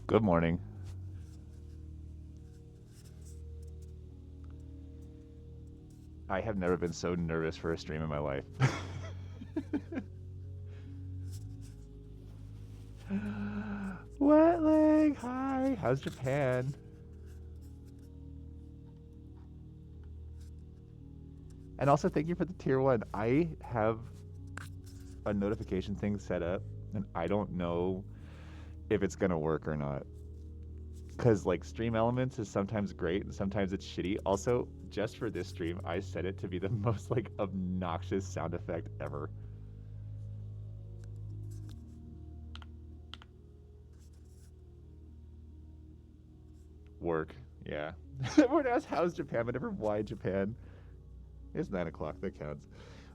Good morning. I have never been so nervous for a stream in my life. Wet leg, hi. How's Japan? And also, thank you for the tier one. I have a notification thing set up, and I don't know if it's gonna work or not. Cause like Stream Elements is sometimes great and sometimes it's shitty. Also, just for this stream, I set it to be the most like obnoxious sound effect ever. Work, yeah. Everyone asks how's Japan, but never why Japan. It's 9 o'clock, that counts.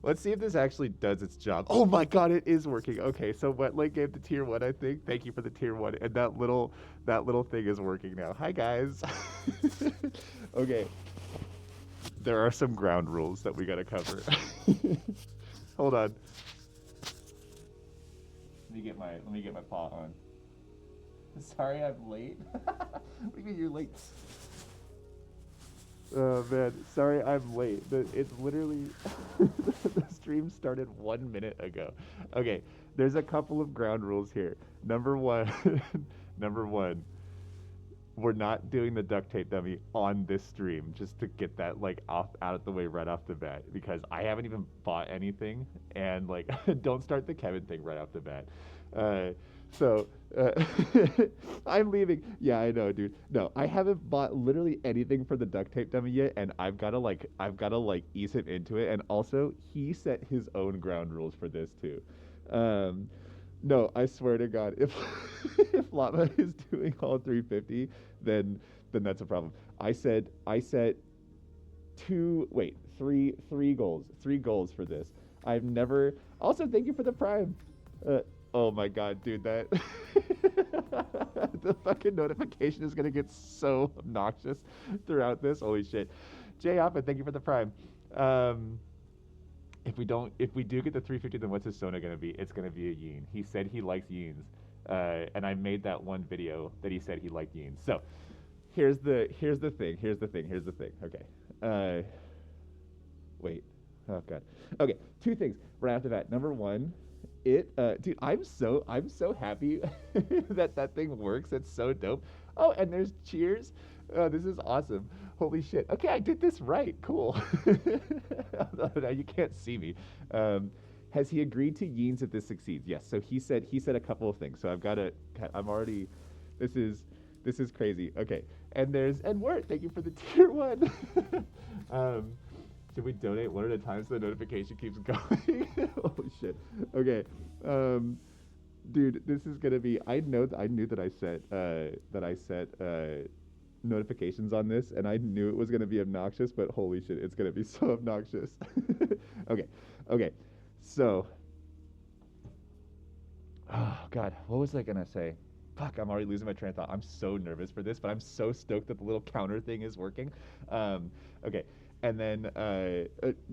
Let's see if this actually does its job. Oh my god, it is working. Okay, so Wetleg gave the tier 1, I think. Thank you for the tier 1. And that little thing is working now. Hi guys. Okay. There are some ground rules that we gotta cover. Hold on. Let me get my paw on. Sorry I'm late. What do you mean you're late? Oh man, sorry I'm late. It's literally the stream started 1 minute ago. Okay, there's a couple of ground rules here. Number one, number one, we're not doing the duct tape dummy on this stream, just to get that like out of the way right off the bat, because I haven't even bought anything, and like don't start the Kevin thing right off the bat. So I'm leaving. Yeah, I know, dude. No, I haven't bought literally anything for the duct tape dummy yet, and I've gotta ease him into it. And also, he set his own ground rules for this too. No, I swear to God, if if Llama is doing all 350, then that's a problem. I set three goals for this. I've never. Also, thank you for the prime. Oh my god, dude, that the fucking notification is gonna get so obnoxious throughout this. Holy shit. Jay Alpha, thank you for the prime. If we do get the 350, then what's his Sona gonna be? It's gonna be a Yin. He said he likes Yins, and I made that one video that he said he liked Yins. So here's the thing. Okay. Wait. Oh god. Okay. Two things right after that. Number one, dude, I'm so happy that thing works. It's so dope. Oh, and there's cheers. This is awesome. Holy shit. Okay, I did this right. Cool. Now you can't see me. Has he agreed to Yeens if this succeeds? Yes. So he said a couple of things. So I'm already. This is crazy. Okay. And Wort. Thank you for the tier 1. Should we donate one at a time so the notification keeps going? Holy shit. Okay. Dude, this is gonna be. I knew that I set notifications on this, and I knew it was gonna be obnoxious. But holy shit, it's gonna be so obnoxious. Okay. So, oh god, what was I gonna say? Fuck, I'm already losing my train of thought. I'm so nervous for this, but I'm so stoked that the little counter thing is working. Okay. And then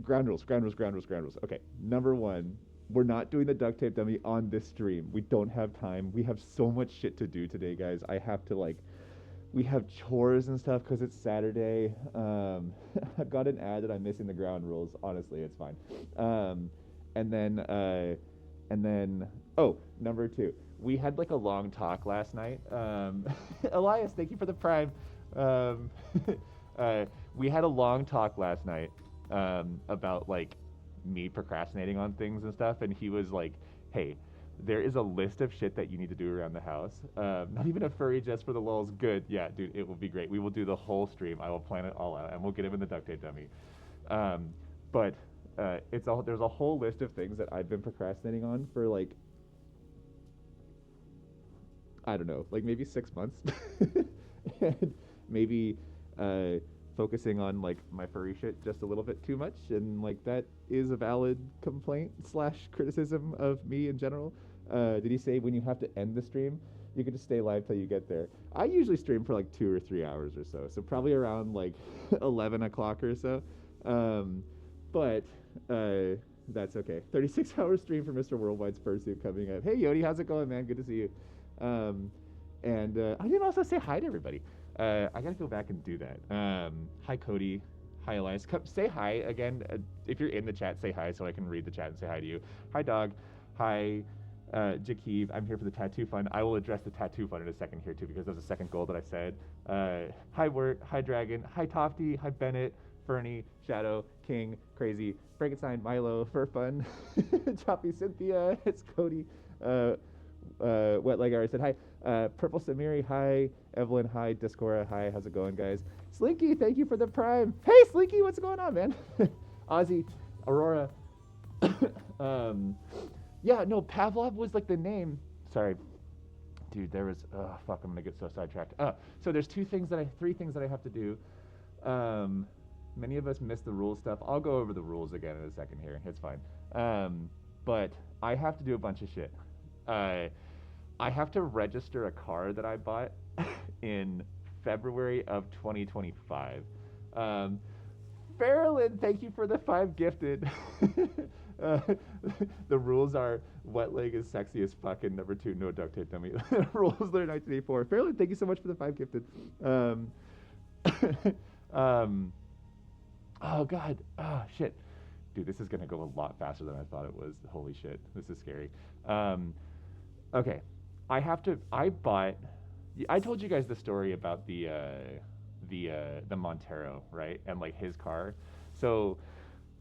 ground rules. Okay, number one, we're not doing the duct tape dummy on this stream. We don't have time. We have so much shit to do today, guys. I have to we have chores and stuff because it's Saturday. I've got an ad that I'm missing the ground rules. Honestly, it's fine. And then, oh, number two, we had like a long talk last night. Elias, thank you for the prime. We had a long talk last night about like me procrastinating on things and stuff, and he was like, hey, there is a list of shit that you need to do around the house. Not even a furry just for the lulz. Good. Yeah, dude, it will be great. We will do the whole stream. I will plan it all out, and we'll get him in the duct tape dummy. But there's a whole list of things that I've been procrastinating on for like, I don't know, like maybe 6 months. And maybe focusing on like my furry shit just a little bit too much, and like that is a valid complaint / criticism of me in general. Did he say when you have to end the stream, you can just stay live till you get there? I usually stream for like 2 or 3 hours or so probably around like 11 o'clock or so. But that's okay. 36-hour stream for Mr. Worldwide's Fursuit coming up. Hey Yodi, how's it going, man? Good to see you. And I didn't also say hi to everybody. I gotta go back and do that. Hi Cody. Hi Elias. Come, say hi again. If you're in the chat, say hi so I can read the chat and say hi to you. Hi Dog. Hi Jakeev. I'm here for the tattoo fund. I will address the tattoo fund in a second here too because there's a second goal that I said. Hi Wirt. Hi Dragon. Hi Tofty. Hi Bennett. Fernie. Shadow. King. Crazy. Frankenstein. Milo. For fun. Choppy Cynthia. It's Cody. Wet Leg already said hi. Purple Samiri, hi. Evelyn, hi. Discora, hi. How's it going, guys? Slinky, thank you for the prime. Hey, Slinky, what's going on, man? Ozzy, Aurora. Yeah, no, Pavlov was like the name. Sorry, dude. There was. Fuck. I'm gonna get so sidetracked. So there's three things that I have to do. Many of us missed the rules stuff. I'll go over the rules again in a second here. It's fine. But I have to do a bunch of shit. I have to register a car that I bought in February of 2025. Farrellyn, thank you for the 5 gifted. The rules are wet leg is sexy as fuck and number 2, no duct tape dummy. Rules there 1984. Farrellyn, thank you so much for the 5 gifted. Oh god. Oh shit. Dude, this is gonna go a lot faster than I thought it was. Holy shit. This is scary. Okay. I told you guys the story about the Montero, right? And like his car. So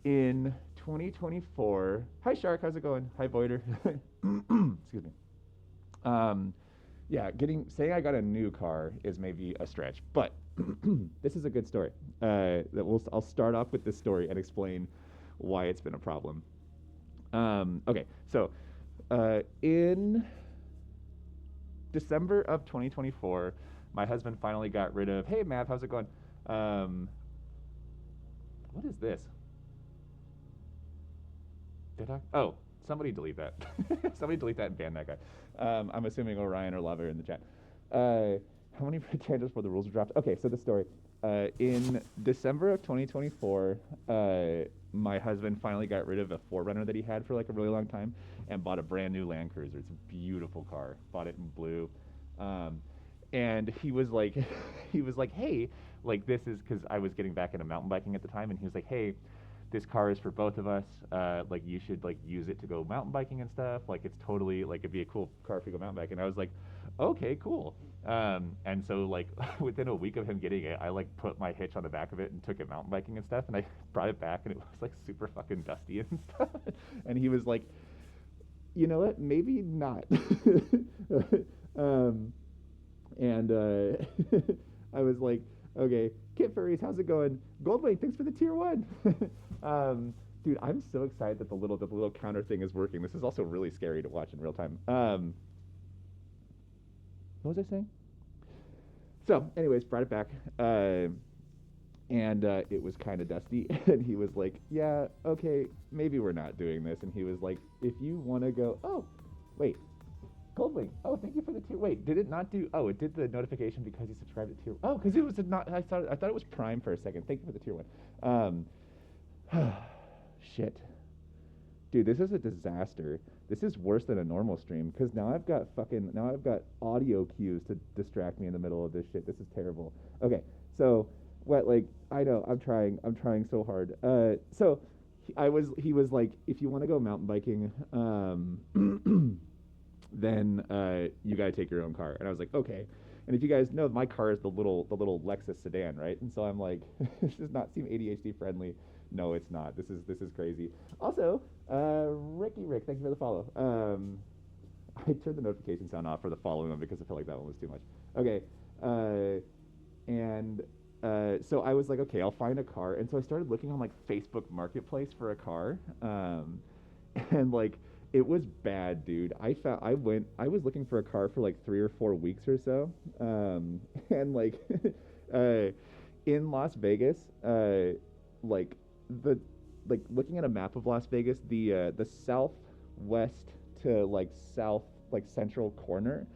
in 2024, hi Shark, how's it going? Hi Voider. Excuse me. Yeah, saying I got a new car is maybe a stretch, but this is a good story. I'll start off with this story and explain why it's been a problem. Okay, so in December of 2024, my husband finally got rid of. Hey, Mav, how's it going? What is this? Did I? Oh, somebody delete that. Somebody delete that and ban that guy. I'm assuming Orion or Lava are in the chat. How many pretenders for the rules were dropped? Okay, so the story. In December of 2024, my husband finally got rid of a 4Runner that he had for like a really long time and bought a brand new Land Cruiser. It's a beautiful car. Bought it in blue. And he was like, hey, like this is because I was getting back into mountain biking at the time, and he was like, hey, this car is for both of us. Like you should like use it to go mountain biking and stuff. Like it's totally like it'd be a cool car if you go mountain biking. And I was like, okay, cool. And so like within a week of him getting it, I like put my hitch on the back of it and took it mountain biking and stuff. And I brought it back, and it was like super fucking dusty and stuff. And he was like, you know what? Maybe not. And I was like, okay, Kit Furries, how's it going? Goldwing, thanks for the tier 1. Dude, I'm so excited that the little counter thing is working. This is also really scary to watch in real time. What was I saying? So, anyways, brought it back, and it was kind of dusty. And he was like, yeah, okay, maybe we're not doing this. And he was like, if you want to go, oh, wait. Goldwing. Oh, thank you for the tier. Wait, did it not do? Oh, it did the notification because you subscribed to tier. Oh, because it was not. I thought it was Prime for a second. Thank you for the tier 1. Shit, dude, this is a disaster. This is worse than a normal stream because now I've got audio cues to distract me in the middle of this shit. This is terrible. Okay, so what? Like, I know I'm trying so hard. So he was like, if you want to go mountain biking, then you gotta take your own car. And I was like, okay. And if you guys know, my car is the little Lexus sedan, right? And so I'm like, this does not seem ADHD friendly. No, it's not. This is crazy. Also, Ricky Rick, thank you for the follow. I turned the notification sound off for the following one because I felt like that one was too much. Okay, and so I was like, okay, I'll find a car. And so I started looking on like Facebook Marketplace for a car, and like it was bad, dude. I was looking for a car for like 3 or 4 weeks or so, and like in Las Vegas, like looking at a map of Las Vegas, the southwest to like south like central corner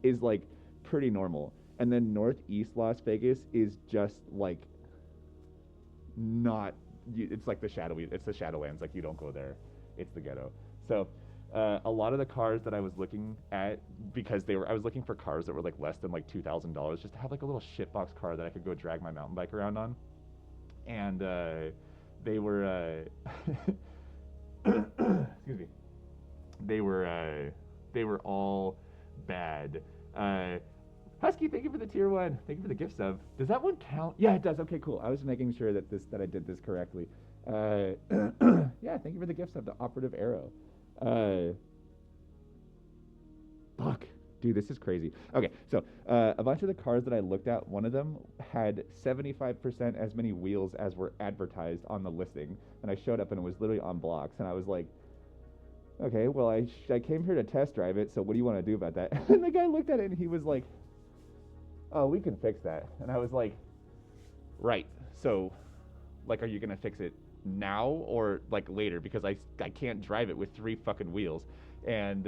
is like pretty normal, and then northeast Las Vegas is just like not. It's like the Shadowlands. Like you don't go there. It's the ghetto. So A lot of the cars that I was looking at, because I was looking for cars that were like less than like $2,000, just to have like a little shitbox car that I could go drag my mountain bike around on. And they were, excuse me, they were, they were all bad. Uh, Husky, thank you for the tier 1. Thank you for the gift sub. Does that one count? Yeah, it does. Okay, cool. I was making sure that I did this correctly. Yeah, thank you for the gift sub, the operative arrow. Fuck. Dude, this is crazy. Okay, so a bunch of the cars that I looked at, one of them had 75% as many wheels as were advertised on the listing. And I showed up and it was literally on blocks. And I was like, okay, well, I came here to test drive it, so what do you want to do about that? And the guy looked at it and he was like, oh, we can fix that. And I was like, right. So, like, are you going to fix it now or, like, later? Because I can't drive it with 3 fucking wheels. And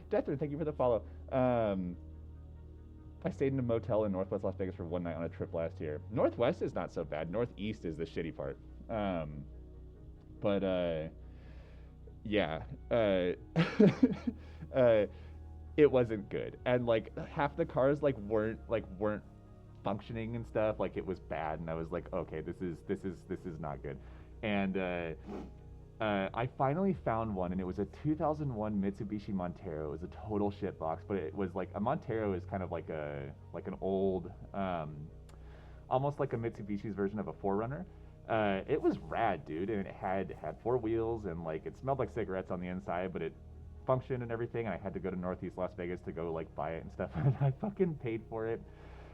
Dexter, thank you for the follow. I stayed in a motel in Northwest Las Vegas for one night on a trip last year. Northwest is not so bad. Northeast is the shitty part. But yeah. It wasn't good, and like half the cars weren't functioning and stuff. Like it was bad, and I was like, okay, this is not good. And I finally found one, and it was a 2001 Mitsubishi Montero. It was a total shit box, but it was like a Montero is kind of like an old, almost like a Mitsubishi's version of a 4Runner. It was rad, dude, and it had 4 wheels, and like it smelled like cigarettes on the inside, but it function and everything, and I had to go to Northeast Las Vegas to go like buy it and stuff. And I fucking paid for it.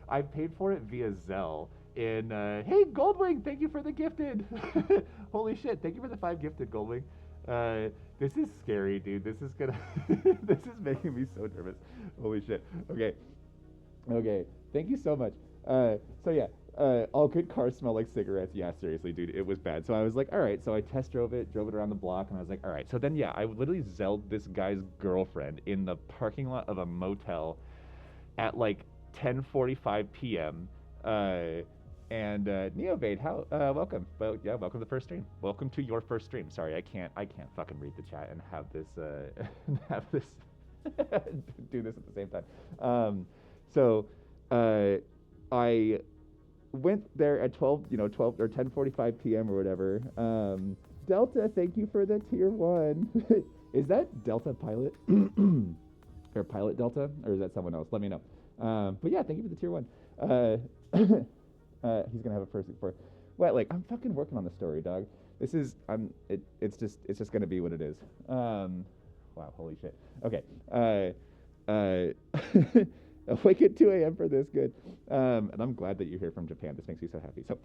I paid for it via Zelle. In hey Goldwing, thank you for the gifted. Holy shit, thank you for the 5 gifted, Goldwing. This is scary, dude. This is gonna this is making me so nervous. Holy shit. Okay, thank you so much. So yeah, all good cars smell like cigarettes. Yeah, seriously, dude, it was bad. So I was like, all right. So I test drove it around the block, and I was like, all right. So then, yeah, I literally zelled this guy's girlfriend in the parking lot of a motel at like 10:45 p.m. And Neovade, how welcome. Well, yeah, welcome to the first stream. Welcome to your first stream. Sorry, I can't fucking read the chat and have this do this at the same time. So I went there at 12 or 10:45 p.m. or whatever. Delta, thank you for the tier 1. Is that Delta Pilot or Pilot Delta, or is that someone else? Let me know. But yeah, thank you for the tier 1. He's gonna have a Fursuit for. What? Like, I'm fucking working on the story, dog. This is it's just gonna be what it is. Wow, holy shit. Okay. Awake at 2 a.m. for this, good. And I'm glad that you're here from Japan. This makes me so happy. So,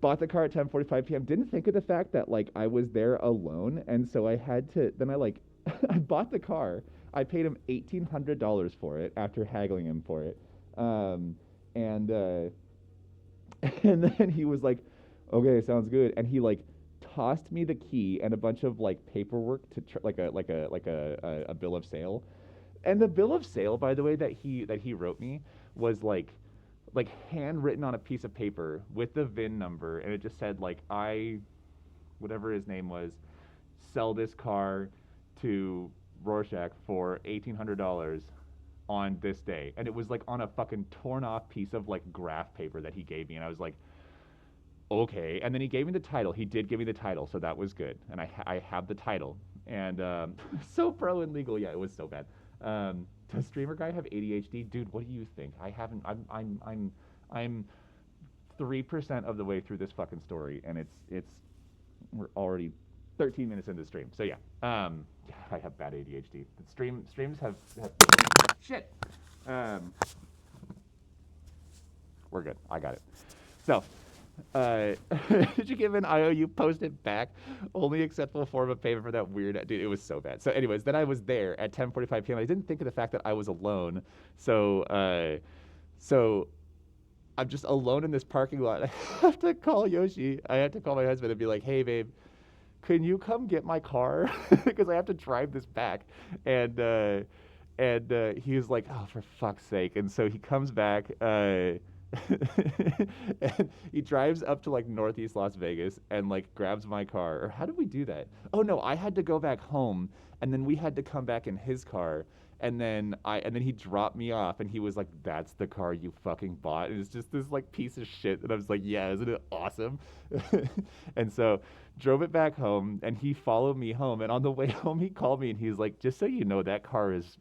bought the car at 10:45 p.m. Didn't think of the fact that like I was there alone, and so I had to. Then I I bought the car. I paid him $1,800 for it after haggling him for it, and then he was like, "Okay, sounds good," and he like tossed me the key and a bunch of like paperwork to like a bill of sale. And the bill of sale, by the way, that he wrote me was like handwritten on a piece of paper with the VIN number, and it just said like whatever his name was, sell this car to Rorschach for $1,800 on this day, and it was like on a fucking torn off piece of like graph paper that he gave me, and I was like, okay. And then he gave me the title. He did give me the title, so that was good, and I have the title, and so pro and legal. Yeah, it was so bad. Does streamer guy have ADHD? Dude, what do you think? I haven't. I'm 3% of the way through this fucking story, and we're already 13 minutes into the stream. So yeah, I have bad ADHD. The streams have shit. We're good. I got it. So. Did you give an IOU? Post it back. Only acceptable form of payment for that weird dude. It was so bad. So, anyways, then I was there at 10:45 p.m. I didn't think of the fact that I was alone. So I'm just alone in this parking lot. I have to call Yoshi. I have to call my husband and be like, "Hey, babe, can you come get my car? Because I have to drive this back." And he was like, "Oh, for fuck's sake!" And so he comes back. And he drives up to like northeast Las Vegas and like grabs my car. Or how did we do that? Oh no, I had to go back home and then we had to come back in his car and then he dropped me off and he was like, "That's the car you fucking bought." And it's just this like piece of shit. And I was like, "Yeah, isn't it awesome?" And so drove it back home and he followed me home and on the way home he called me and he's like, "Just so you know, that car is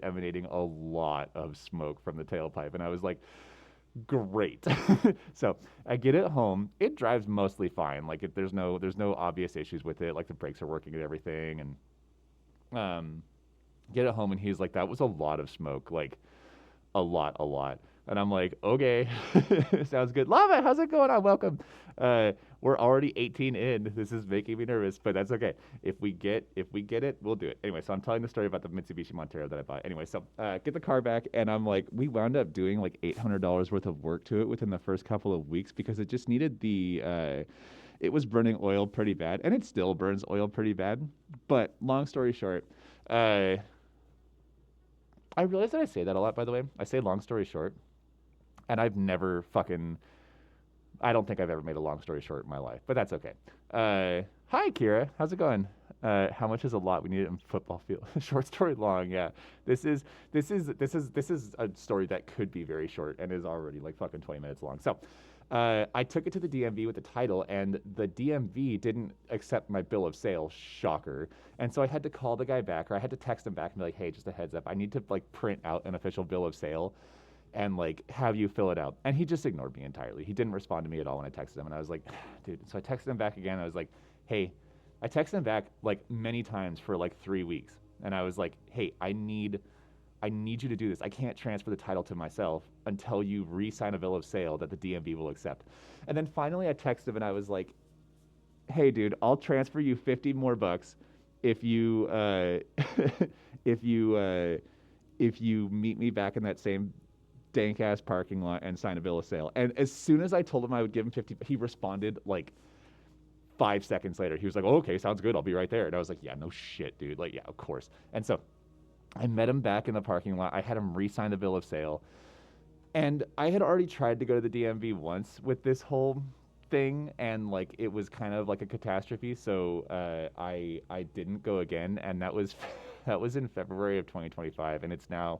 emanating a lot of smoke from the tailpipe." And I was like, great. So I get it home. It drives mostly fine. Like there's no obvious issues with it. Like the brakes are working and everything. And get it home and he's like, "That was a lot of smoke. Like a lot, a lot." And I'm like, "Okay, sounds good. Lava, how's it going on? Welcome." We're already 18 in. This is making me nervous, but that's okay. If we get it, we'll do it. Anyway, so I'm telling the story about the Mitsubishi Montero that I bought. Anyway, so get the car back, and I'm like, we wound up doing like $800 worth of work to it within the first couple of weeks because it just needed it was burning oil pretty bad, and it still burns oil pretty bad. But long story short, uh, I realize that I say that a lot, by the way. I say long story short, and I've never fucking. I don't think I've ever made a long story short in my life, but that's okay. Hi, Kira. How's it going? How much is a lot? We need it in football field. Short story long, yeah. This is a story that could be very short and is already like fucking 20 minutes long. So, I took it to the DMV with the title, and the DMV didn't accept my bill of sale. Shocker. And so I had to call the guy back, or I had to text him back and be like, "Hey, just a heads up, I need to like print out an official bill of sale and like have you fill it out." And he just ignored me entirely. He didn't respond to me at all when I texted him. And I was like, dude. So I texted him back again. I was like, "Hey," I texted him back like many times for like 3 weeks. And I was like, "Hey, I need you to do this. I can't transfer the title to myself until you re-sign a bill of sale that the DMV will accept." And then finally I texted him and I was like, "Hey dude, I'll transfer you 50 more bucks if you if you if you meet me back in that same dank ass parking lot and sign a bill of sale." And as soon as I told him I would give him 50, he responded like 5 seconds later. He was like, "Oh, okay, sounds good. I'll be right there." And I was like, "Yeah, no shit, dude. Like, yeah, of course." And so I met him back in the parking lot. I had him re-sign the bill of sale. And I had already tried to go to the DMV once with this whole thing, and like it was kind of like a catastrophe. So I didn't go again, and that was that was in February of 2025, and it's now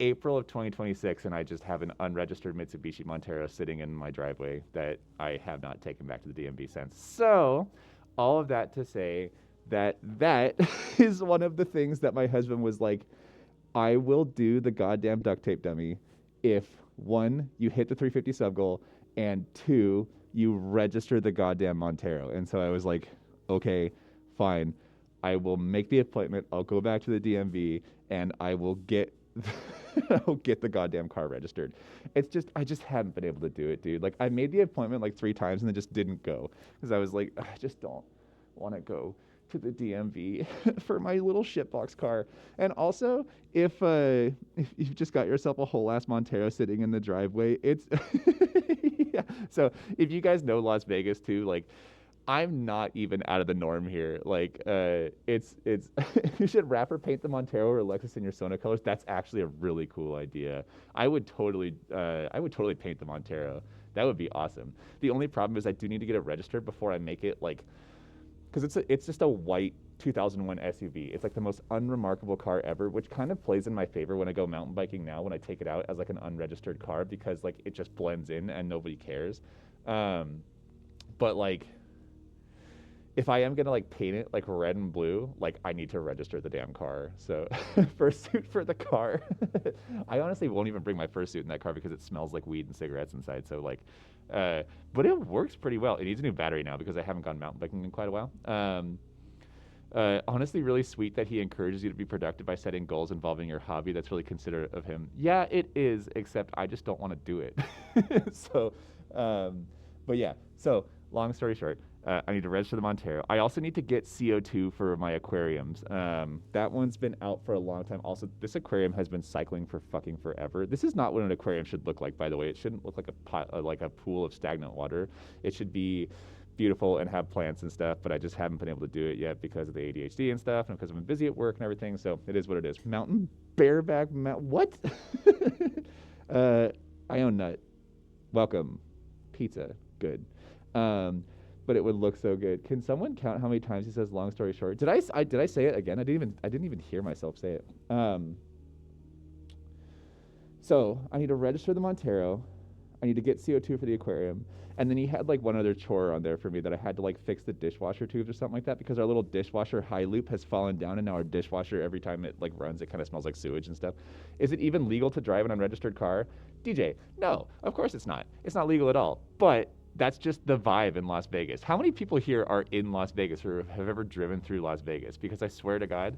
April of 2026, and I just have an unregistered Mitsubishi Montero sitting in my driveway that I have not taken back to the DMV since. So all of that to say that is one of the things that my husband was like, "I will do the goddamn duct tape dummy if one, you hit the 350 sub goal, and two, you register the goddamn Montero." And so I was like, "Okay, fine. I will make the appointment. I'll go back to the DMV and I will get I'll get the goddamn car registered." It's just I just haven't been able to do it, dude. Like I made the appointment like 3 times and then just didn't go because I was like, I just don't want to go to the DMV for my little shitbox car. And also, if you've just got yourself a whole ass Montero sitting in the driveway, it's yeah. So if you guys know Las Vegas too, like I'm not even out of the norm here. Like it's you should wrap or paint the Montero or Lexus in your Sona colors. That's actually a really cool idea. I would totally paint the Montero. That would be awesome. The only problem is I do need to get it registered before I make it like because it's just a white 2001 SUV. It's like the most unremarkable car ever, which kind of plays in my favor when I go mountain biking now when I take it out as like an unregistered car because like it just blends in and nobody cares. But like if I am gonna like paint it like red and blue, like I need to register the damn car. So fursuit for the car. I honestly won't even bring my fursuit in that car because it smells like weed and cigarettes inside. So like, but it works pretty well. It needs a new battery now because I haven't gone mountain biking in quite a while. Honestly, really sweet that he encourages you to be productive by setting goals involving your hobby. That's really considerate of him. Yeah, it is, except I just don't want to do it. So, but yeah. So long story short, I need to register the Montero. I also need to get CO2 for my aquariums. That one's been out for a long time. Also, this aquarium has been cycling for fucking forever. This is not what an aquarium should look like, by the way. It shouldn't look like like a pool of stagnant water. It should be beautiful and have plants and stuff, but I just haven't been able to do it yet because of the ADHD and stuff and because I've been busy at work and everything. So it is what it is. Mountain bareback what? I own nut. Welcome. Pizza. Good. Um, but it would look so good. Can someone count how many times he says long story short? Did I say it again? I didn't even hear myself say it. So I need to register the Montero. I need to get CO2 for the aquarium. And then he had like one other chore on there for me that I had to like fix the dishwasher tubes or something like that because our little dishwasher high loop has fallen down and now our dishwasher, every time it like runs, it kind of smells like sewage and stuff. Is it even legal to drive an unregistered car? DJ, no, of course it's not. It's not legal at all. But that's just the vibe in Las Vegas. How many people here are in Las Vegas or have ever driven through Las Vegas? Because I swear to God,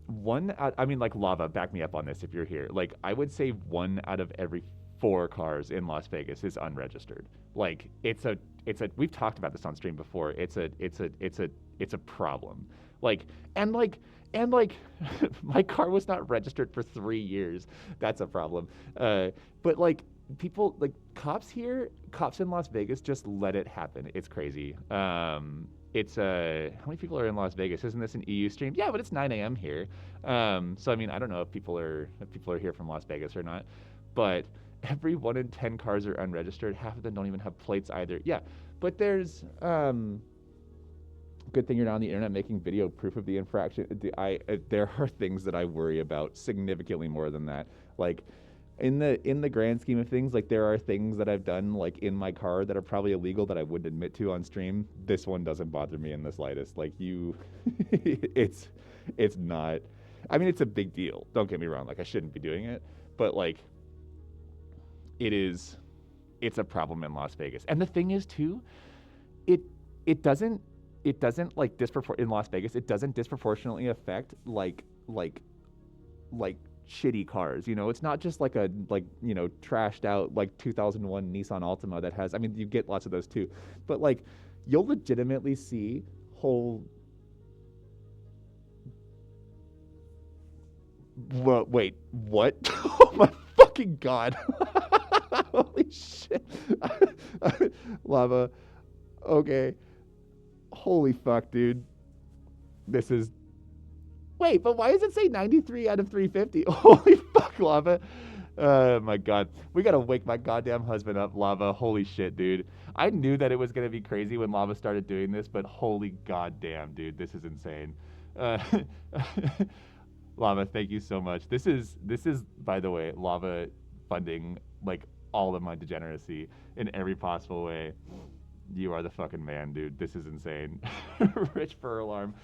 I mean, like Lava, back me up on this if you're here. Like, I would say 1 out of every 4 cars in Las Vegas is unregistered. Like, we've talked about this on stream before. It's a problem. Like, and my car was not registered for 3 years. That's a problem. But like, people, like cops in Las Vegas just let it happen. It's crazy. It's how many people are in Las Vegas? Isn't this an EU stream? Yeah, but it's 9 a.m. here. So I mean, I don't know if people are here from Las Vegas or not, but every 1 in 10 cars are unregistered. Half of them don't even have plates either. Yeah, but there's good thing you're not on the internet making video proof of the infraction. There are things that I worry about significantly more than that. Like, in the grand scheme of things, like there are things that I've done like in my car that are probably illegal that I wouldn't admit to on stream. This one doesn't bother me in the slightest. Like it's not. I mean, it's a big deal. Don't get me wrong. Like I shouldn't be doing it, but like it's a problem in Las Vegas. And the thing is too, it doesn't like in Las Vegas. It doesn't disproportionately affect like shitty cars, you know. It's not just like a trashed out like 2001 Nissan Altima that has, I mean, you get lots of those too, but like you'll legitimately see whole wait, what? Oh my fucking God. Holy shit. Lava. Okay. Holy fuck, dude. This is Wait, but why does it say 93 out of 350? Holy fuck, Lava. Oh my God. We gotta wake my goddamn husband up, Lava. Holy shit, dude. I knew that it was gonna be crazy when Lava started doing this, but holy goddamn, dude. This is insane. Lava, thank you so much. This is, by the way, Lava funding like all of my degeneracy in every possible way. You are the fucking man, dude. This is insane. Rich fur alarm.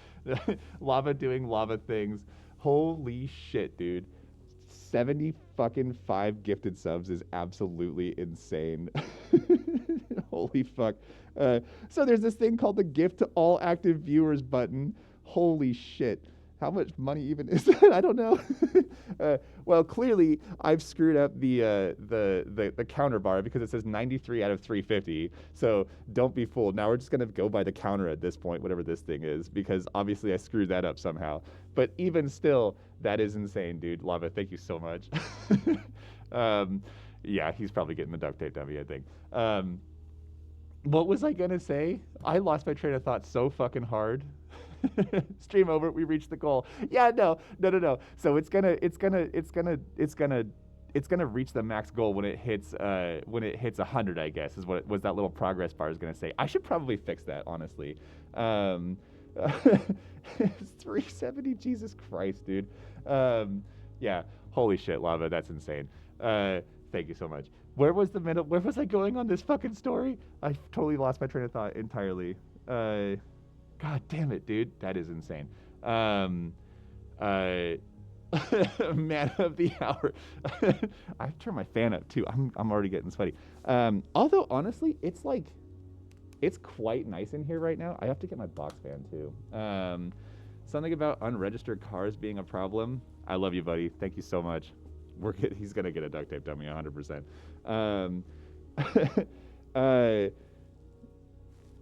Lava doing lava things. Holy shit, dude. 70 fucking 5 gifted subs is absolutely insane. Holy fuck. So there's this thing called the gift to all active viewers button. Holy shit. How much money even is that? I don't know. Well, clearly I've screwed up the counter bar because it says 93 out of 350. So don't be fooled. Now we're just gonna go by the counter at this point, whatever this thing is, because obviously I screwed that up somehow. But even still, that is insane, dude. Lava, thank you so much. Yeah, he's probably getting the duct tape dummy, I think. What was I gonna say? I lost my train of thought so fucking hard. Stream over, we reached the goal. Yeah, no. So it's gonna reach the max goal when it hits 100, I guess, is what was that little progress bar is gonna say. I should probably fix that, honestly. 370, Jesus Christ, dude. Yeah, holy shit, Lava, that's insane. Thank you so much. Where was I going on this fucking story? I totally lost my train of thought entirely. God damn it, dude. That is insane. Man of the hour. I turned my fan up too. I'm already getting sweaty. Although honestly, it's quite nice in here right now. I have to get my box fan too. Something about unregistered cars being a problem. I love you, buddy. Thank you so much. He's gonna get a duct tape dummy 100%.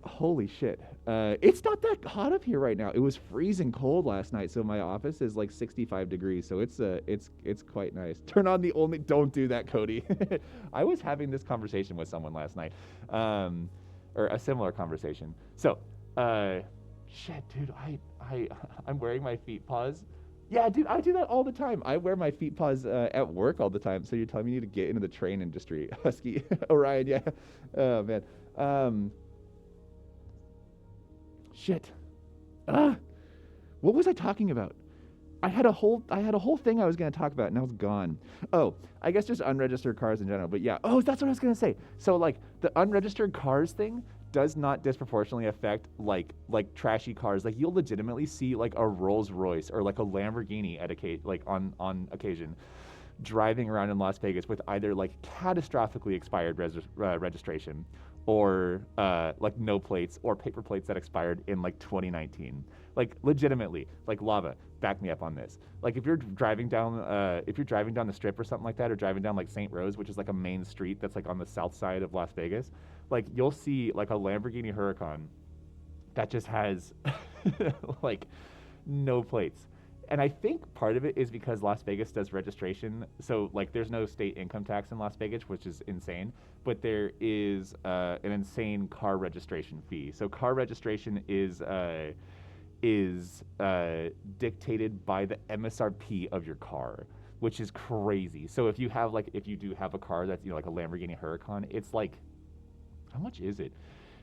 Holy shit. It's not that hot up here right now. It was freezing cold last night, so my office is like 65 degrees, so it's quite nice. Don't do that, Cody. I was having this conversation with someone last night, or a similar conversation. So, shit, dude, I'm wearing my feet paws Yeah, dude, I do that all the time. I wear my feet paws at work all the time. So you're telling me to get into the train industry, Husky, Orion? Yeah. Oh man. Um, shit. Ah, what was I talking about? I had a whole thing I was gonna talk about, and now it's gone. Oh, I guess just unregistered cars in general. But yeah. Oh, that's what I was gonna say. So like the unregistered cars thing does not disproportionately affect like trashy cars. Like you'll legitimately see like a Rolls Royce or like a Lamborghini at like on occasion driving around in Las Vegas with either like catastrophically expired registration or like no plates or paper plates that expired in like 2019. Like legitimately, like lava. Back me up on this. Like if you're driving down the strip or something like that, or driving down like St. Rose, which is like a main street that's like on the south side of Las Vegas, like you'll see like a Lamborghini Huracan that just has like no plates. And I think part of it is because Las Vegas does registration. So like there's no state income tax in Las Vegas, which is insane, but there is an insane car registration fee. So car registration is dictated by the MSRP of your car, which is crazy. So if you do have a car that's like a Lamborghini Huracan, it's like how much is it?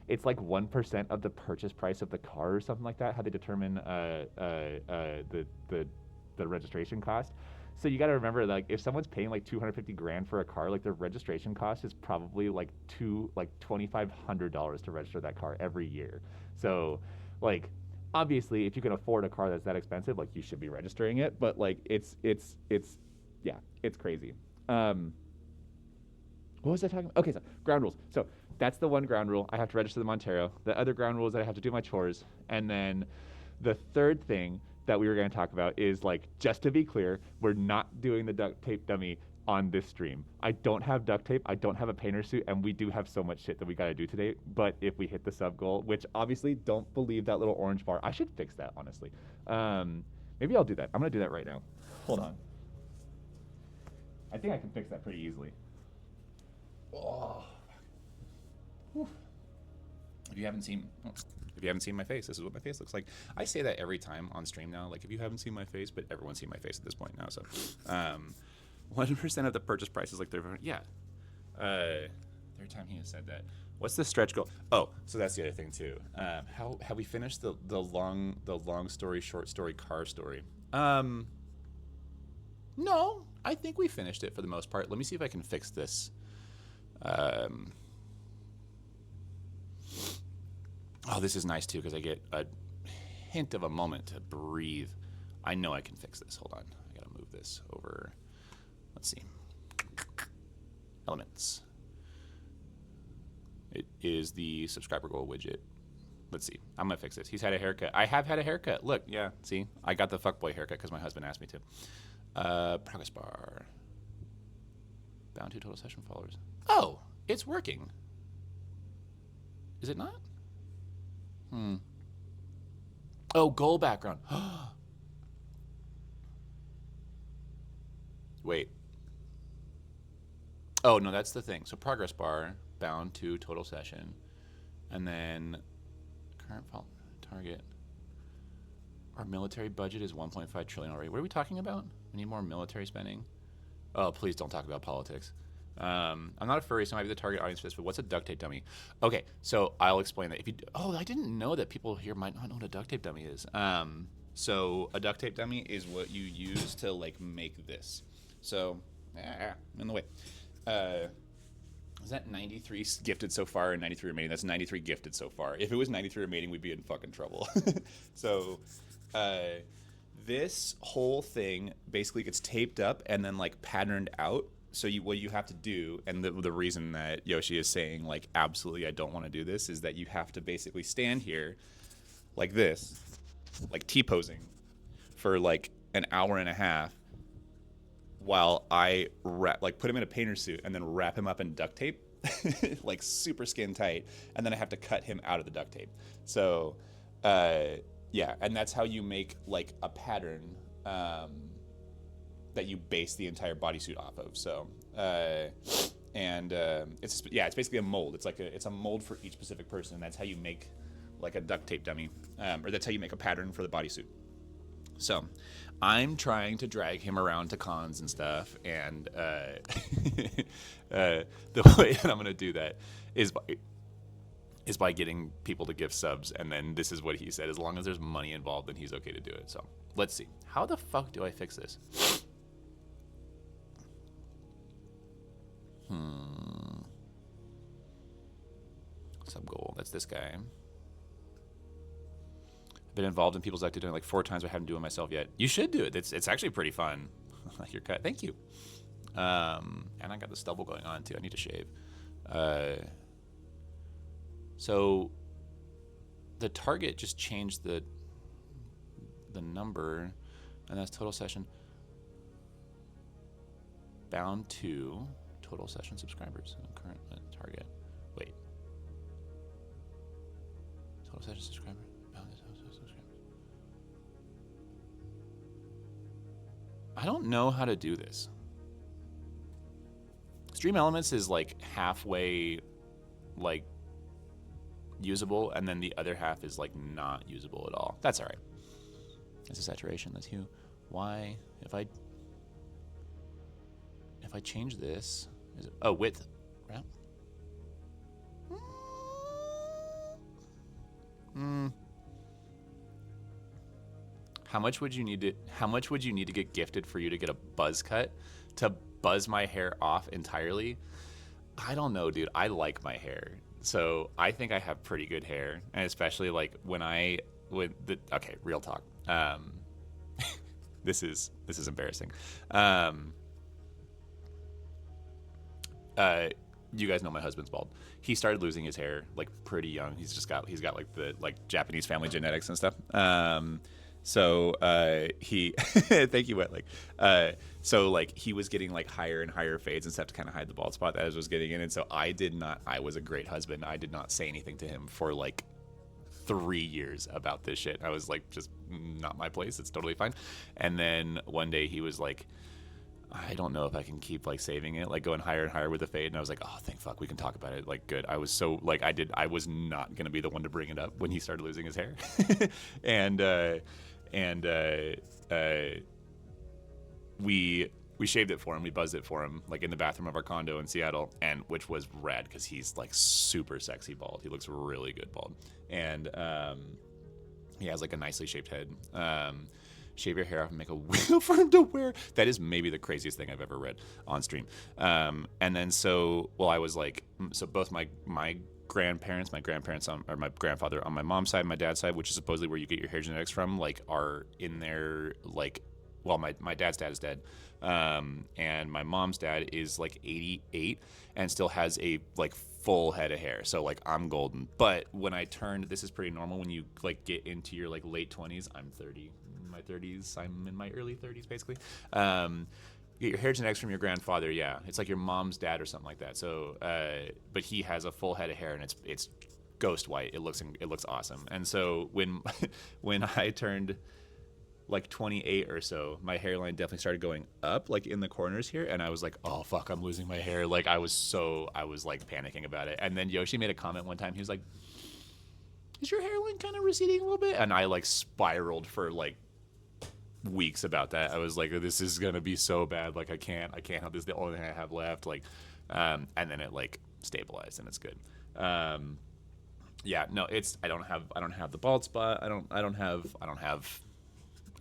It's like 1% of the purchase price of the car or something like that. How they determine the registration cost. So you got to remember, like, if someone's paying like 250 grand for a car, like their registration cost is probably like $2,500 to register that car every year. So, like, obviously, if you can afford a car that's that expensive, like you should be registering it. But like, yeah, it's crazy. Um, what was I talking about? Okay, so ground rules. So that's the one ground rule. I have to register the Montero. The other ground rule is that I have to do my chores. And then the third thing that we were going to talk about is like, just to be clear, we're not doing the duct tape dummy on this stream. I don't have duct tape. I don't have a painter suit. And we do have so much shit that we got to do today. But if we hit the sub goal, which obviously don't believe that little orange bar, I should fix that, honestly. Maybe I'll do that. I'm going to do that right now. Hold on. I think I can fix that pretty easily. Oh. If you haven't seen my face, this is what my face looks like. I say that every time on stream now. Like, if you haven't seen my face, but everyone's seen my face at this point now. So, 1% of the purchase price is like yeah. Third time he has said that. What's the stretch goal? Oh, so that's the other thing too. How have we finished the long story short story car story? No, I think we finished it for the most part. Let me see if I can fix this. Oh, this is nice too because I get a hint of a moment to breathe. I know I can fix this. Hold on. I gotta move this over. Let's see. Elements. It is the subscriber goal widget. Let's see. I'm gonna fix this. He's had a haircut. I have had a haircut. Look, yeah. See, I got the fuckboy haircut because my husband asked me to. Progress bar. Bound to total session followers. Oh, it's working. Is it not? Oh, goal background. Wait. Oh, no, that's the thing. So progress bar, bound to total session, and then current target. Our military budget is 1.5 trillion already. What are we talking about? We need more military spending. Oh, please don't talk about politics. I'm not a furry, so I might be the target audience for this, but what's a duct tape dummy? Okay, so I'll explain that. I didn't know that people here might not know what a duct tape dummy is. So a duct tape dummy is what you use to like make this. So, in the way. Is that 93 gifted so far and 93 remaining? That's 93 gifted so far. If it was 93 remaining, we'd be in fucking trouble. So, this whole thing basically gets taped up and then like patterned out. So what you have to do, and the reason that Yoshi is saying like absolutely I don't want to do this, is that you have to basically stand here like this, like T-posing for like an hour and a half while I put him in a painter suit and then wrap him up in duct tape like super skin tight, and then I have to cut him out of the duct tape. So yeah, and that's how you make like a pattern that you base the entire bodysuit off of. So, it's basically a mold. It's a mold for each specific person. And that's how you make like a duct tape dummy, or that's how you make a pattern for the bodysuit. So I'm trying to drag him around to cons and stuff, and the way that I'm gonna do that is by getting people to gift subs, and then this is what he said: as long as there's money involved, then he's okay to do it. So let's see. How the fuck do I fix this? Sub goal. That's this guy. I've been involved in people's activity like 4 times. I haven't done it myself yet. You should do it. It's actually pretty fun. Like your cut. Thank you. And I got the stubble going on too. I need to shave. So the target just changed the number, and that's total session bound to total session subscribers. Current target. Wait. Total session subscriber bound to total session subscribers. I don't know how to do this. Stream Elements is like halfway like usable, and then the other half is like not usable at all. That's all right. That's a saturation. That's hue. Why? If I change this, is it, oh, width. Right? How much would you need to get gifted for you to get a buzz cut to buzz my hair off entirely? I don't know, dude. I like my hair. So I think I have pretty good hair, and especially like okay, real talk. This is embarrassing. You guys know my husband's bald. He started losing his hair like pretty young. He's got like the like Japanese family genetics and stuff. So he thank you, Wet. So like he was getting like higher and higher fades and stuff to kind of hide the bald spot that I was getting in. And so I was a great husband. I did not say anything to him for like 3 years about this shit. I was like, just not my place. It's totally fine. And then one day he was like, I don't know if I can keep like saving it, like going higher and higher with the fade. And I was like, oh, thank fuck, we can talk about it. Like, good. I was so like, I was not going to be the one to bring it up when he started losing his hair. and we shaved it for him. We buzzed it for him, like in the bathroom of our condo in Seattle, and which was rad because he's like super sexy bald. He looks really good bald, and he has like a nicely shaped head. Shave your hair off and make a wheel for him to wear. That is maybe the craziest thing I've ever read on stream. And then I was like, so both my grandparents, my grandfather on my mom's side, my dad's side, which is supposedly where you get your hair genetics from, like are in there, like, well, my dad's dad is dead. And my mom's dad is like 88 and still has a like full head of hair. So like I'm golden. But when I turned, this is pretty normal when you like get into your like late 20s. I'm 30. In my 30s. I'm in my early 30s basically. Get your hair genetics from your grandfather. Yeah, it's like your mom's dad or something like that. So, but he has a full head of hair and it's ghost white. It looks awesome. And so when I turned like 28 or so, my hairline definitely started going up like in the corners here, and I was like, oh fuck, I'm losing my hair. Like I was like panicking about it. And then Yoshi made a comment one time. He was like, is your hairline kind of receding a little bit? And I like spiraled for like weeks about that. I was like, this is gonna be so bad. Like I can't help this. The only thing I have left. Like, and then it like stabilized and it's good. Yeah, no, I don't have the bald spot.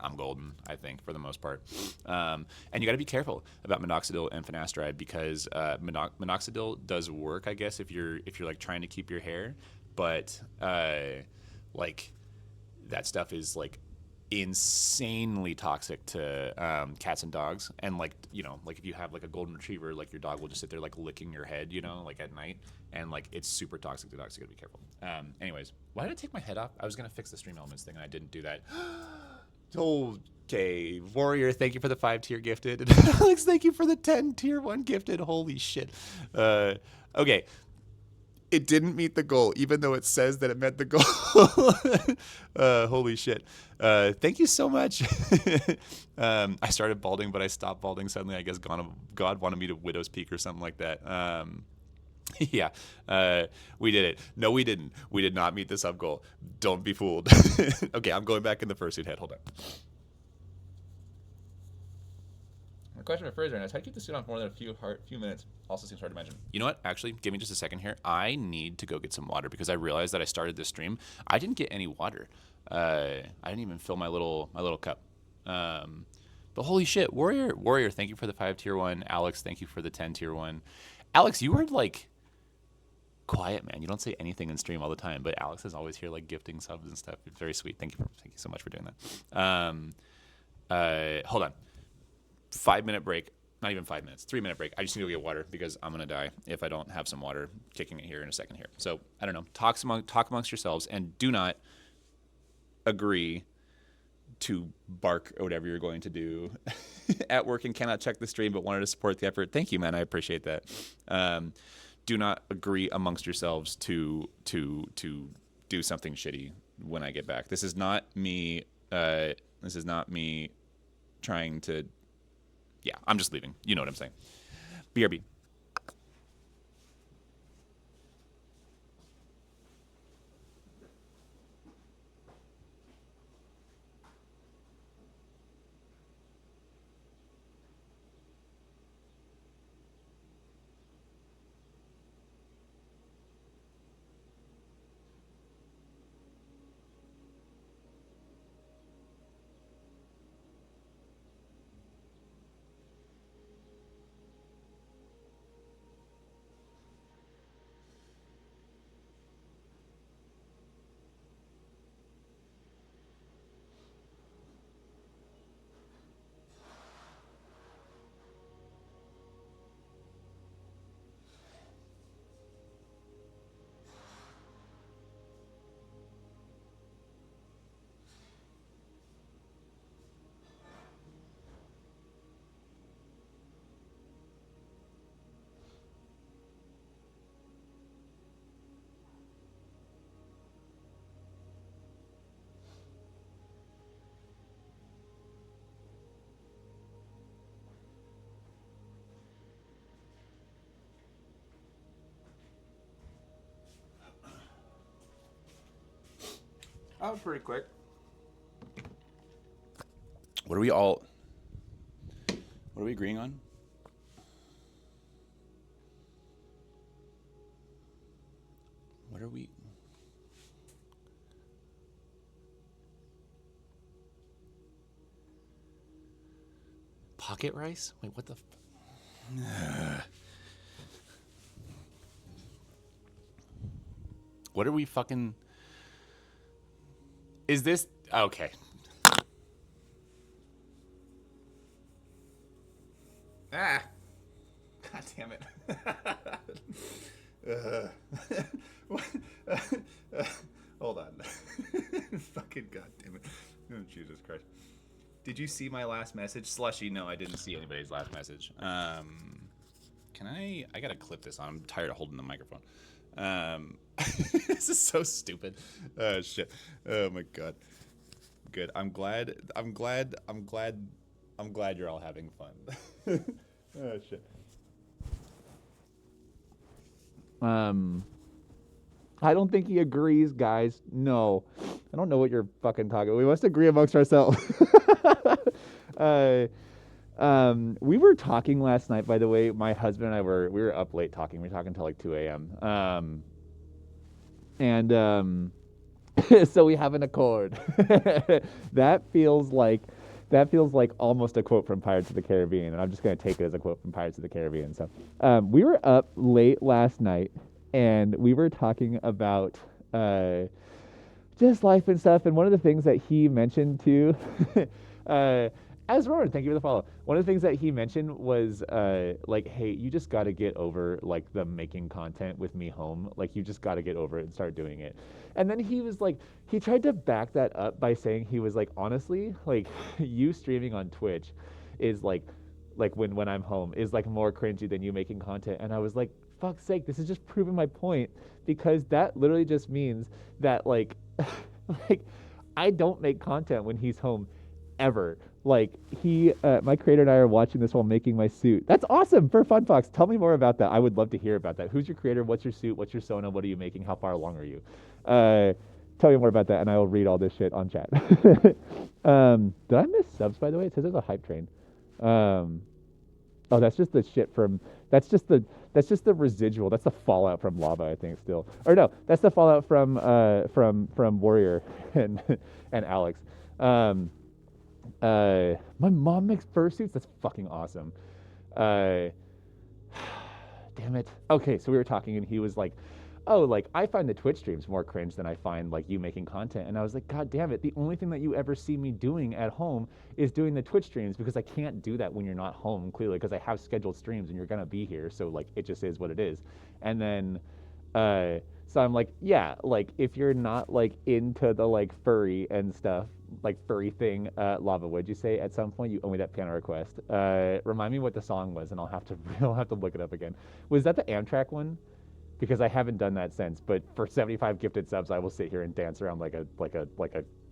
I'm golden, I think, for the most part. And you got to be careful about minoxidil and finasteride because minoxidil does work, I guess, if you're like trying to keep your hair, but like that stuff is like insanely toxic to cats and dogs. And like, you know, like if you have like a golden retriever, like your dog will just sit there like licking your head, you know, like at night, and like it's super toxic to dogs. So you gotta be careful. Anyways, why did I take my head off? I was gonna fix the stream elements thing and I didn't do that. Okay, Warrior, thank you for the 5-tier gifted. And Alex, thank you for the 10 tier 1 gifted. Holy shit. Okay. It didn't meet the goal, even though it says that it met the goal. Holy shit. Thank you so much. I started balding, but I stopped balding suddenly. I guess God wanted me to Widow's Peak or something like that. Yeah, we did it. No, we didn't. We did not meet the sub goal. Don't be fooled. Okay, I'm going back in the fursuit head. Hold on. question for Fraser right now is how to keep the suit on for more than a few minutes. Also seems hard to imagine. You know what? Actually, give me just a second here. I need to go get some water because I realized that I started this stream. I didn't get any water. I didn't even fill my little cup. But holy shit, Warrior, thank you for the 5 tier 1. Alex, thank you for the 10 tier 1. Alex, you were like quiet, man. You don't say anything in stream all the time, but Alex is always here like gifting subs and stuff. It's very sweet. Thank you so much for doing that. Hold on. 5-minute break. Not even 5 minutes. 3-minute break. I just need to go get water because I'm gonna die if I don't have some water. Kicking it here in a second here. So I don't know. Talk amongst yourselves and do not agree to bark or whatever you're going to do at work and cannot check the stream but wanted to support the effort. Thank you, man. I appreciate that. Do not agree amongst yourselves to do something shitty when I get back. This is not me trying to. Yeah, I'm just leaving. You know what I'm saying. BRB. That was pretty quick. What are we agreeing on? What are we? Pocket rice? Wait, what the? What are we fucking? Is this okay? Ah. God damn it. Hold on. Fucking god damn it. Oh, Jesus Christ. Did you see my last message? Slushy, no, I didn't see anybody's last message. Can I gotta clip this on. I'm tired of holding the microphone. This is so stupid. Oh shit. Oh my god. Good. I'm glad you're all having fun. Oh shit. I don't think he agrees, guys. No. I don't know what you're fucking talking about. We must agree amongst ourselves. We were talking last night, by the way. My husband and I we were up late talking. We were talking until like 2 a.m. So we have an accord. That feels like almost a quote from Pirates of the Caribbean, and I'm just gonna take it as a quote from Pirates of the Caribbean. So we were up late last night, and we were talking about just life and stuff. And one of the things that he mentioned too, as Rowan, thank you for the follow. One of the things that he mentioned was like, hey, you just got to get over like the making content with me home. Like, you just got to get over it and start doing it. And then he was like, he tried to back that up by saying, he was like, honestly, like you streaming on Twitch is like when I'm home is like more cringy than you making content. And I was like, fuck's sake, this is just proving my point, because that literally just means that like like I don't make content when he's home ever. Like my creator and I are watching this while making my suit. That's awesome for Fun Fox. Tell me more about that. I would love to hear about that. Who's your creator? What's your suit? What's your Sona? What are you making? How far along are you? Tell me more about that, and I will read all this shit on chat. Did I miss subs, by the way? It says there's a hype train. Oh, that's just the shit from. That's just the. That's just the residual. That's the fallout from lava, I think. Still, or no, that's the fallout from Warrior and and Alex. Um, my mom makes fursuits. That's fucking awesome. Uh, damn it. Okay, so we were talking, and he was like, "Oh, like I find the Twitch streams more cringe than I find like you making content." And I was like, "God damn it! The only thing that you ever see me doing at home is doing the Twitch streams because I can't do that when you're not home, clearly, because I have scheduled streams and you're gonna be here. So like, it just is what it is." And then, so I'm like, "Yeah, like if you're not like into the like furry and stuff." Like furry thing, Lava. What'd you say? At some point, you owe me that piano request. Remind me what the song was, and I'll have to I'll have to look it up again. Was that the Amtrak one? Because I haven't done that since. But for 75 gifted subs, I will sit here and dance around like a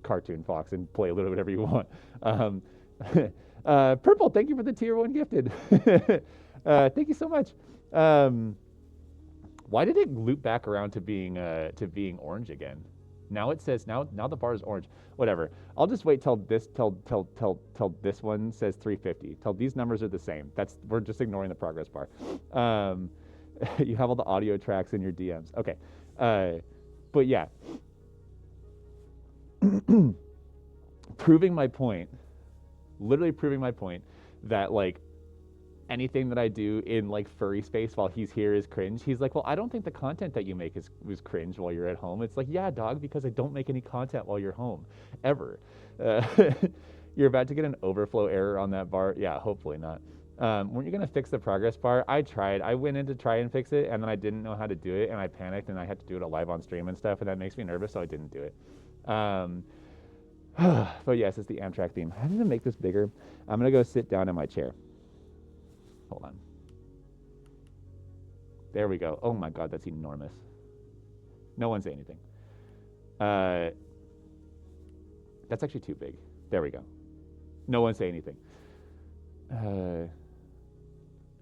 cartoon fox and play a little whatever you want. Purple, thank you for the tier 1 gifted. Thank you so much. Why did it loop back around to being orange again? Now it says now the bar is orange. Whatever. I'll just wait till this one says 350. Till these numbers are the same. We're just ignoring the progress bar. You have all the audio tracks in your DMs. Okay. But yeah. Proving my point. Literally proving my point that like anything that I do in like furry space while he's here is cringe. He's like, well, I don't think the content that you make is cringe while you're at home. It's like, yeah, dog, because I don't make any content while you're home, ever. You're about to get an overflow error on that bar. Yeah, hopefully not. Weren't you gonna fix the progress bar? I tried. I went in to try and fix it, and then I didn't know how to do it, and I panicked, and I had to do it live on stream and stuff, and that makes me nervous, so I didn't do it. But yes, it's the Amtrak theme. I need to make this bigger. I'm gonna go sit down in my chair. Hold on. There we go. Oh my god, that's enormous. No one say anything. That's actually too big. There we go. No one say anything.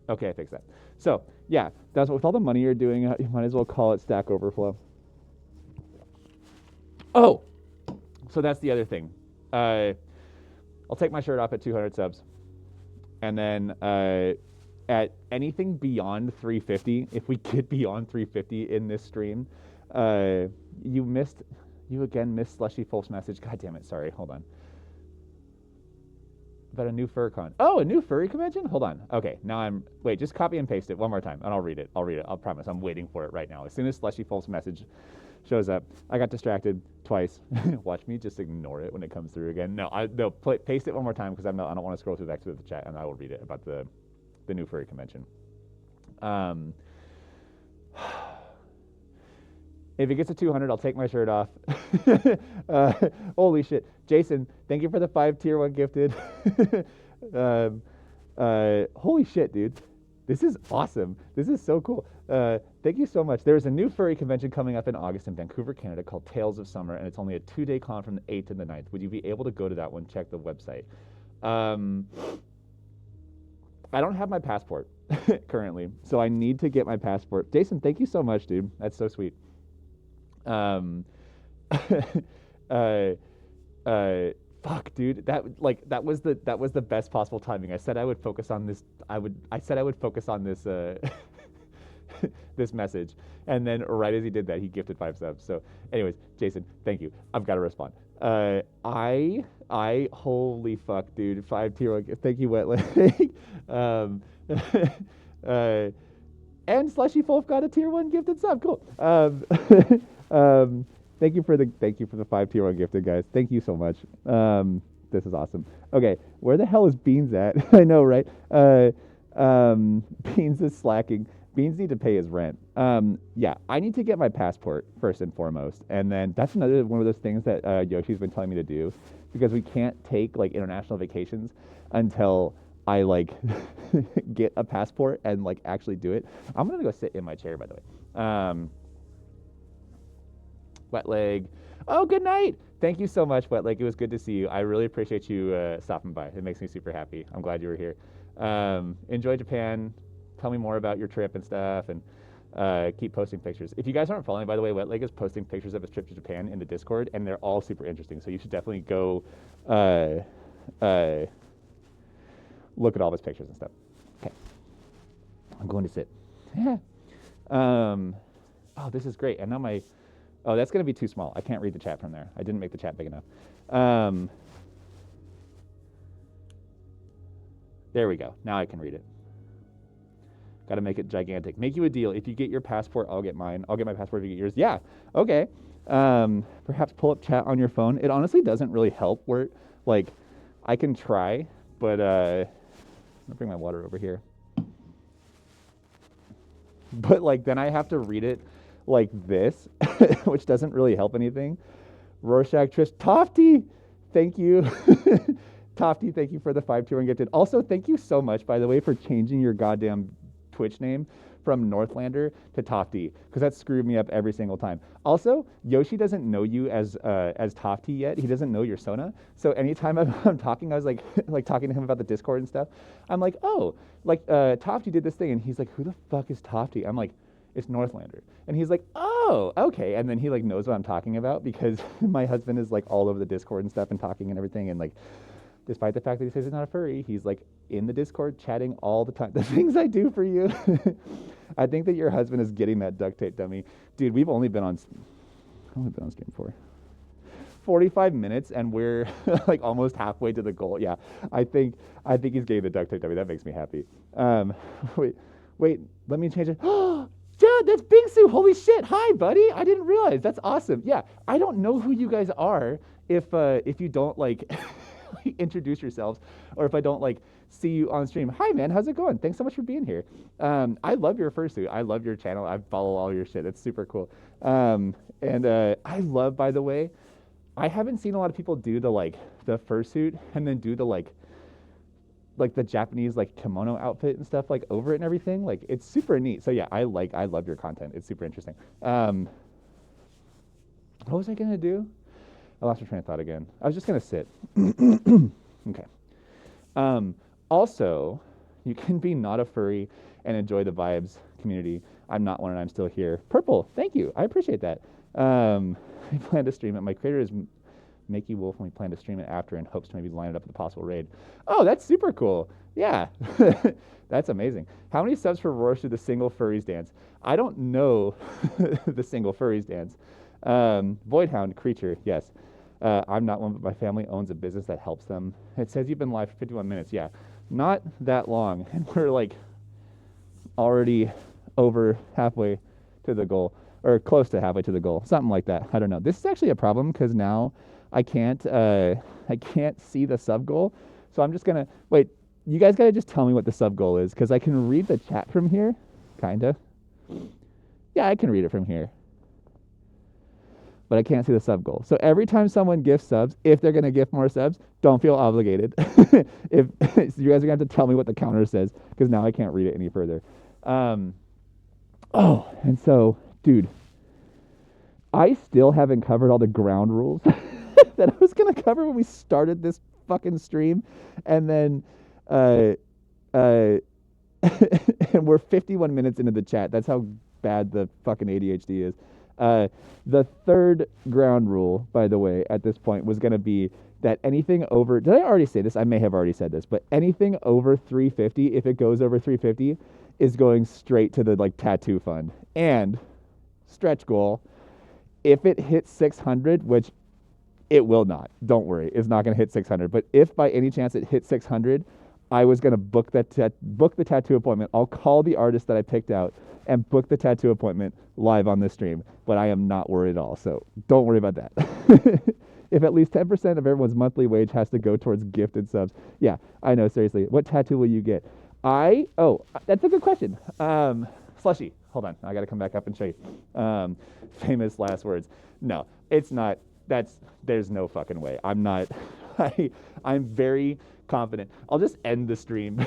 Okay, I fixed that. So, yeah, that's what, with all the money you're doing, you might as well call it Stack Overflow. Oh! So that's the other thing. I'll take my shirt off at 200 subs. And then at anything beyond 350, if we get beyond 350 in this stream, you again missed Slushy Fulf's message. God damn it, sorry, hold on. About a new FurCon. Oh, a new furry convention? Hold on. Okay, wait, just copy and paste it one more time, and I'll read it. I'll promise. I'm waiting for it right now. As soon as Slushy Fulf's message shows up, I got distracted twice. Watch me just ignore it when it comes through again. No, paste it one more time because I don't want to scroll through back to the chat, and I will read it about the new furry convention. If it gets to 200, I'll take my shirt off. Holy shit. Jason, thank you for the 5 tier 1 gifted. Holy shit, dude. This is awesome. This is so cool. Thank you so much. There's a new furry convention coming up in August in Vancouver, Canada called Tales of Summer, and it's only a 2-day con from the 8th to the 9th. Would you be able to go to that one? Check the website. I don't have my passport currently, so I need to get my passport. Jason, thank you so much, dude. That's so sweet. Fuck, dude. That was the best possible timing. I said I would focus on this. I said I would focus on this this message, and then right as he did that, he gifted 5 subs. So, anyways, Jason, thank you. I've got to respond. Holy fuck, dude. 5 tier 1. Thank you, Wet Leg. And Slushy Fulf got a tier 1 gifted sub. Cool. Thank you for the 5 tier 1 gifted, guys. Thank you so much. This is awesome. Okay, where the hell is Beans at? I know, right? Beans is slacking. Beans need to pay his rent. Yeah, I need to get my passport first and foremost, and then that's another one of those things that Yoshi's been telling me to do, because we can't take like international vacations until I like get a passport and like actually do it. I'm gonna go sit in my chair, by the way. Wet Leg. Oh, good night. Thank you so much, Wet Leg. It was good to see you. I really appreciate you stopping by. It makes me super happy. I'm glad you were here. Enjoy Japan. Tell me more about your trip and stuff, and keep posting pictures. If you guys aren't following, by the way, Wet Leg is posting pictures of his trip to Japan in the Discord, and they're all super interesting. So you should definitely go look at all his pictures and stuff. Okay. I'm going to sit. Oh, this is great. And now oh, that's going to be too small. I can't read the chat from there. I didn't make the chat big enough. There we go. Now I can read it. Got to make it gigantic. Make you a deal. If you get your passport, I'll get mine. I'll get my passport if you get yours. Yeah. Okay. Perhaps pull up chat on your phone. It honestly doesn't really help where, like, I can try, but I'm gonna bring my water over here. But like then I have to read it like this, which doesn't really help anything. Rorschach Trish Tofty, thank you. Tofty, thank you for the 5 tier gifted. Also, thank you so much, by the way, for changing your goddamn Twitch name from Northlander to Tofty, because that screwed me up every single time. Also, Yoshi doesn't know you as Tofty yet. He doesn't know your Sona. So anytime I'm talking, I was like talking to him about the Discord and stuff. I'm like, oh, like Tofty did this thing, and he's like, who the fuck is Tofty? I'm like, it's Northlander. And he's like, oh, okay. And then he like knows what I'm talking about because my husband is like all over the Discord and stuff and talking and everything, and like, despite the fact that he says he's not a furry, he's like in the Discord chatting all the time. The things I do for you. I think that your husband is getting that duct tape dummy. Dude, we've only been on stream for 45 minutes and we're like almost halfway to the goal. Yeah, I think he's getting the duct tape dummy. That makes me happy. Wait, let me change it. Dude, that's Bingsu. Holy shit. Hi, buddy. I didn't realize. That's awesome. Yeah, I don't know who you guys are if you don't like introduce yourselves, or if I don't like see you on stream. Hi man, how's it going? Thanks so much for being here. I love your Fursuit. I love your channel. I follow all your shit. It's super cool. And I love, by the way, I haven't seen a lot of people do the Fursuit and then do the like the Japanese like kimono outfit and stuff like over it and everything. Like it's super neat. So yeah, I love your content. It's super interesting. What was I gonna do? I lost my train of thought again. I was just going to sit. Okay. Also, you can be not a furry and enjoy the vibes community. I'm not one and I'm still here. Purple, thank you. I appreciate that. I plan to stream it. My creator is Makey Wolf, and we plan to stream it after in hopes to maybe line it up with a possible raid. Oh, that's super cool. Yeah. That's amazing. How many subs for Roar should the single furries dance? I don't know the single furries dance. Voidhound creature, yes. I'm not one, but my family owns a business that helps them. It says you've been live for 51 minutes. Yeah, not that long. And we're like already over halfway to the goal, or close to halfway to the goal. Something like that. I don't know. This is actually a problem because now I can't see the sub goal. So I'm just going to, wait, you guys got to just tell me what the sub goal is because I can read the chat from here. Kinda. Yeah, I can read it from here. But I can't see the sub goal. So every time someone gifts subs, if they're going to gift more subs, don't feel obligated. If so you guys are going to have to tell me what the counter says because now I can't read it any further. And so, dude, I still haven't covered all the ground rules that I was going to cover when we started this fucking stream. And then, and we're 51 minutes into the chat. That's how bad the fucking ADHD is. The third ground rule, by the way, at this point was going to be that anything over, did I already say this? I may have already said this, but anything over 350, if it goes over 350, is going straight to the like tattoo fund. And stretch goal, if it hits 600, which it will not, don't worry, it's not going to hit 600. But if by any chance it hits 600, I was going to book the tattoo appointment. I'll call the artist that I picked out and book the tattoo appointment live on this stream. But I am not worried at all, so don't worry about that. If at least 10% of everyone's monthly wage has to go towards gifted subs. Yeah, I know, seriously. What tattoo will you get? That's a good question. Slushy. Hold on. I got to come back up and show you. Famous last words. No, it's not. There's no fucking way. I'm not. I'm very confident. I'll just end the stream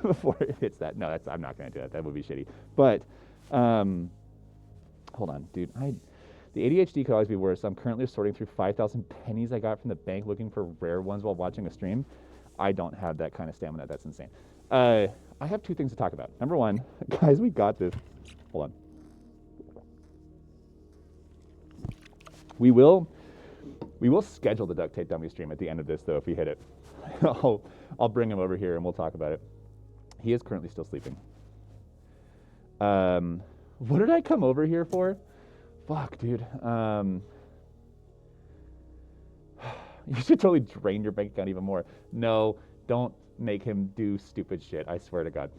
before it hits that. No, I'm not going to do that. That would be shitty. But hold on, dude. The ADHD could always be worse. I'm currently sorting through 5,000 pennies I got from the bank looking for rare ones while watching a stream. I don't have that kind of stamina. That's insane. I have two things to talk about. Number one, guys, we got this. Hold on. We will schedule the duct tape dummy stream at the end of this, though, if we hit it. I'll bring him over here and we'll talk about it. He is currently still sleeping. What did I come over here for? Fuck, dude. You should totally drain your bank account even more. No, don't make him do stupid shit. I swear to God.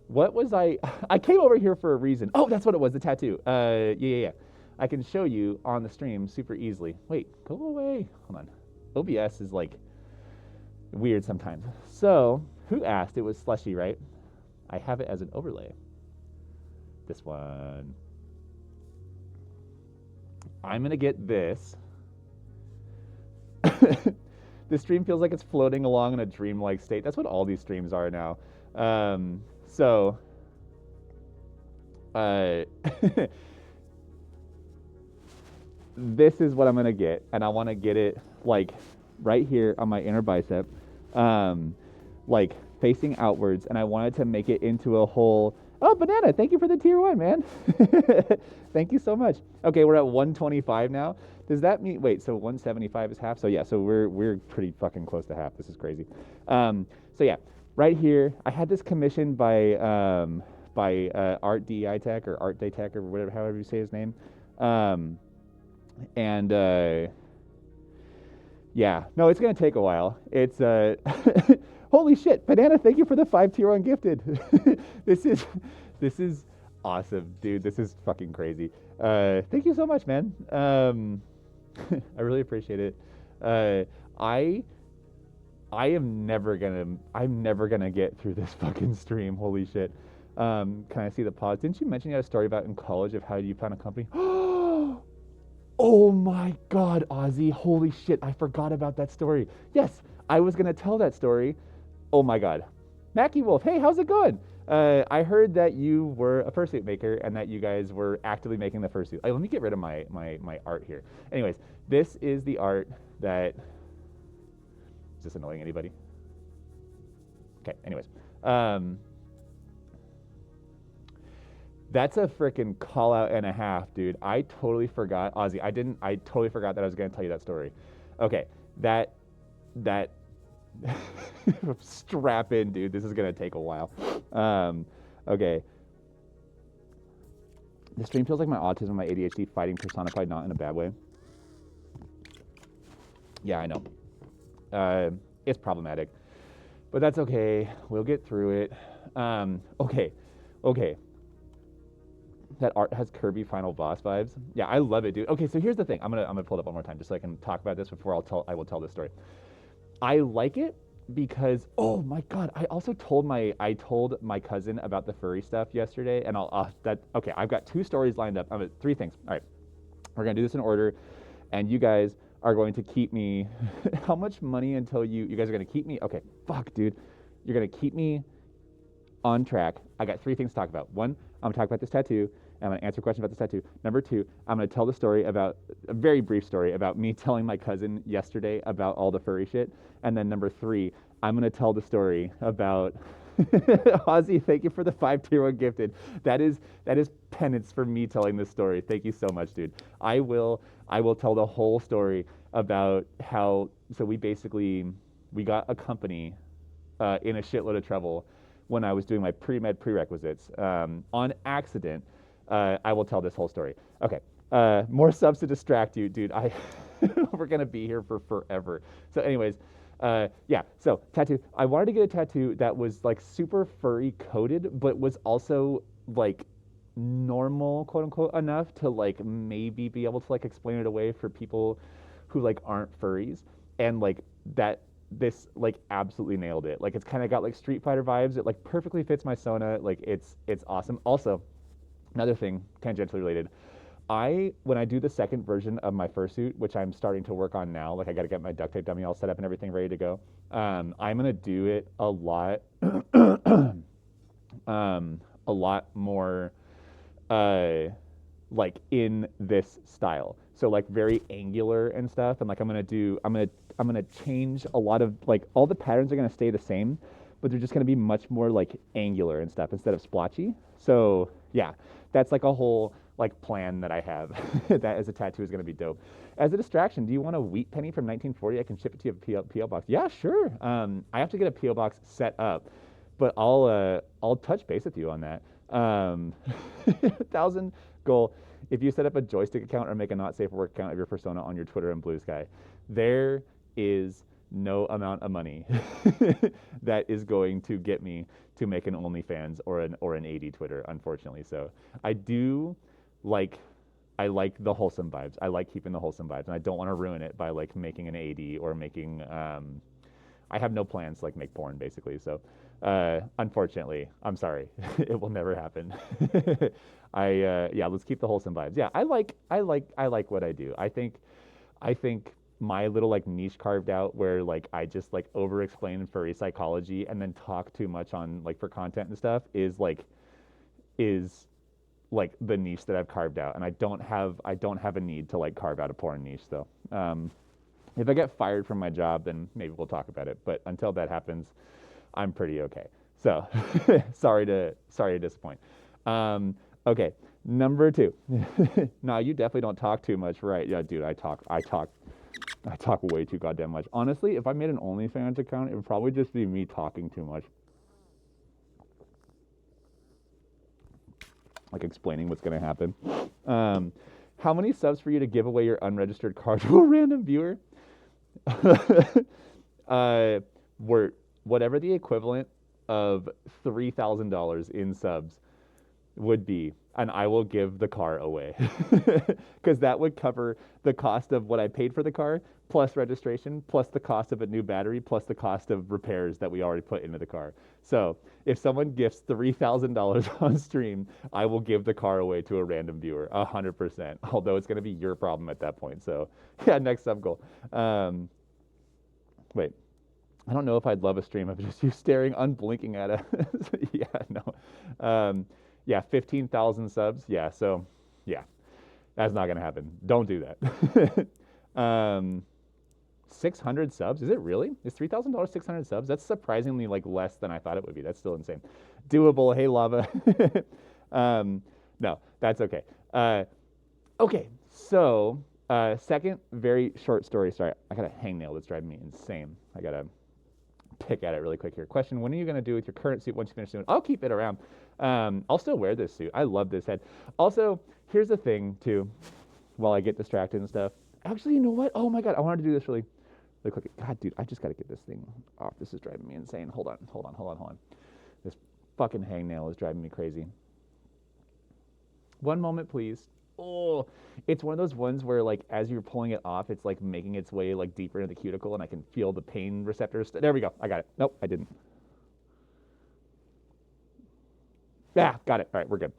What was I? I came over here for a reason. Oh, that's what it was. The tattoo. Yeah. I can show you on the stream super easily. Wait, go away. Hold on. OBS is like weird sometimes. So, who asked? It was Slushy, right? I have it as an overlay. This one. I'm gonna get this. The stream feels like it's floating along in a dreamlike state. That's what all these streams are now. So, this is what I'm gonna get, and I want to get it like right here on my inner bicep, like facing outwards, and I wanted to make it into a whole. Oh, Banana, thank you for the tier 1, man. Thank you so much. Okay, we're at 125 now. Does that mean, wait, so 175 is half? So yeah, so we're pretty fucking close to half. This is crazy. So yeah, right here, I had this commissioned by Art DEI Tech or Art Day Tech or whatever, however you say his name. Yeah, no, it's gonna take a while. It's holy shit, Banana, thank you for the 5 tier 1 gifted. This is awesome, dude. This is fucking crazy. Thank you so much, man. I really appreciate it. I'm never gonna get through this fucking stream. Holy shit. Can I see the pause? Didn't you mention you had a story about in college of how you found a company? Oh my God, Ozzy. Holy shit, I forgot about that story. Yes, I was gonna tell that story. Oh my God. Mackie Wolf, hey, how's it going? I heard that you were a fursuit maker and that you guys were actively making the fursuit. Let me get rid of my art here. Anyways, this is the art that... Is this annoying anybody? Okay, anyways. That's a freaking call out and a half, dude. I totally forgot. Ozzy, I totally forgot that I was going to tell you that story. Okay, that strap in, dude. This is going to take a while. Okay. The stream feels like my autism and my ADHD fighting personified, not in a bad way. Yeah, I know. It's problematic, but that's okay. We'll get through it. Okay. That art has Kirby Final Boss vibes. Yeah, I love it, dude. Okay, so here's the thing. I'm gonna pull it up one more time just so I can talk about this before I will tell this story. I like it because, oh my God, I also told my cousin about the furry stuff yesterday, and I've got 2 stories lined up. 3 things. All right, we're gonna do this in order, and you guys are going to keep me. How much money until you guys are gonna keep me? Okay, fuck, dude, you're gonna keep me on track. I got 3 things to talk about. 1, I'm gonna talk about this tattoo. I'm going to answer questions about this tattoo. Number 2, I'm going to tell the story about, a very brief story about me telling my cousin yesterday about all the furry shit. And then number 3, I'm going to tell the story about, Ozzy, thank you for the 5 tier 1 gifted. That is penance for me telling this story. Thank you so much, dude. I will tell the whole story about how, so we got a company in a shitload of trouble when I was doing my pre-med prerequisites on accident. I will tell this whole story. Okay, more subs to distract you, dude. We're gonna be here for forever. So anyways, yeah, so tattoo. I wanted to get a tattoo that was like super furry coated, but was also like normal, quote unquote, enough to like maybe be able to like explain it away for people who like aren't furries. And like this like absolutely nailed it. Like it's kind of got like Street Fighter vibes. It like perfectly fits my Sona. Like it's awesome. Also, another thing, tangentially related, when I do the second version of my fursuit, which I'm starting to work on now, like I got to get my duct tape dummy all set up and everything ready to go. I'm gonna do it a lot, a lot more, like in this style. So like very angular and stuff, and like I'm gonna change a lot of like all the patterns are gonna stay the same, but they're just gonna be much more like angular and stuff instead of splotchy. So yeah, that's like a whole like plan that I have. That as a tattoo is gonna be dope. As a distraction, do you want a wheat penny from 1940? I can ship it to you a PO box. Yeah, sure. I have to get a PO box set up, but I'll touch base with you on that. 1,000 goal. If you set up a joystick account or make a not safe for work account of your persona on your Twitter and Blue Sky, there is no amount of money that is going to get me to make an OnlyFans or an AD Twitter, unfortunately. So I do like I like the wholesome vibes. I like keeping the wholesome vibes, and I don't want to ruin it by like making an AD or making. I have no plans to like make porn basically. So unfortunately, I'm sorry, it will never happen. Yeah, let's keep the wholesome vibes. Yeah, I like what I do. I think my little like niche carved out where like I just like over explain furry psychology and then talk too much on like for content and stuff is like the niche that I've carved out, and I don't have a need to like carve out a porn niche. So if I get fired from my job, then maybe we'll talk about it. But until that happens, I'm pretty okay. So sorry to disappoint. Okay, number two. No, you definitely don't talk too much, right? Yeah, dude, I talk way too goddamn much. Honestly, if I made an OnlyFans account, it would probably just be me talking too much. Like explaining what's going to happen. How many subs for you to give away your unregistered card to a random viewer? Were whatever the equivalent of $3,000 in subs would be, and I will give the car away because that would cover the cost of what I paid for the car, plus registration, plus the cost of a new battery, plus the cost of repairs that we already put into the car. So if someone gifts $3,000 on stream, I will give the car away to a random viewer, 100%. Although it's going to be your problem at that point. So yeah, next sub goal. Wait. I don't know if I'd love a stream of just you staring unblinking at us. Yeah, no. Yeah, 15,000 subs. Yeah, so yeah, that's not gonna happen. Don't do that. 600 subs? Is it really? Is $3,000 600 subs? That's surprisingly like less than I thought it would be. That's still insane. Doable. Hey, lava. No, that's okay. Okay, so second very short story. Sorry, I got a hangnail that's driving me insane. I gotta pick at it really quick here. Question: when are you going to do with your current suit once you finish doing it? I'll keep it around. I'll still wear this suit. I love this head. Also, here's the thing too, while I get distracted and stuff. Actually, you know what? Oh my god, I wanted to do this really quick. God, dude, I just got to get this thing off. This is driving me insane. Hold on. This fucking hangnail is driving me crazy. One moment, please. Oh, it's one of those ones where like as you're pulling it off, it's like making its way like deeper into the cuticle, and I can feel the pain receptors. There we go. I got it. Nope, I didn't. Yeah, got it. All right, we're good.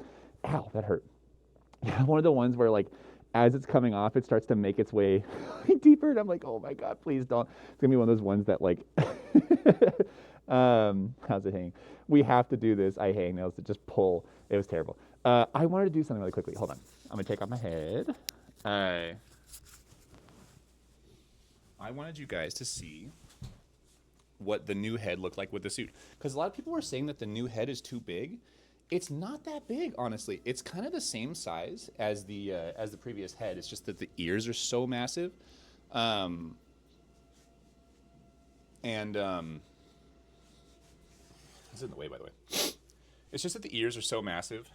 Ow, that hurt. Yeah, one of the ones where like as it's coming off, it starts to make its way deeper, and I'm like, oh my god, please don't. It's gonna be one of those ones that like. How's it hang? We have to do this. I hang nails to just pull. It was terrible. I wanted to do something really quickly. Hold on. I'm gonna take off my head. I wanted you guys to see what the new head looked like with the suit, because a lot of people were saying that the new head is too big. It's not that big, honestly. It's kind of the same size as the previous head. It's just that the ears are so massive, and it's in the way, by the way. It's just that the ears are so massive,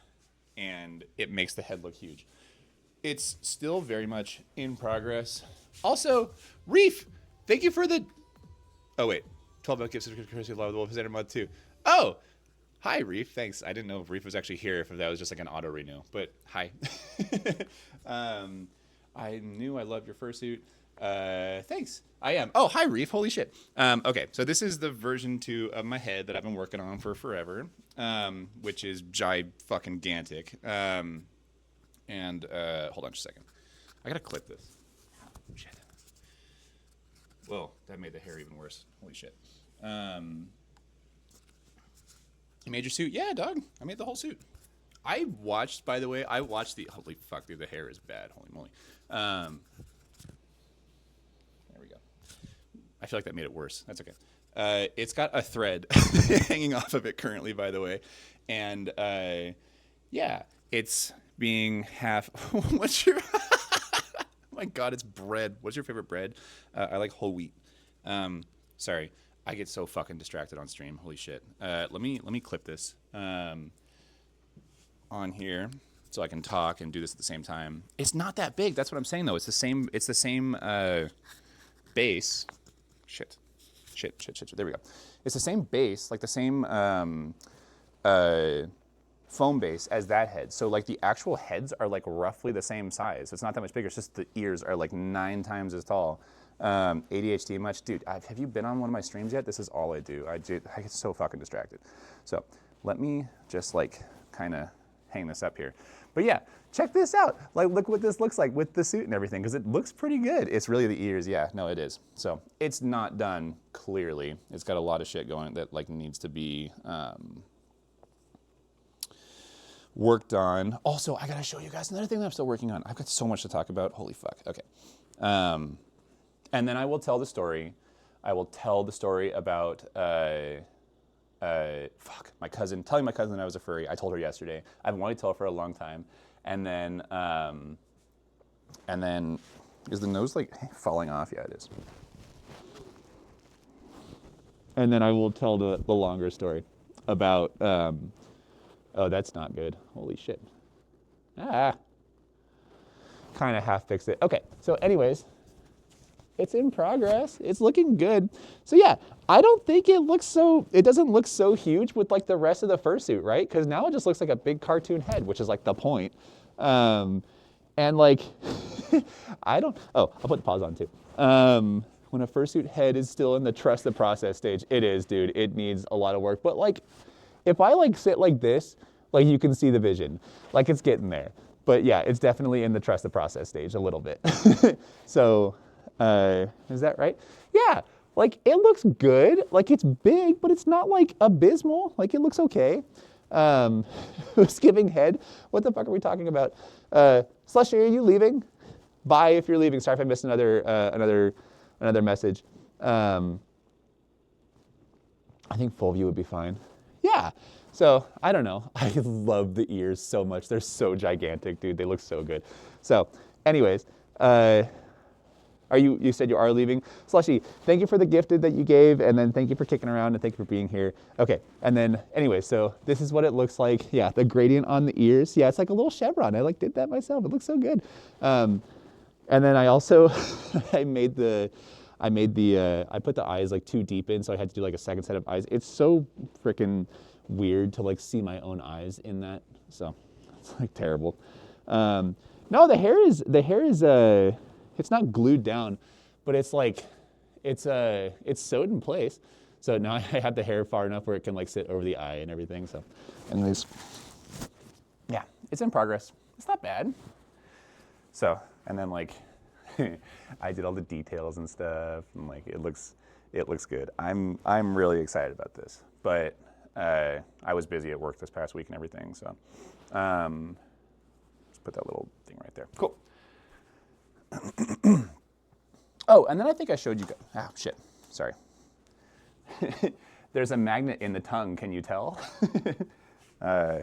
and it makes the head look huge. It's still very much in progress. Also, Reef, thank you for the. Oh wait, 12 milk gifts courtesy of Lava the Wolf is mod 2. Oh, hi Reef, thanks. I didn't know if Reef was actually here, if that was just like an auto renew, but hi. I knew I loved your fursuit. Thanks. I am. Oh, hi Reef. Holy shit. Okay, so this is the version 2 of my head that I've been working on for forever, which is fucking gantic. And hold on just a second. I gotta clip this. Shit. Whoa, that made the hair even worse. Holy shit. You made your suit? Yeah, dog. I made the whole suit. I watched the. Holy fuck, dude, the hair is bad. Holy moly. There we go. I feel like that made it worse. That's okay. It's got a thread hanging off of it currently, by the way. And yeah, it's being half. What's your. Oh my god, it's bread. What's your favorite bread? I like whole wheat. Sorry, I get so fucking distracted on stream. Holy shit. Let me clip this. on here so I can talk and do this at the same time. It's not that big. That's what I'm saying though. It's the same. It's the same base. Shit. There we go. It's the same base, like the same foam base as that head. So like the actual heads are like roughly the same size. It's not that much bigger. It's just the ears are like 9 times as tall. ADHD much, dude. Have you been on one of my streams yet? This is all I do. I get so fucking distracted. So let me just like kind of hang this up here. But yeah, check this out. Like, look what this looks like with the suit and everything, because it looks pretty good. It's really the ears. Yeah, no, it is. So it's not done clearly. It's got a lot of shit going that like needs to be worked on. Also, I gotta show you guys another thing that I'm still working on. I've got so much to talk about. Holy fuck. Okay. And then I will tell the story. I will tell the story about my cousin, telling my cousin that I was a furry. I told her yesterday. I've wanted to tell her for a long time. And then is the nose like falling off? Yeah, it is. And then I will tell the longer story about, oh, that's not good. Holy shit. Kind of half fixed it. Okay, so anyways, it's in progress. It's looking good. So yeah, I don't think it doesn't look so huge with like the rest of the fursuit, right? Because now it just looks like a big cartoon head, which is like the point. And like, I'll put the pause on too. When a fursuit head is still in the trust the process stage, it is, dude. It needs a lot of work. But like, if I like sit like this, like you can see the vision. Like it's getting there. But yeah, it's definitely in the trust the process stage a little bit. So, is that right? Yeah, like it looks good. Like it's big, but it's not like abysmal. Like it looks okay. Skipping head. What the fuck are we talking about? Slushy, are you leaving? Bye if you're leaving. Sorry if I missed another message. I think full view would be fine. Yeah. So I don't know. I love the ears so much. They're so gigantic, dude. They look so good. So, anyways, you said you are leaving? Slushy, thank you for the gifted that you gave, and then thank you for kicking around, and thank you for being here. Okay, and then, anyway, so this is what it looks like. Yeah, the gradient on the ears. Yeah, it's like a little chevron. I like did that myself. It looks so good. And then I also, I put the eyes like too deep in, so I had to do like a second set of eyes. It's so freaking weird to like see my own eyes in that. So it's like terrible. No, the hair is it's not glued down, but it's like, it's sewed in place. So now I have the hair far enough where it can like sit over the eye and everything. So anyways, yeah, it's in progress. It's not bad. So, and then like, I did all the details and stuff, and like, it looks good. I'm really excited about this, but I was busy at work this past week and everything. So, just put that little thing right there. Cool. Oh, and then I think I showed you guys. Oh, shit. Sorry. There's a magnet in the tongue. Can you tell? I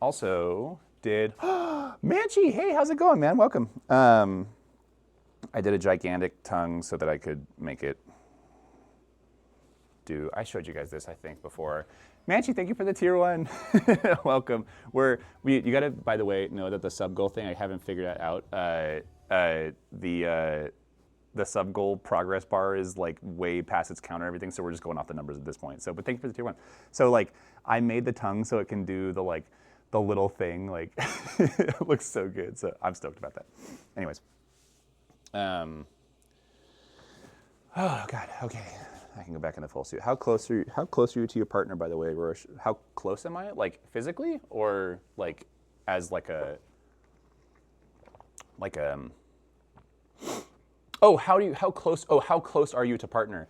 also did. Manchi, hey, how's it going, man? Welcome. I did a gigantic tongue so that I could make it do. I showed you guys this, I think, before. Manchi, thank you for the tier 1. Welcome. You gotta, by the way, know that the sub goal thing, I haven't figured that out. The sub goal progress bar is like way past its count and everything, so we're just going off the numbers at this point. So, but thank you for the tier 1. So like, I made the tongue so it can do the like, the little thing, like, it looks so good. So I'm stoked about that. Anyways. Oh God, okay. I can go back in the full suit. How close are you to your partner, by the way, Roche? How close am I? Like physically, or like as like a how close are you to partner?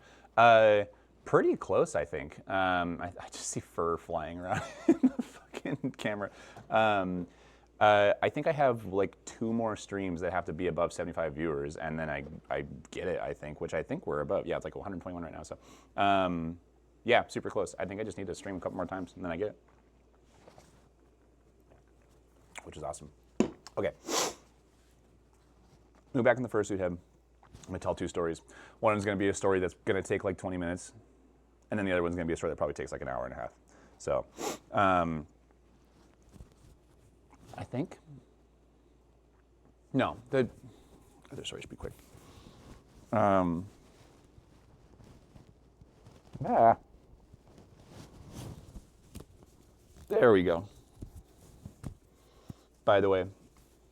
Pretty close, I think. I just see fur flying around in the fucking camera. I think I have like 2 more streams that have to be above 75 viewers, and then I get it, I think, which I think we're above. Yeah, it's like 121 right now, so. Yeah, super close. I think I just need to stream a couple more times, and then I get it. Which is awesome. Okay. Go back in the fursuit head. I'm gonna tell 2 stories. One is gonna be a story that's gonna take like 20 minutes, and then the other one's gonna be a story that probably takes like an hour and a half. So, I think. No, the other story should be quick. There we go. By the way,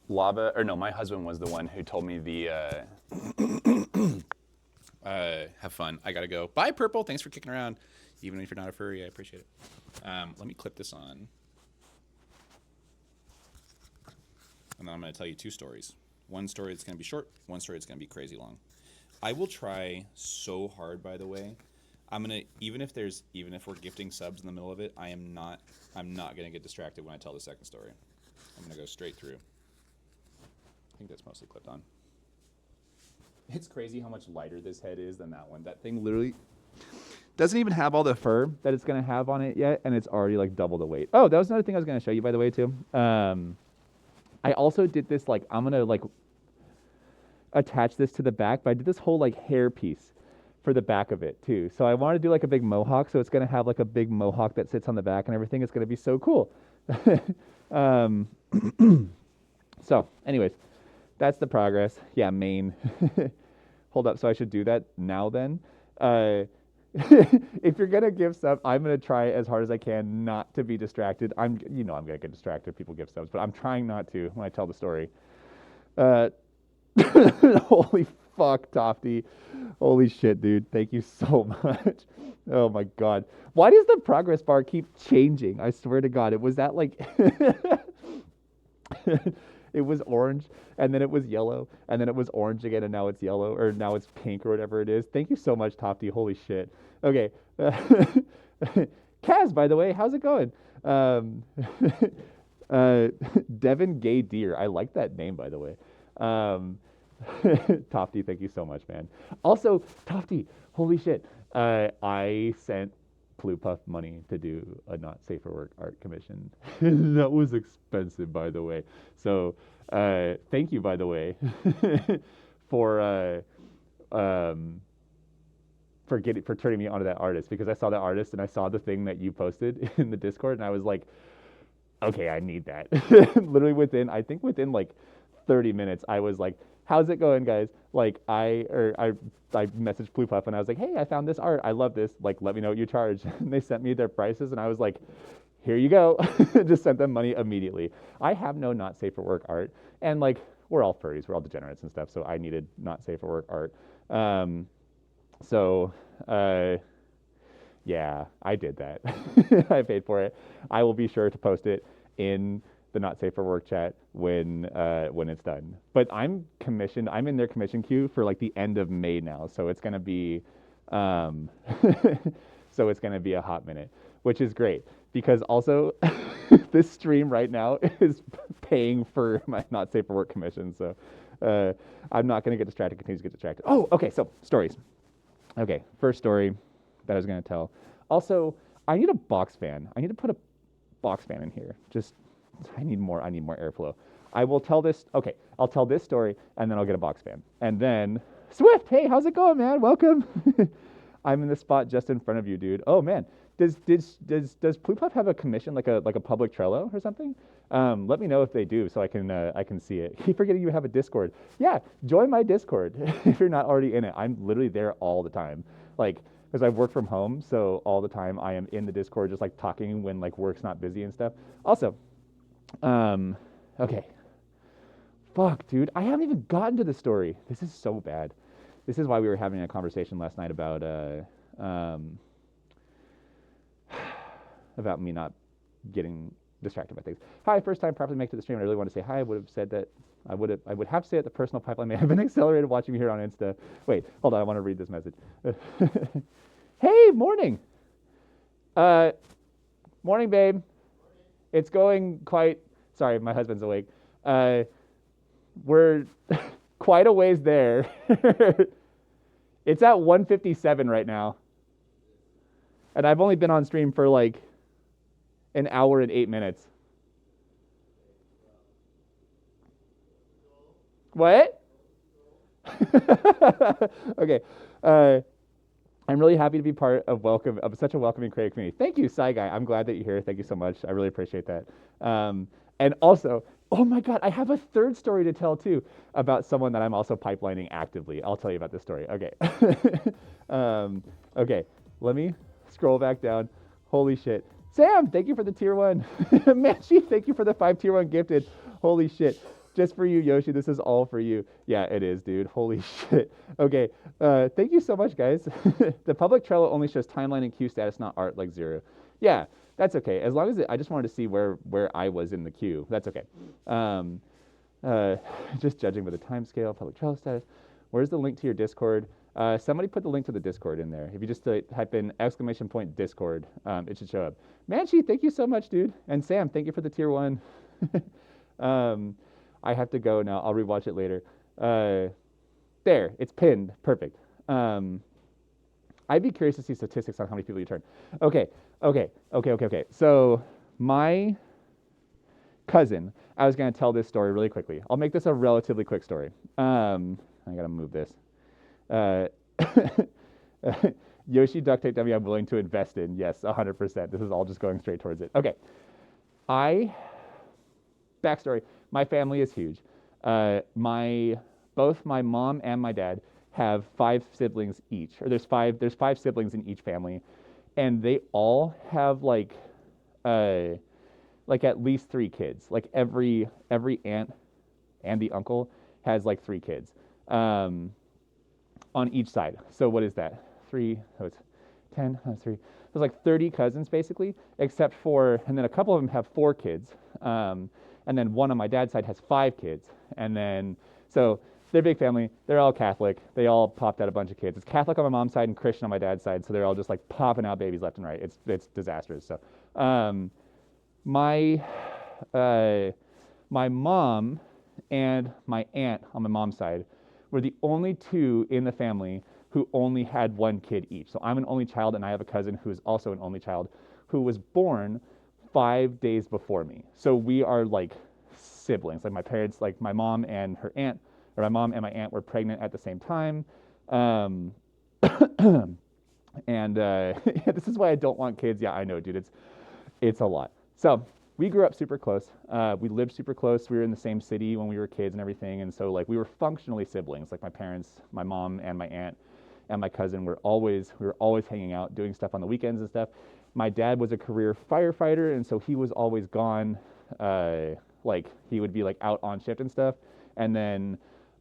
my husband was the one who told me the, have fun. I gotta go. Bye, Purple. Thanks for kicking around. Even if you're not a furry, I appreciate it. Let me clip this on. And then I'm gonna tell you 2 stories. One story that's gonna be short, one story that's gonna be crazy long. I will try so hard, by the way. I'm gonna, even if we're gifting subs in the middle of it, I'm not gonna get distracted when I tell the second story. I'm gonna go straight through. I think that's mostly clipped on. It's crazy how much lighter this head is than that one. That thing literally doesn't even have all the fur that it's gonna have on it yet, and it's already like double the weight. Oh, that was another thing I was gonna show you, by the way, too. I also did this, like, I'm gonna like attach this to the back, but I did this whole like hair piece for the back of it too. So I wanted to do like a big mohawk, so it's gonna have like a big mohawk that sits on the back and everything. It's gonna be so cool. So anyways, that's the progress. Yeah, Maine. Hold up, so I should do that now then. If you're gonna give subs, I'm gonna try as hard as I can not to be distracted. I'm gonna get distracted if people give subs, but I'm trying not to when I tell the story. Holy fuck, Tofty. Holy shit, dude. Thank you so much. Oh my god. Why does the progress bar keep changing? I swear to god. It was that like it was orange, and then it was yellow, and then it was orange again, and now it's yellow, or now it's pink, or whatever it is. Thank you so much, Tofty. Holy shit. Okay. Kaz, by the way, how's it going? Devin Gay Deer. I like that name, by the way. Tofty, thank you so much, man. Also, Tofty, holy shit. I sent Plupuff money to do a not safe for work art commission. That was expensive, by the way. So, thank you, by the way, for turning me onto that artist, because I saw that artist and I saw the thing that you posted in the Discord, and I was like, okay, I need that. Literally within like 30 minutes, I was like, how's it going, guys? Like, I messaged Plupuff and I was like, hey, I found this art. I love this. Like, let me know what you charge. And they sent me their prices, and I was like, here you go. Just sent them money immediately. I have no not safe for work art. And like, we're all furries, we're all degenerates and stuff. So I needed not safe for work art. Yeah, I did that. I paid for it. I will be sure to post it in the not safe for work chat when it's done. But I'm commissioned. I'm in their commission queue for like the end of May now, so it's gonna be, so it's gonna be a hot minute, which is great because also this stream right now is paying for my not safe for work commission. So I'm not gonna get distracted. Continue to get distracted. Oh, okay. So stories. Okay, first story that I was gonna tell. Also, I need a box fan. I need to put a box fan in here. I need more airflow. I will tell this, okay, I'll tell this story and then I'll get a box fan. And then, Swift, hey, how's it going, man? Welcome. I'm in the spot just in front of you, dude. Oh man, does Plupuff have a commission, like a public Trello or something? Let me know if they do so I can see it. Keep forgetting you have a Discord. Yeah, join my Discord if you're not already in it. I'm literally there all the time. Like, because I work from home, so all the time I am in the Discord just like talking when like work's not busy and stuff. Also, okay. Fuck, dude. I haven't even gotten to the story. This is so bad. This is why we were having a conversation last night about me not getting distracted by things. Hi, first time properly make it to the stream. I really want to say hi. I would have said that I would have said the personal pipeline may have been accelerated watching me here on Insta. Wait, hold on. I want to read this message. Hey, morning. Morning, babe. It's going quite. Sorry, my husband's awake. We're quite a ways there. It's at 1:57 right now. And I've only been on stream for like an hour and 8 minutes. What? Okay. I'm really happy to be part of such a welcoming creative community. Thank you, Sci Guy. I'm glad that you're here. Thank you so much. I really appreciate that. And also, oh my God, I have a third story to tell too about someone that I'm also pipelining actively. I'll tell you about this story. Okay. um, okay. Let me scroll back down. Holy shit. Sam, thank you for the tier one. Manchi, thank you for the 5 tier one gifted. Holy shit. Just for you, Yoshi. This is all for you. Yeah, it is, dude. Holy shit. Okay. Thank you so much, guys. The public Trello only shows timeline and queue status, not art like 0. Yeah, that's okay. As long as I just wanted to see where I was in the queue. That's okay. Um, uh, just judging by the timescale, public Trello status. Where's the link to your Discord? Somebody put the link to the Discord in there. If you just type in !Discord, it should show up. Manchi, thank you so much, dude. And Sam, thank you for the tier 1. I have to go now. I'll rewatch it later. There, it's pinned. Perfect. I'd be curious to see statistics on how many people you turn. Okay. So my cousin, I was going to tell this story really quickly. I'll make this a relatively quick story. I got to move this. Yoshi duct tape dummy I'm willing to invest in. Yes, 100%. This is all just going straight towards it. Okay. Backstory, my family is huge. Both my mom and my dad have 5 siblings each, or there's five siblings in each family, and they all have at least 3 kids. Like every aunt and the uncle has like 3 kids on each side. So what is that? 3, so it's 10, 3. There's like 30 cousins basically, except for, and then a couple of them have 4 kids. And then one on my dad's side has 5 kids. And then, so they're a big family. They're all Catholic. They all popped out a bunch of kids. It's Catholic on my mom's side and Christian on my dad's side. So they're all just like popping out babies left and right. It's disastrous. So, my mom and my aunt on my mom's side were the only 2 in the family who only had 1 kid each. So I'm an only child, and I have a cousin who is also an only child who was born 5 days before me. So we are like siblings. Like my parents, like my mom and her aunt, or my mom and my aunt were pregnant at the same time. And this is why I don't want kids. Yeah, I know, dude. It's a lot. So we grew up super close. We lived super close. We were in the same city when we were kids and everything. And so like we were functionally siblings. Like my parents, my mom and my aunt and my cousin we were always hanging out, doing stuff on the weekends and stuff. My dad was a career firefighter, and so he was always gone. Like he would be like out on shift and stuff. And then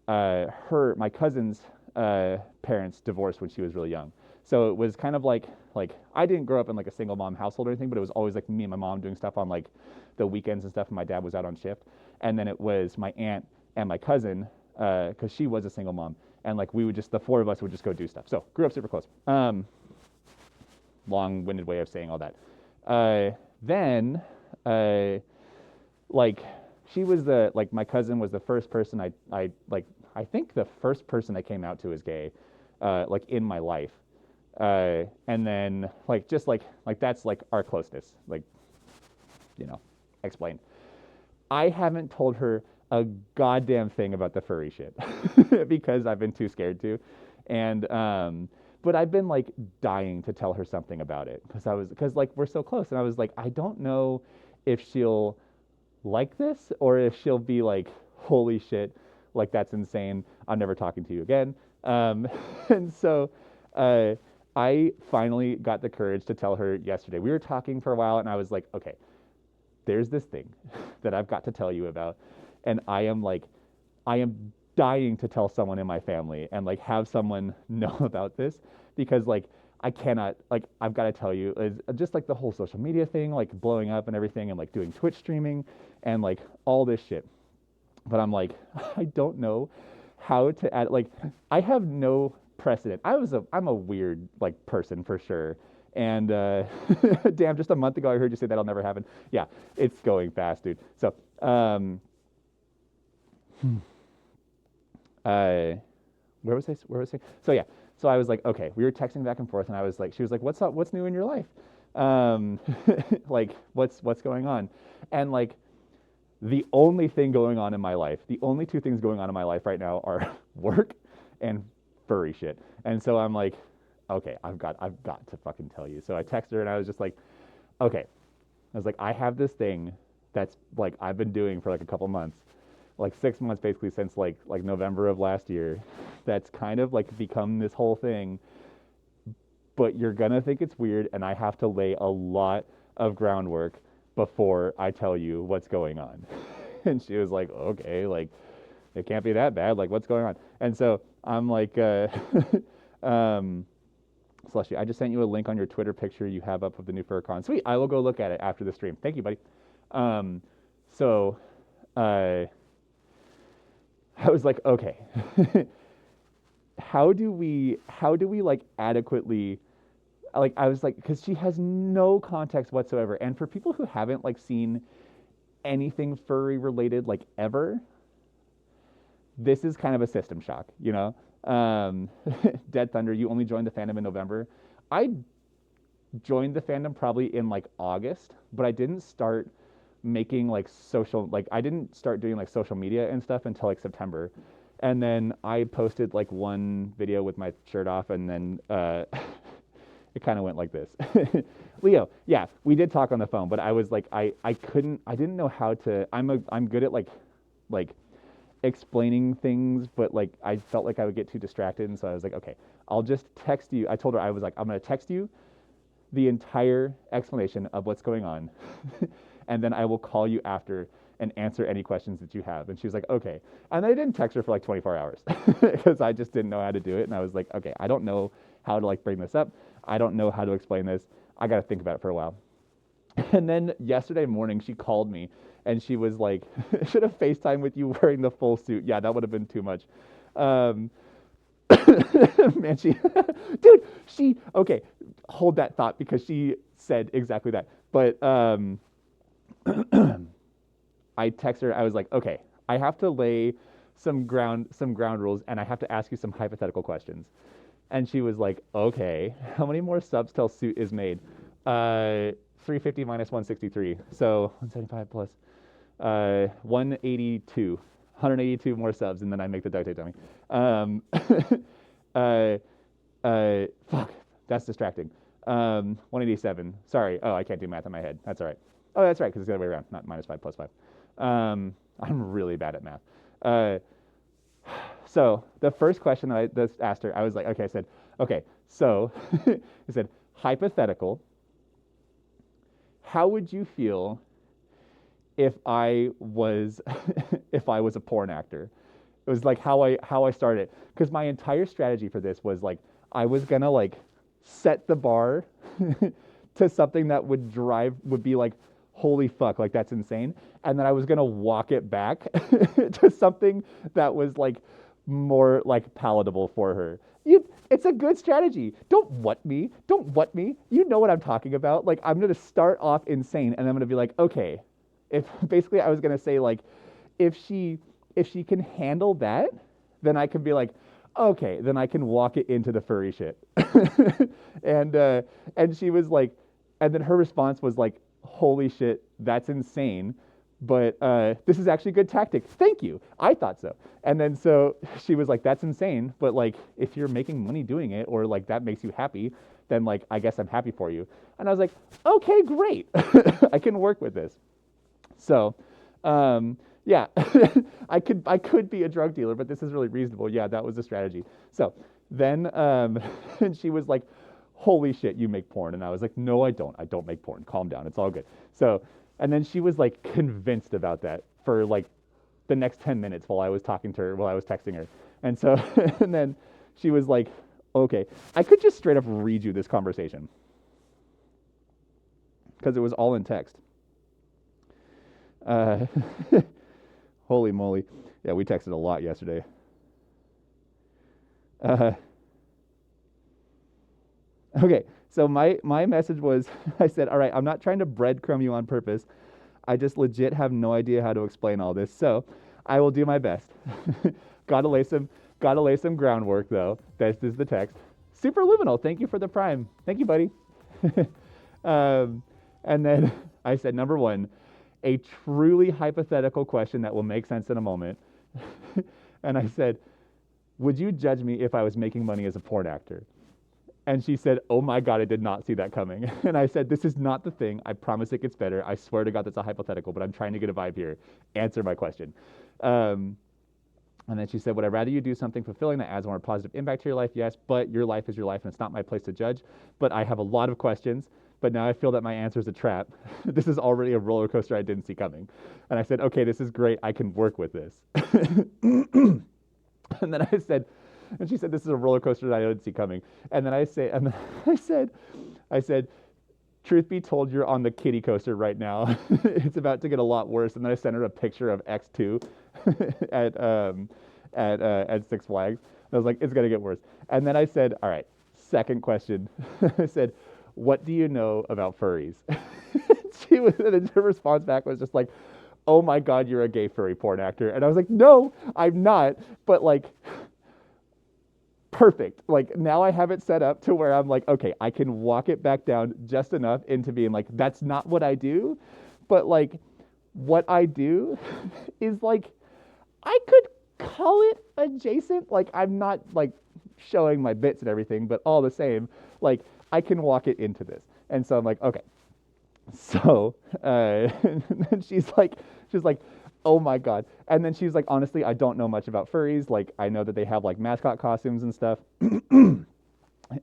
my cousin's parents divorced when she was really young. So it was kind of like I didn't grow up in like a single mom household or anything, but it was always like me and my mom doing stuff on like the weekends and stuff, and my dad was out on shift. And then it was my aunt and my cousin, because she was a single mom, and like the 4 of us would just go do stuff. So grew up super close. Long-winded way of saying all that. Then, like she was my cousin was the first person I think the first person I came out to as gay, like in my life. And then just that's like our closeness, explained. I haven't told her a goddamn thing about the furry shit because I've been too scared to. And but I've been like dying to tell her something about it because we're so close, and I was like, I don't know if she'll like this or if she'll be like, holy shit, like that's insane, I'm never talking to you again. And so I finally got the courage to tell her yesterday. We were talking for a while, and I was like, okay, there's this thing that I've got to tell you about, and I am dying to tell someone in my family and like have someone know about this, because like I cannot, like I've got to tell you, it's just like the whole social media thing, like blowing up and everything, and like doing Twitch streaming and like all this shit. But I'm like, I don't know how to add, like I have no precedent. I'm a weird like person for sure. And damn, just a month ago I heard you say that'll never happen. Yeah, it's going fast, dude. So where was I? So yeah, so I was like, okay, we were texting back and forth, and I was like, she was like, what's up? What's new in your life? Like, what's going on? And like, the only thing going on in my life, the only 2 things going on in my life right now are work and furry shit. And so I'm like, okay, I've got to fucking tell you. So I texted her and I was just like, okay. I was like, I have this thing that's like I've been doing for like a couple months, like 6 months basically since like November of last year. That's kind of like become this whole thing, but you're gonna think it's weird, and I have to lay a lot of groundwork before I tell you what's going on. And she was like, okay, like it can't be that bad. Like what's going on? And so I'm like, um, Celestia, I just sent you a link on your Twitter picture you have up of the new Furcon. Sweet, I will go look at it after the stream. Thank you, buddy. Um, so uh, I was like, okay, how do we like adequately like I was like because she has no context whatsoever, and for people who haven't like seen anything furry related like ever, this is kind of a system shock, you know. Dead Thunder, you only joined the fandom in November. I joined the fandom probably in like August, but I didn't start making like social like I didn't start doing like social media and stuff until like September. And then I posted like one video with my shirt off, and then it kind of went like this. Leo, yeah, we did talk on the phone, but I was like I didn't know how to I'm good at like explaining things, but like I felt like I would get too distracted, and so I was like, okay, I'll just text you. I told her I was like, I'm gonna text you the entire explanation of what's going on, and then I will call you after and answer any questions that you have. And she was like, okay. And I didn't text her for like 24 hours because I just didn't know how to do it. And I was like, okay, I don't know how to like bring this up. I don't know how to explain this. I got to think about it for a while. And then yesterday morning, she called me and she was like, should have FaceTime with you wearing the full suit. Yeah, that would have been too much. Um, man, okay, hold that thought because she said exactly that. But I texted her. I was like, okay, I have to lay some ground rules, and I have to ask you some hypothetical questions. And she was like, okay, how many more subs till suit is made? 350 minus 163, so 175 plus 182. 182 more subs, and then I make the duct tape dummy. Fuck, that's distracting. 187. Sorry. Oh, I can't do math in my head. That's all right. Oh, that's right, because it's the other way around, not minus 5 plus 5. I'm really bad at math. So the first question that I asked her, I was like, okay, I said, okay, so I said, hypothetical, how would you feel if I was if I was a porn actor? It was like how I started, because my entire strategy for this was like I was gonna like set the bar to something that would be like, holy fuck, like that's insane, and then I was gonna walk it back to something that was like more like palatable for her. It's a good strategy. Don't what me. You know what I'm talking about. Like I'm gonna start off insane, and I'm gonna be like, okay, if basically I was gonna say like, if she can handle that, then I can be like, okay, then I can walk it into the furry shit. And she was like, and then her response was like, holy shit, that's insane. But this is actually a good tactic. Thank you. I thought so. And then so she was like, that's insane. But like, if you're making money doing it, or like that makes you happy, then like, I guess I'm happy for you. And I was like, okay, great. I can work with this. So, yeah, I could be a drug dealer, but this is really reasonable. Yeah, that was the strategy. So then, and she was like, holy shit, you make porn. And I was like, no, I don't. I don't make porn. Calm down. It's all good. So, and then she was like convinced about that for like the next 10 minutes while I was talking to her, while I was texting her. And so, and then she was like, okay, I could just straight up read you this conversation because it was all in text. Holy moly. Yeah, we texted a lot yesterday. Okay, so my message was, I said, all right, I'm not trying to breadcrumb you on purpose. I just legit have no idea how to explain all this. So I will do my best. Gotta lay some groundwork though. This is the text. Superluminal, thank you for the prime. Thank you, buddy. And then I said, number one, a truly hypothetical question that will make sense in a moment. And I said, would you judge me if I was making money as a porn actor? And she said, "Oh my God, I did not see that coming." And I said, "This is not the thing. I promise it gets better. I swear to God, that's a hypothetical, but I'm trying to get a vibe here. Answer my question." Um, and then she said, "Would I rather you do something fulfilling that adds a more positive impact to your life? Yes, but your life is your life, and it's not my place to judge. But I have a lot of questions. But now I feel that my answer is a trap. This is already a roller coaster I didn't see coming." And I said, "Okay, this is great. I can work with this." And then I said, and she said, "This is a roller coaster that I didn't see coming." And then and then I said, "Truth be told, you're on the kiddie coaster right now. It's about to get a lot worse." And then I sent her a picture of X2 at Six Flags. I was like, "It's gonna get worse." And then I said, "All right, second question." I said, "What do you know about furries?" And then her response back was just like, "Oh my God, you're a gay furry porn actor." And I was like, "No, I'm not." But like, perfect. Like now I have it set up to where I'm like, okay, I can walk it back down just enough into being like, that's not what I do. But like, what I do is like, I could call it adjacent. Like, I'm not like showing my bits and everything, but all the same, like, I can walk it into this. And so I'm like, okay. So, and then she's like, "Oh my God." And then she's like, "Honestly, I don't know much about furries. Like, I know that they have like mascot costumes and stuff."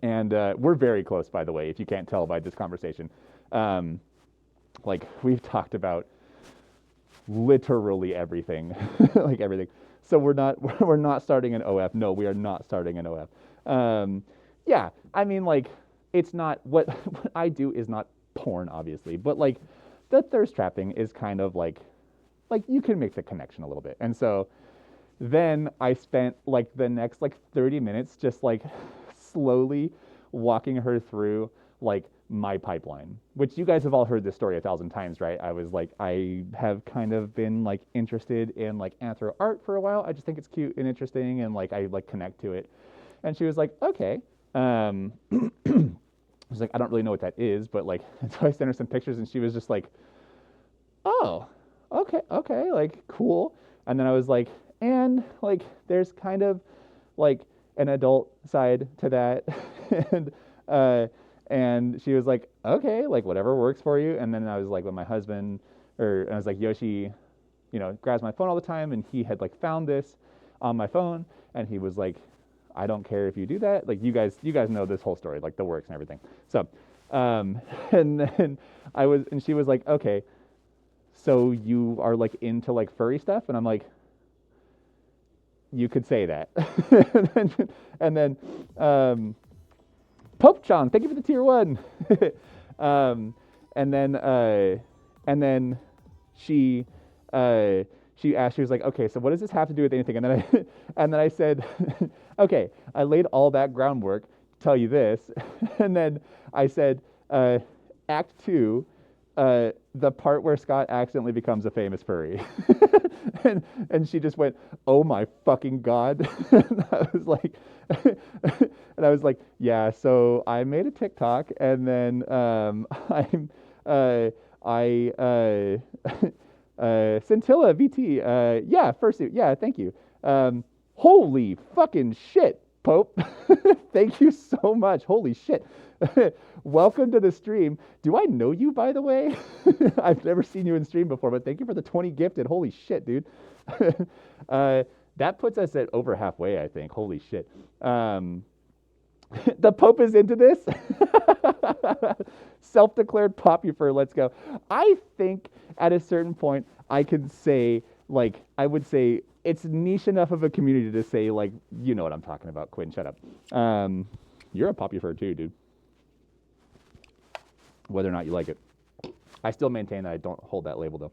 And we're very close, by the way, if you can't tell by this conversation. Um, like, we've talked about literally everything, like everything. So we're not starting an OF. No, we are not starting an OF. Yeah, I mean, like, it's not what I do is not porn, obviously, but like the thirst trapping is kind of like you can make the connection a little bit. And so then I spent like the next like 30 minutes just like slowly walking her through like my pipeline, which you guys have all heard this story 1,000 times, right? I was like, I have kind of been like interested in like anthro art for a while. I just think it's cute and interesting, and like I like connect to it. And she was like, "Okay." I was like, "I don't really know what that is," but like, and so I sent her some pictures, and she was just like, "Oh, okay, like cool." And then I was like, "And like, there's kind of like an adult side to that," and uh, and she was like, "Okay, like whatever works for you." And then I was like, with my husband, and I was like, Yoshi, grabs my phone all the time, and he had like found this on my phone, and he was like, "I don't care if you do that. Like, you guys know this whole story, like the works and everything." So, and then and she was like, "Okay, so you are like into like furry stuff?" And I'm like, "You could say that." And then Pope Chong, thank you for the tier 1. um, and then she she asked, she was like, "Okay, so what does this have to do with anything?" And then I said, "Okay, I laid all that groundwork to tell you this." And then I said, Act 2, the part where Scott accidentally becomes a famous furry. and she just went, "Oh my fucking God." And I was like, "Yeah, so I made a TikTok, and then Scintilla VT, yeah, Fursuit, yeah, thank you. Holy fucking shit, Pope." Thank you so much. Holy shit. Welcome to the stream. Do I know you, by the way? I've never seen you in stream before, but thank you for the 20 gifted. Holy shit, dude. That puts us at over halfway, I think. Holy shit. The Pope is into this. Self-declared popular. Let's go. I think at a certain point I can say, like, I would say it's niche enough of a community to say, like, you know what I'm talking about. Quinn, shut up. You're a popular too, dude. Whether or not you like it. I still maintain that I don't hold that label, though.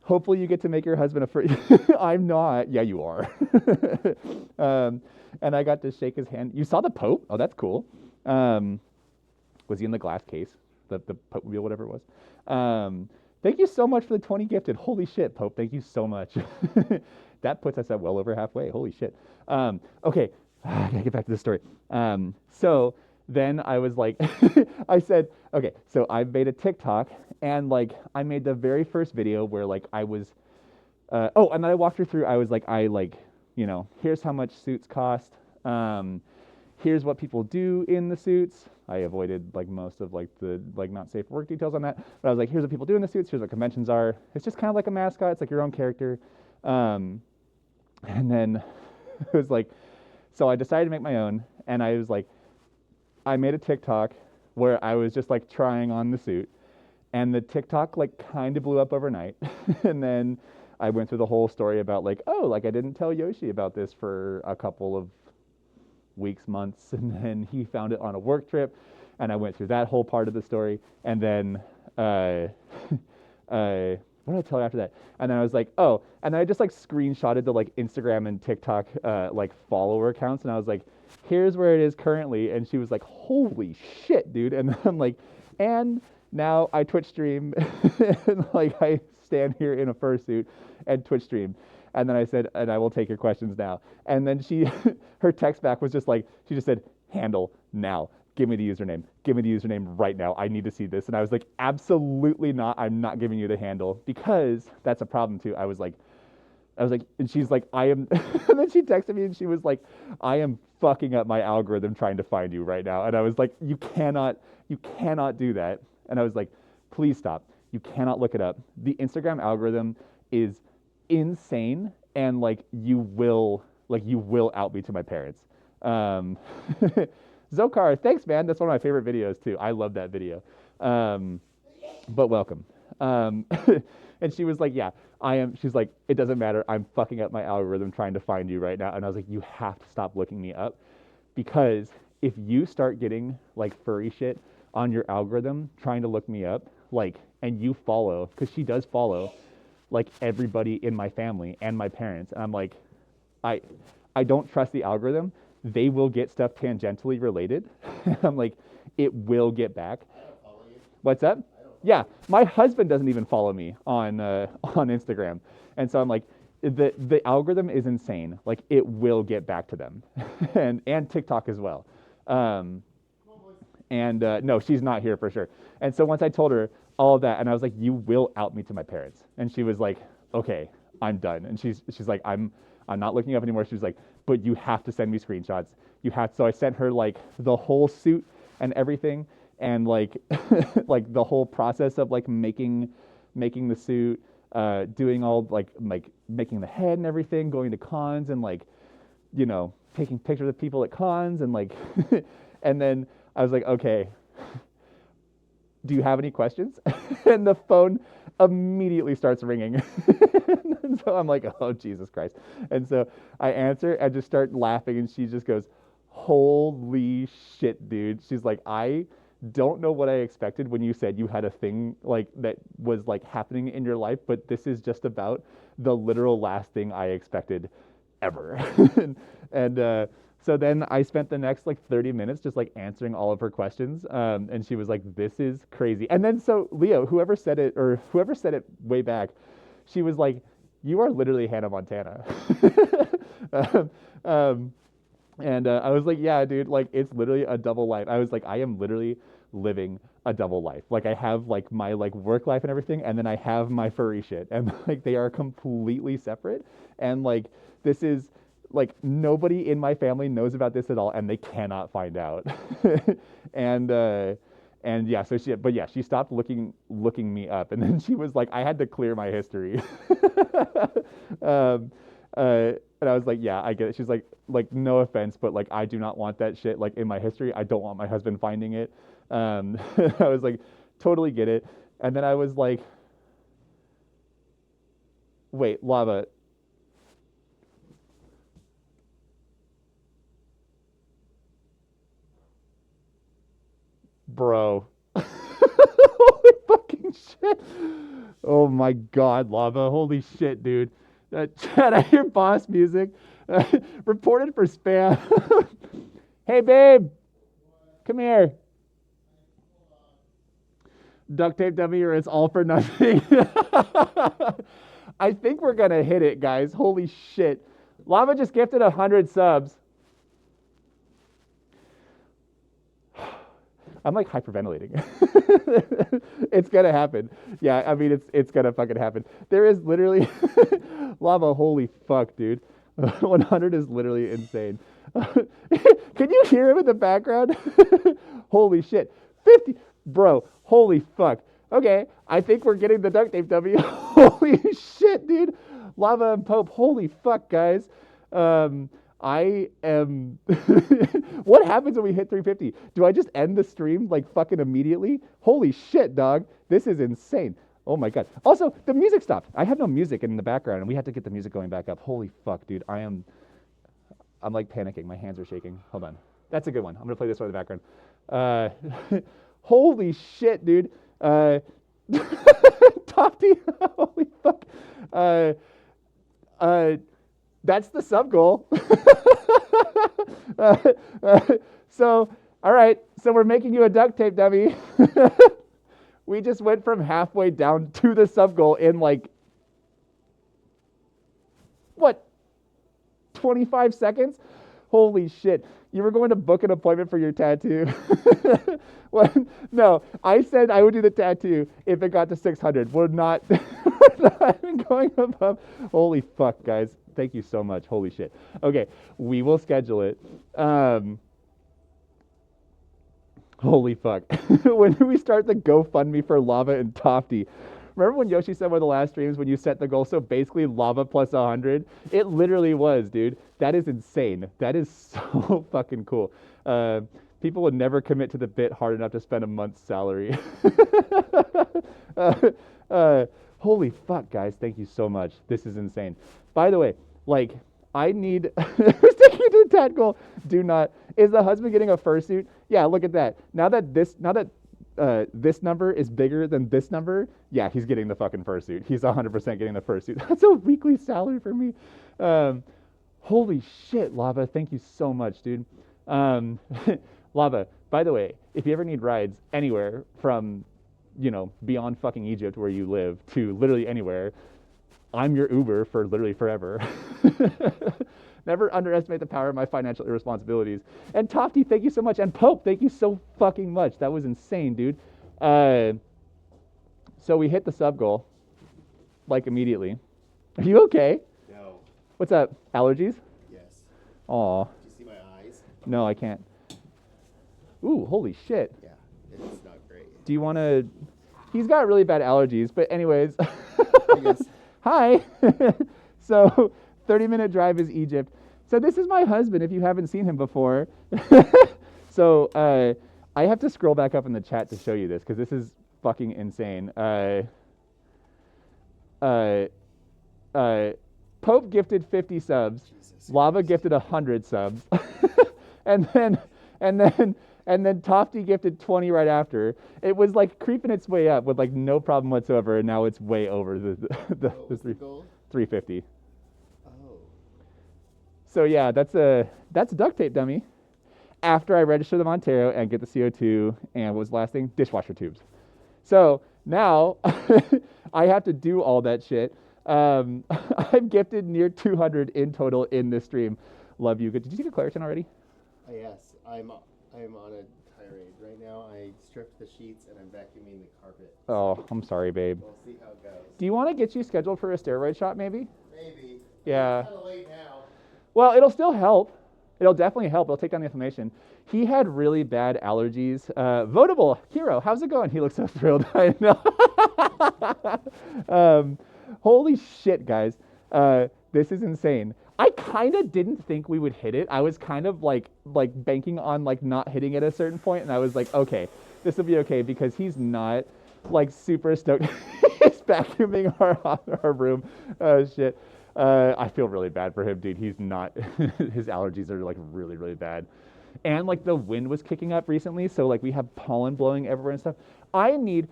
Hopefully you get to make your husband a free... I'm not. Yeah, you are. And I got to shake his hand. You saw the Pope? Oh, that's cool. Was he in the glass case? The Pope wheel, whatever it was. Thank you so much for the 20 gifted. Holy shit, Pope. Thank you so much. That puts us at well over halfway. Holy shit. Okay. I gotta get back to the story. So then I was like, I said, okay, so I made a TikTok, and like I made the very first video where like I was, and then I walked her through. I was like, here's how much suits cost. here's what people do in the suits. I avoided like most of like the like not safe for work details on that, but I was like, here's what people do in the suits. Here's what conventions are. It's just kind of like a mascot. It's like your own character. Um, and then it was like, so I decided to make my own, and I was like, I made a TikTok where I was just like trying on the suit, and the TikTok like kind of blew up overnight. And then I went through the whole story about like, oh, like I didn't tell Yoshi about this for a couple of weeks, months, and then he found it on a work trip, and I went through that whole part of the story, and then what did I tell her after that? And then I was like, oh, and then I just like screenshotted the like Instagram and TikTok like follower accounts, and I was like, here's where it is currently, and she was like, holy shit, dude, and I'm like, and now I Twitch stream, and like I stand here in a fursuit and Twitch stream. And then I said, and I will take your questions now. And then her text back was just like, she just said, handle now. Give me the username. Give me the username right now. I need to see this. And I was like, absolutely not. I'm not giving you the handle, because that's a problem too. I was like, and she's like, I am, and then she texted me and she was like, I am fucking up my algorithm trying to find you right now. And I was like, you cannot do that. And I was like, please stop. You cannot look it up. The Instagram algorithm is insane, and like you will out me to my parents. Zokar, thanks, man. That's one of my favorite videos too. I love that video. But welcome. And she was like, yeah, I am. She's like, it doesn't matter. I'm fucking up my algorithm trying to find you right now. And I was like, you have to stop looking me up, because if you start getting like furry shit on your algorithm trying to look me up, like, and you follow, because she does follow like everybody in my family and my parents, and I'm like, I don't trust the algorithm. They will get stuff tangentially related. I'm like, it will get back. What's up? Yeah, my husband doesn't even follow me on Instagram, and so I'm like, the algorithm is insane. Like, it will get back to them, and TikTok as well. And no, she's not here for sure. And so once I told her all of that, and I was like, you will out me to my parents, and she was like, okay, I'm done. And she's like, I'm not looking up anymore. She was like, but you have to send me screenshots. You have. So I sent her like the whole suit and everything, and like like the whole process of like making the suit, doing all like making the head and everything, going to cons, and like, you know, taking pictures of people at cons, and like and then I was like, okay, do you have any questions? And the phone immediately starts ringing. And so I'm like, oh, Jesus Christ. And so I answer and just start laughing, and she just goes, holy shit, dude. She's like, I don't know what I expected when you said you had a thing like that was like happening in your life, but this is just about the literal last thing I expected ever. and so then I spent the next like 30 minutes just like answering all of her questions. And she was like, this is crazy. And then so Leo, whoever said it way back, she was like, you are literally Hannah Montana. um, um, and I was like, yeah, dude, like it's literally a double life. I was like, I am literally living a double life. Like I have like my like work life and everything, and then I have my furry shit, and like they are completely separate. And like this is like nobody in my family knows about this at all, and they cannot find out. And yeah, so she stopped looking me up, and then she was like, I had to clear my history. um, and I was like, yeah, I get it. She's like no offense, but like I do not want that shit like in my history. I don't want my husband finding it. I was like, totally get it. And then I was like, wait, Lava. Bro. Holy fucking shit. Oh my God, Lava. Holy shit, dude. Chad, I hear boss music. Reported for spam. Hey, babe. Come here. Duct tape dummy, or it's all for nothing. I think we're going to hit it, guys. Holy shit. Lava just gifted 100 subs. I'm like hyperventilating. It's gonna happen. Yeah, I mean it's gonna fucking happen. There is literally Lava. Holy fuck, dude. 100 is literally insane. Can you hear him in the background? Holy shit. 50. Bro, holy fuck. Okay, I think we're getting the duct tape W. Holy shit, dude. Lava and Pope. Holy fuck, guys. I am. What happens when we hit 350? Do I just end the stream like fucking immediately? Holy shit, dog. This is insane. Oh my god. Also, the music stopped. I have no music in the background, and we had to get the music going back up. Holy fuck, dude. I'm like panicking. My hands are shaking. Hold on. That's a good one. I'm gonna play this one in the background. Holy shit, dude. Tofty. Holy fuck. That's the sub goal. So, all right. So we're making you a duct tape dummy. We just went from halfway down to the sub goal in like, what, 25 seconds? Holy shit. You were going to book an appointment for your tattoo. Well, no, I said I would do the tattoo if it got to 600. We're not, we're not going above. Holy fuck, guys. Thank you so much. Holy shit. Okay, we will schedule it. Holy fuck. When do we start the GoFundMe for Lava and Tofty? Remember when Yoshi said one of the last streams when you set the goal, so basically Lava plus 100? It literally was, dude. That is insane. That is so fucking cool. People would never commit to the bit hard enough to spend a month's salary. Holy fuck, guys. Thank you so much. This is insane. By the way, like, I need... Who's taking you to the tat goal? Do not... Is the husband getting a fursuit? Yeah, look at that. Now that this number is bigger than this number, yeah, he's getting the fucking fursuit. He's 100% getting the fursuit. That's a weekly salary for me. Holy shit, Lava. Thank you so much, dude. Lava, by the way, if you ever need rides anywhere from, beyond fucking Egypt where you live to literally anywhere, I'm your Uber for literally forever. Never underestimate the power of my financial irresponsibilities. And Tofty, thank you so much. And Pope, thank you so fucking much. That was insane, dude. So we hit the sub goal, like, immediately. Are you okay? No. What's up? Allergies? Yes. Aw. Do you see my eyes? No, I can't. Ooh, holy shit. Yeah, it's not great. Do you want to... He's got really bad allergies, but anyways. I guess. Hi. So, 30-minute drive is Egypt. So this is my husband, if you haven't seen him before. So, I have to scroll back up in the chat to show you this, because this is fucking insane. Pope gifted 50 subs. Jesus Lava Christ. gifted 100 subs. and then Tofty gifted 20 right after. It was like creeping its way up with like no problem whatsoever, and now it's way over the What was the goal? 350. Oh. So yeah, that's duct tape dummy. After I register the Montero and get the CO2 and what was the last thing? Dishwasher tubes. So now I have to do all that shit. I've gifted near 200 in total in this stream. Love you. Did you see the Claritin already? Yes, I'm on a tirade right now. I stripped the sheets and I'm vacuuming the carpet. Oh, I'm sorry, babe. We'll see how it goes. Do you want to get you scheduled for a steroid shot, maybe? Maybe. Yeah. It's kind of late now. Well, it'll still help. It'll definitely help. It'll take down the inflammation. He had really bad allergies. Votable Hero, how's it going? He looks so thrilled. I know. Holy shit, guys. This is insane. I kind of didn't think we would hit it. I was kind of like banking on like not hitting it at a certain point, and I was like, okay, this will be okay because he's not like super stoked. He's vacuuming our room. Oh shit. I feel really bad for him, dude. He's not. His allergies are like really, really bad, and like the wind was kicking up recently, so like we have pollen blowing everywhere and stuff. I need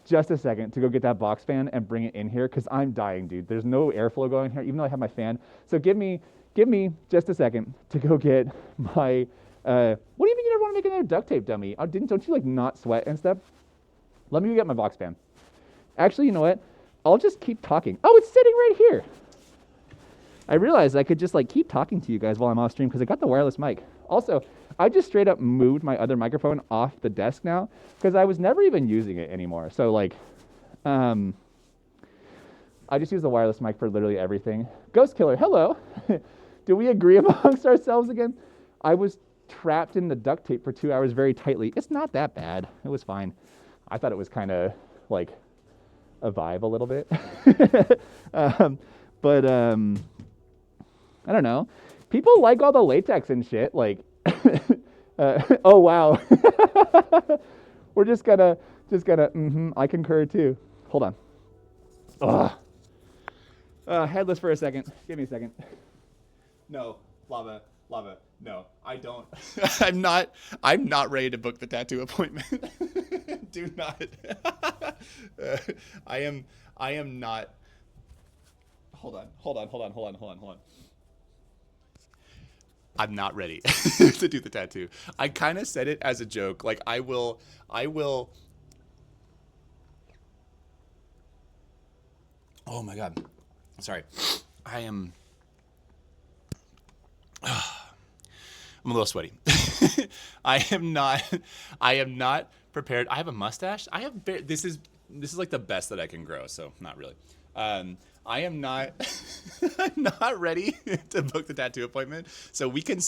just a second to go get that box fan and bring it in here because I'm dying, dude. There's no airflow going here, even though I have my fan. So give me just a second to go get my. What do you mean you never want to make another duct tape dummy? Don't you like not sweat and stuff? Let me go get my box fan. Actually, you know what? I'll just keep talking. Oh, it's sitting right here. I realized I could just like keep talking to you guys while I'm off stream because I got the wireless mic. Also, I just straight up moved my other microphone off the desk now because I was never even using it anymore. So like, I I just use the wireless mic for literally everything. Ghost Killer, hello. Do we agree amongst ourselves again? I was trapped in the duct tape for 2 hours very tightly. It's not that bad. It was fine. I thought it was kind of like a vibe a little bit. But I don't know. People like all the latex and shit. Like, oh wow. We're just gonna. I concur too. Hold on. Ugh. Headless for a second. Give me a second. No, lava. No, I don't. I'm not ready to book the tattoo appointment. Do not. I am not. Hold on. I'm not ready to do the tattoo. I kind of said it as a joke. Like I will. Oh my God. Sorry. I'm a little sweaty. I am not prepared. I have a mustache. This is like the best that I can grow, so not really. I am not I'm not ready to book the tattoo appointment. So we could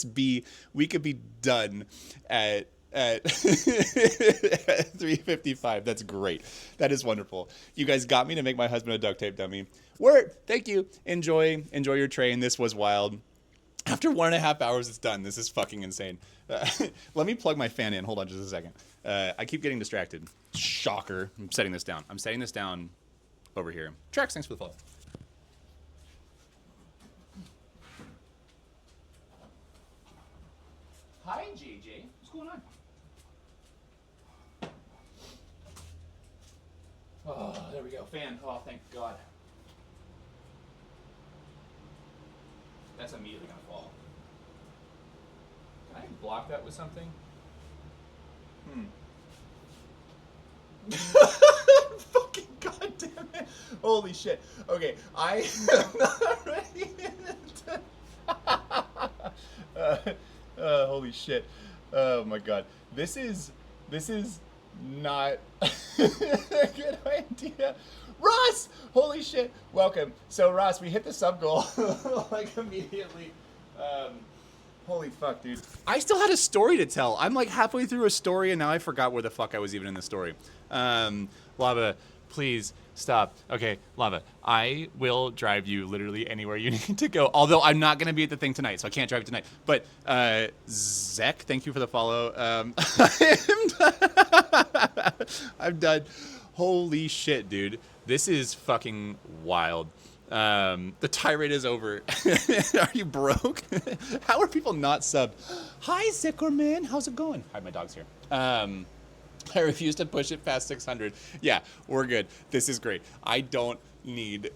be done at 3:55. That's great. That is wonderful. You guys got me to make my husband a duct tape dummy. Word. Thank you. Enjoy your train. This was wild. After 1.5 hours, it's done. This is fucking insane. Let me plug my fan in. Hold on just a second. I keep getting distracted. Shocker. I'm setting this down. Over here. Trax, thanks for the follow. Hi, JJ. What's going on? Oh, there we go. Fan. Oh, thank God. That's immediately gonna fall. Can I block that with something? Fucking goddamn it! Holy shit! Okay, I am not ready. Holy shit! Oh my God! This is not a good idea. Ross! Holy shit! Welcome. So Ross, we hit the sub goal like immediately. Holy fuck, dude. I still had a story to tell. I'm like halfway through a story and now I forgot where the fuck I was even in the story. Lava, please stop. Okay, Lava, I will drive you literally anywhere you need to go. Although I'm not going to be at the thing tonight, so I can't drive you tonight. But, Zek, thank you for the follow. I'm done. Holy shit, dude. This is fucking wild. The tirade is over. Are you broke? How are people not subbed? Hi, Zickerman. How's it going? Hi, my dog's here. I refuse to push it past 600. Yeah, we're good. This is great. I don't need...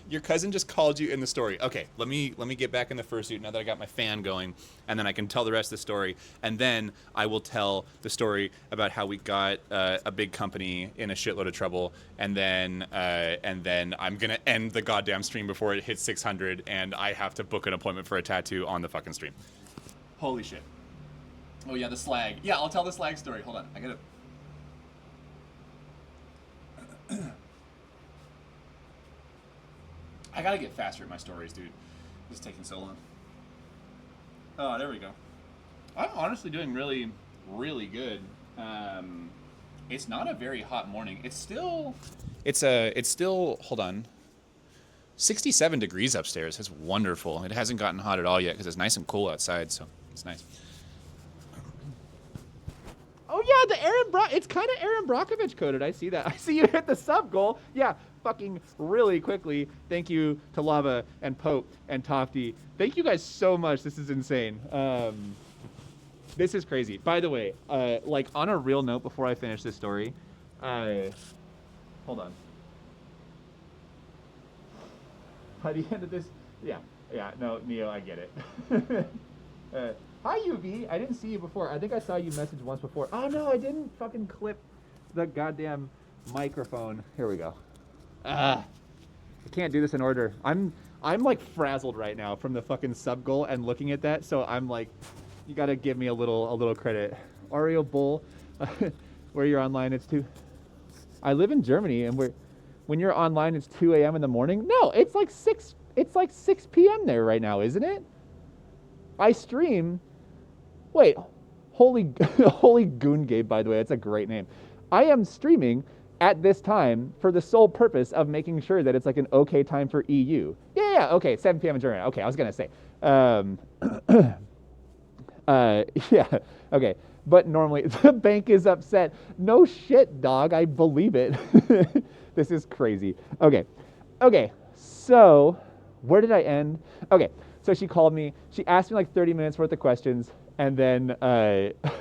Your cousin just called you in the story. Okay, let me get back in the fursuit now that I got my fan going, and then I can tell the rest of the story, and then I will tell the story about how we got a big company in a shitload of trouble, and then I'm gonna end the goddamn stream before it hits 600, and I have to book an appointment for a tattoo on the fucking stream. Holy shit. Oh yeah, the slag. Yeah, I'll tell the slag story. Hold on, I gotta... I gotta get faster at my stories, dude. This is taking so long. Oh, there we go. I'm honestly doing really, really good. It's not a very hot morning. It's still, hold on, 67 degrees upstairs. It's wonderful. It hasn't gotten hot at all yet because it's nice and cool outside, so it's nice. Oh yeah, the Aaron it's kind of Aaron Brockovich coded. I see that. I see you hit the sub goal. Yeah, fucking really quickly. Thank you to Lava and Pope and Tofty. Thank you guys so much. This is insane. This is crazy. By the way, like on a real note, before I finish this story, hold on. By the end of this, yeah, no, Neo, I get it. Hi, UV. I didn't see you before. I think I saw you message once before. Oh, no, I didn't fucking clip the goddamn microphone. Here we go. I can't do this in order. I'm like frazzled right now from the fucking sub goal and looking at that. So I'm like, you got to give me a little credit. Oreo Bull, where you're online, it's too. I live in Germany and When you're online, it's 2 a.m. in the morning. No, it's like 6. It's like 6 p.m. there right now, isn't it? I stream. Wait, holy, holy Goon Gabe. By the way, that's a great name. I am streaming at this time for the sole purpose of making sure that it's like an okay time for EU. Yeah. Okay, 7 p.m. in Germany. Okay, I was gonna say. Yeah. Okay. But normally the bank is upset. No shit, dog. I believe it. This is crazy. Okay. Okay. So where did I end? Okay. So she called me. She asked me like 30 minutes worth of questions, and then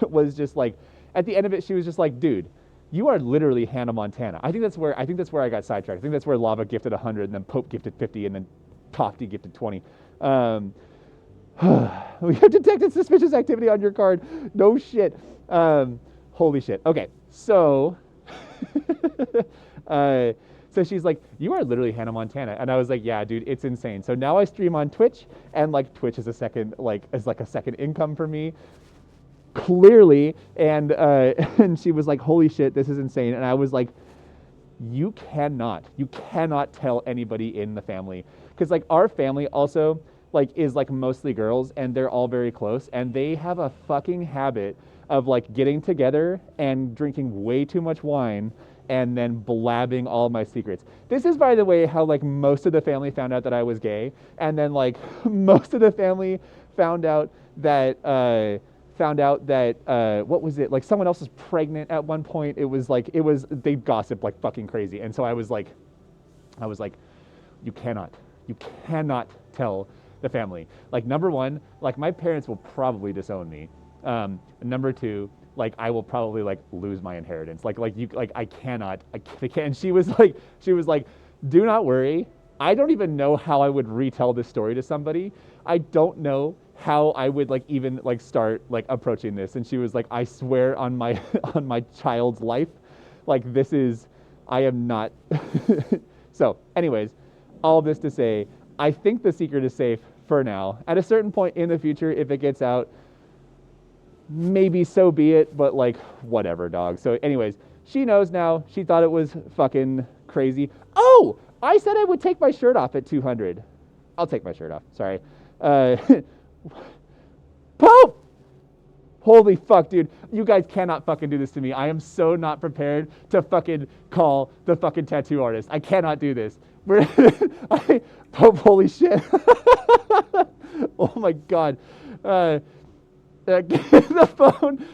was just like, at the end of it, she was just like, dude, you are literally Hannah Montana. I think that's where I got sidetracked. I think that's where Lava gifted 100, and then Pope gifted 50, and then Tofty gifted 20. We have detected suspicious activity on your card. No shit. Holy shit. Okay, so so she's like, you are literally Hannah Montana, and I was like, yeah, dude, it's insane. So now I stream on Twitch, and like Twitch is a second income for me, clearly. And and she was like, holy shit, this is insane. And I was like, you cannot tell anybody in the family, because like our family also like is like mostly girls, and they're all very close, and they have a fucking habit of like getting together and drinking way too much wine and then blabbing all my secrets. This is, by the way, how like most of the family found out that I was gay, and then like most of the family found out that what was it, like someone else was pregnant at one point. It was they gossiped like fucking crazy, and so I was like, you cannot tell the family. Like, number one, like my parents will probably disown me. Number two, like I will probably like lose my inheritance. I can't. And she was like, do not worry. I don't even know how I would retell this story to somebody. I don't know how I would like even like start like approaching this. And she was like, I swear on my on my child's life, like I am not. So anyways, all this to say, I think the secret is safe for now. At a certain point in the future, if it gets out, maybe so be it, but like whatever, dog. So anyways, she knows now. She thought it was fucking crazy. Oh, I said I would take my shirt off at 200. I'll take my shirt off. Sorry. Pope! Holy fuck, dude. You guys cannot fucking do this to me. I am so not prepared to fucking call the fucking tattoo artist. I cannot do this. Pope, holy shit. Oh my god. The phone.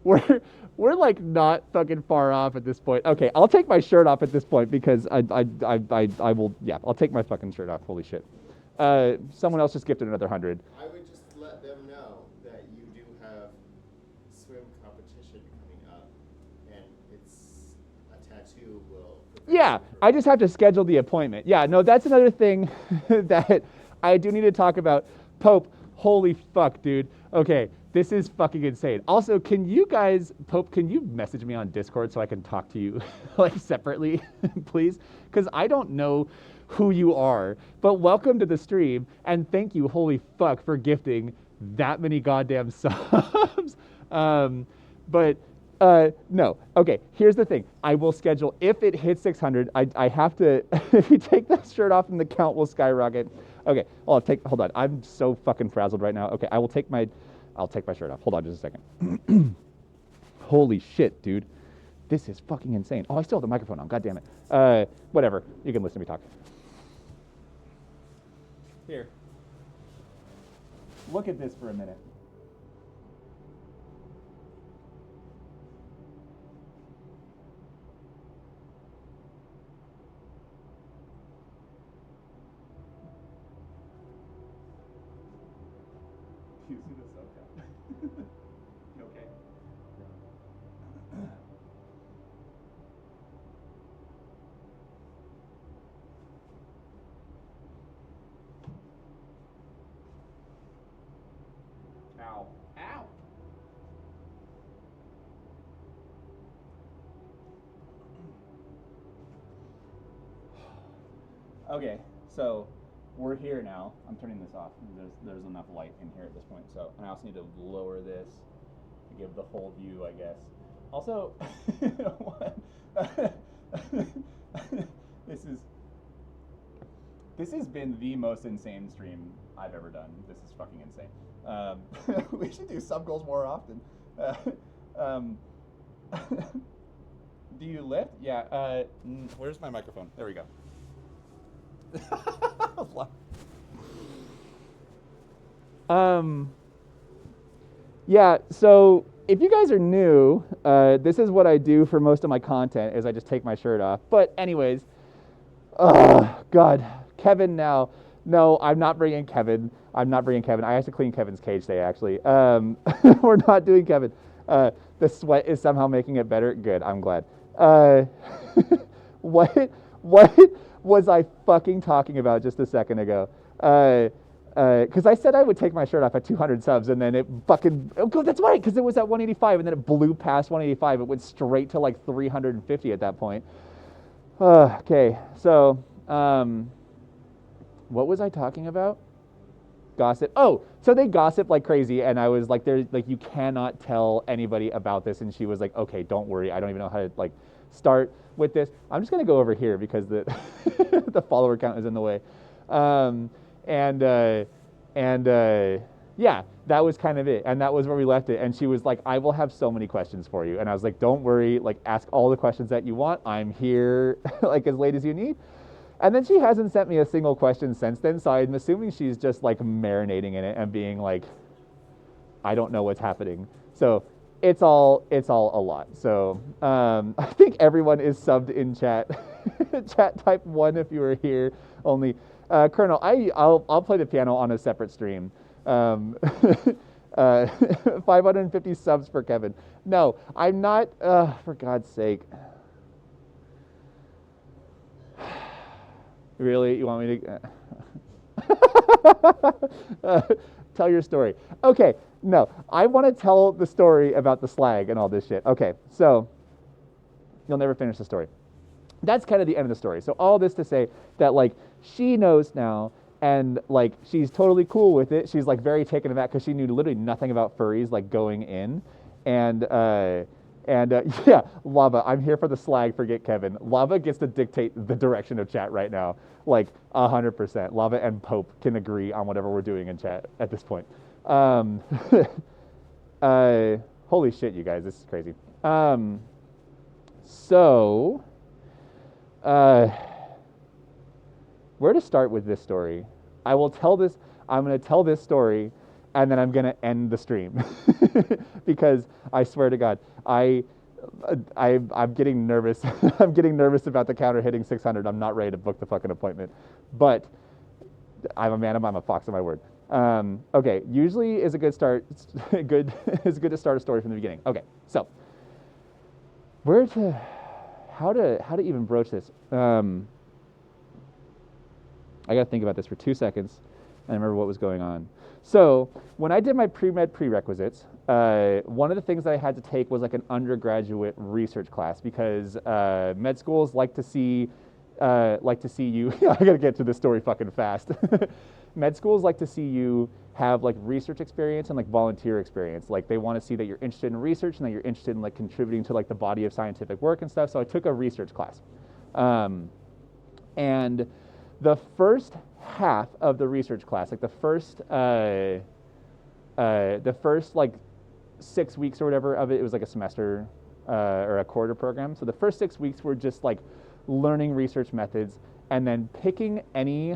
We're like not fucking far off at this point. Okay, I'll take my shirt off at this point because I will. Yeah, I'll take my fucking shirt off. Holy shit. Someone else just gifted another 100. I would just let them know that you do have swim competition coming up, and it's a tattoo will. Yeah, I just have to schedule the appointment. Yeah, no, that's another thing that I do need to talk about. Pope, holy fuck, dude. Okay, this is fucking insane. Also, Pope, can you message me on Discord so I can talk to you like separately, please? Because I don't know who you are, but welcome to the stream, and thank you, holy fuck, for gifting that many goddamn subs. No. Okay, here's the thing. I will schedule, if it hits 600, I have to, if you take that shirt off, and the count will skyrocket. Okay, hold on. I'm so fucking frazzled right now. Okay, I'll take my shirt off. Hold on just a second. Holy shit, dude. This is fucking insane. Oh, I still have the microphone on. God damn it. Whatever. You can listen to me talk. Here. Look at this for a minute. You see this? Okay. You okay? Ow. Ow! Okay, so we're here now. I'm turning this off. There's enough light in here at this point. So, and I also need to lower this to give the whole view, I guess. Also, This has been the most insane stream I've ever done. This is fucking insane. We should do sub goals more often. Um, do you lift? Yeah. Where's my microphone? There we go. Yeah, so if you guys are new, this is what I do for most of my content is I just take my shirt off. But anyways, God, Kevin now. No, I'm not bringing Kevin. I have to clean Kevin's cage today, actually. We're not doing Kevin. The sweat is somehow making it better. Good, I'm glad. What was I fucking talking about just a second ago? Because I said I would take my shirt off at 200 subs, and then it fucking... Oh, God, that's right, because it was at 185, and then it blew past 185. It went straight to like 350 at that point. Okay, so what was I talking about? Gossip. Oh, so they gossip like crazy, and I was like, "There's like, you cannot tell anybody about this." And she was like, "Okay, don't worry. I don't even know how to like start with this. I'm just gonna go over here because the the follower count is in the way." Yeah, that was kind of it, and that was where we left it. And she was like, "I will have so many questions for you," and I was like, "Don't worry. Like, ask all the questions that you want. I'm here, like as late as you need." And then she hasn't sent me a single question since then, so I'm assuming she's just like marinating in it and being like, I don't know what's happening. So it's all a lot. So I think everyone is subbed in chat. Chat type 1 if you were here only. Colonel, I'll play the piano on a separate stream. 550 subs for Kevin. No, I'm not, for God's sake. Really? You want me to... tell your story. Okay, no. I want to tell the story about the slag and all this shit. Okay, so you'll never finish the story. That's kind of the end of the story. So all this to say that, like, she knows now, and, like, she's totally cool with it. She's, like, very taken aback because she knew literally nothing about furries, like, going in. And yeah, Lava, I'm here for the slag, forget Kevin. Lava gets to dictate the direction of chat right now, like 100%. Lava and Pope can agree on whatever we're doing in chat at this point. Holy shit, you guys, this is crazy. Where to start with this story? I'm going to tell this story, and then I'm going to end the stream because I swear to God, I'm getting nervous. I'm getting nervous about the counter hitting 600. I'm not ready to book the fucking appointment, but I'm a man. I'm a fox of my word. Okay, usually is a good start. It's good to start a story from the beginning. Okay, so how to even broach this? I got to think about this for 2 seconds and remember what was going on. So when I did my pre-med prerequisites, one of the things that I had to take was like an undergraduate research class because med schools like to see you. I gotta get to this story fucking fast. Med schools like to see you have like research experience and like volunteer experience. Like they want to see that you're interested in research and that you're interested in like contributing to like the body of scientific work and stuff. So I took a research class, and the first half of the research class, like the first like 6 weeks or whatever of it, it was like a semester or a quarter program. So the first 6 weeks were just like learning research methods and then picking any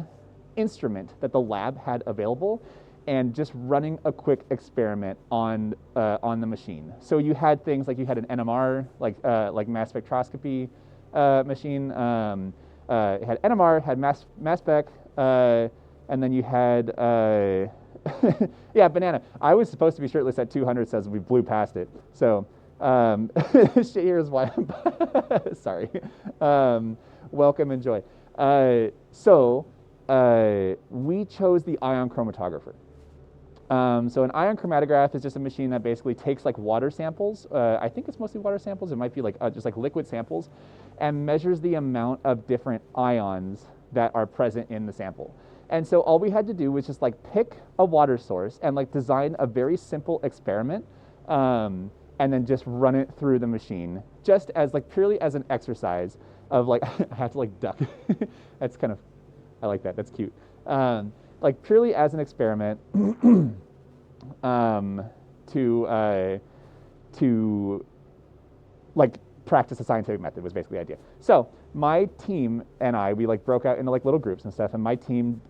instrument that the lab had available and just running a quick experiment on the machine. So you had things like you had an NMR, like mass spectroscopy machine. It had NMR, had mass spec, and then you had yeah, banana. I was supposed to be shirtless at 200 says we blew past it. So here's why I'm sorry. Welcome, enjoy. So we chose the ion chromatographer. So an ion chromatograph is just a machine that basically takes like water samples. I think it's mostly water samples. It might be like just like liquid samples, and measures the amount of different ions that are present in the sample. And so all we had to do was just like pick a water source and like design a very simple experiment, and then just run it through the machine, just as like purely as an exercise. of like I have to like duck. That's kind of, I like that. That's cute. Like purely as an experiment, um, to like practice a scientific method was basically the idea. So my team and we like broke out into like little groups and stuff, and my team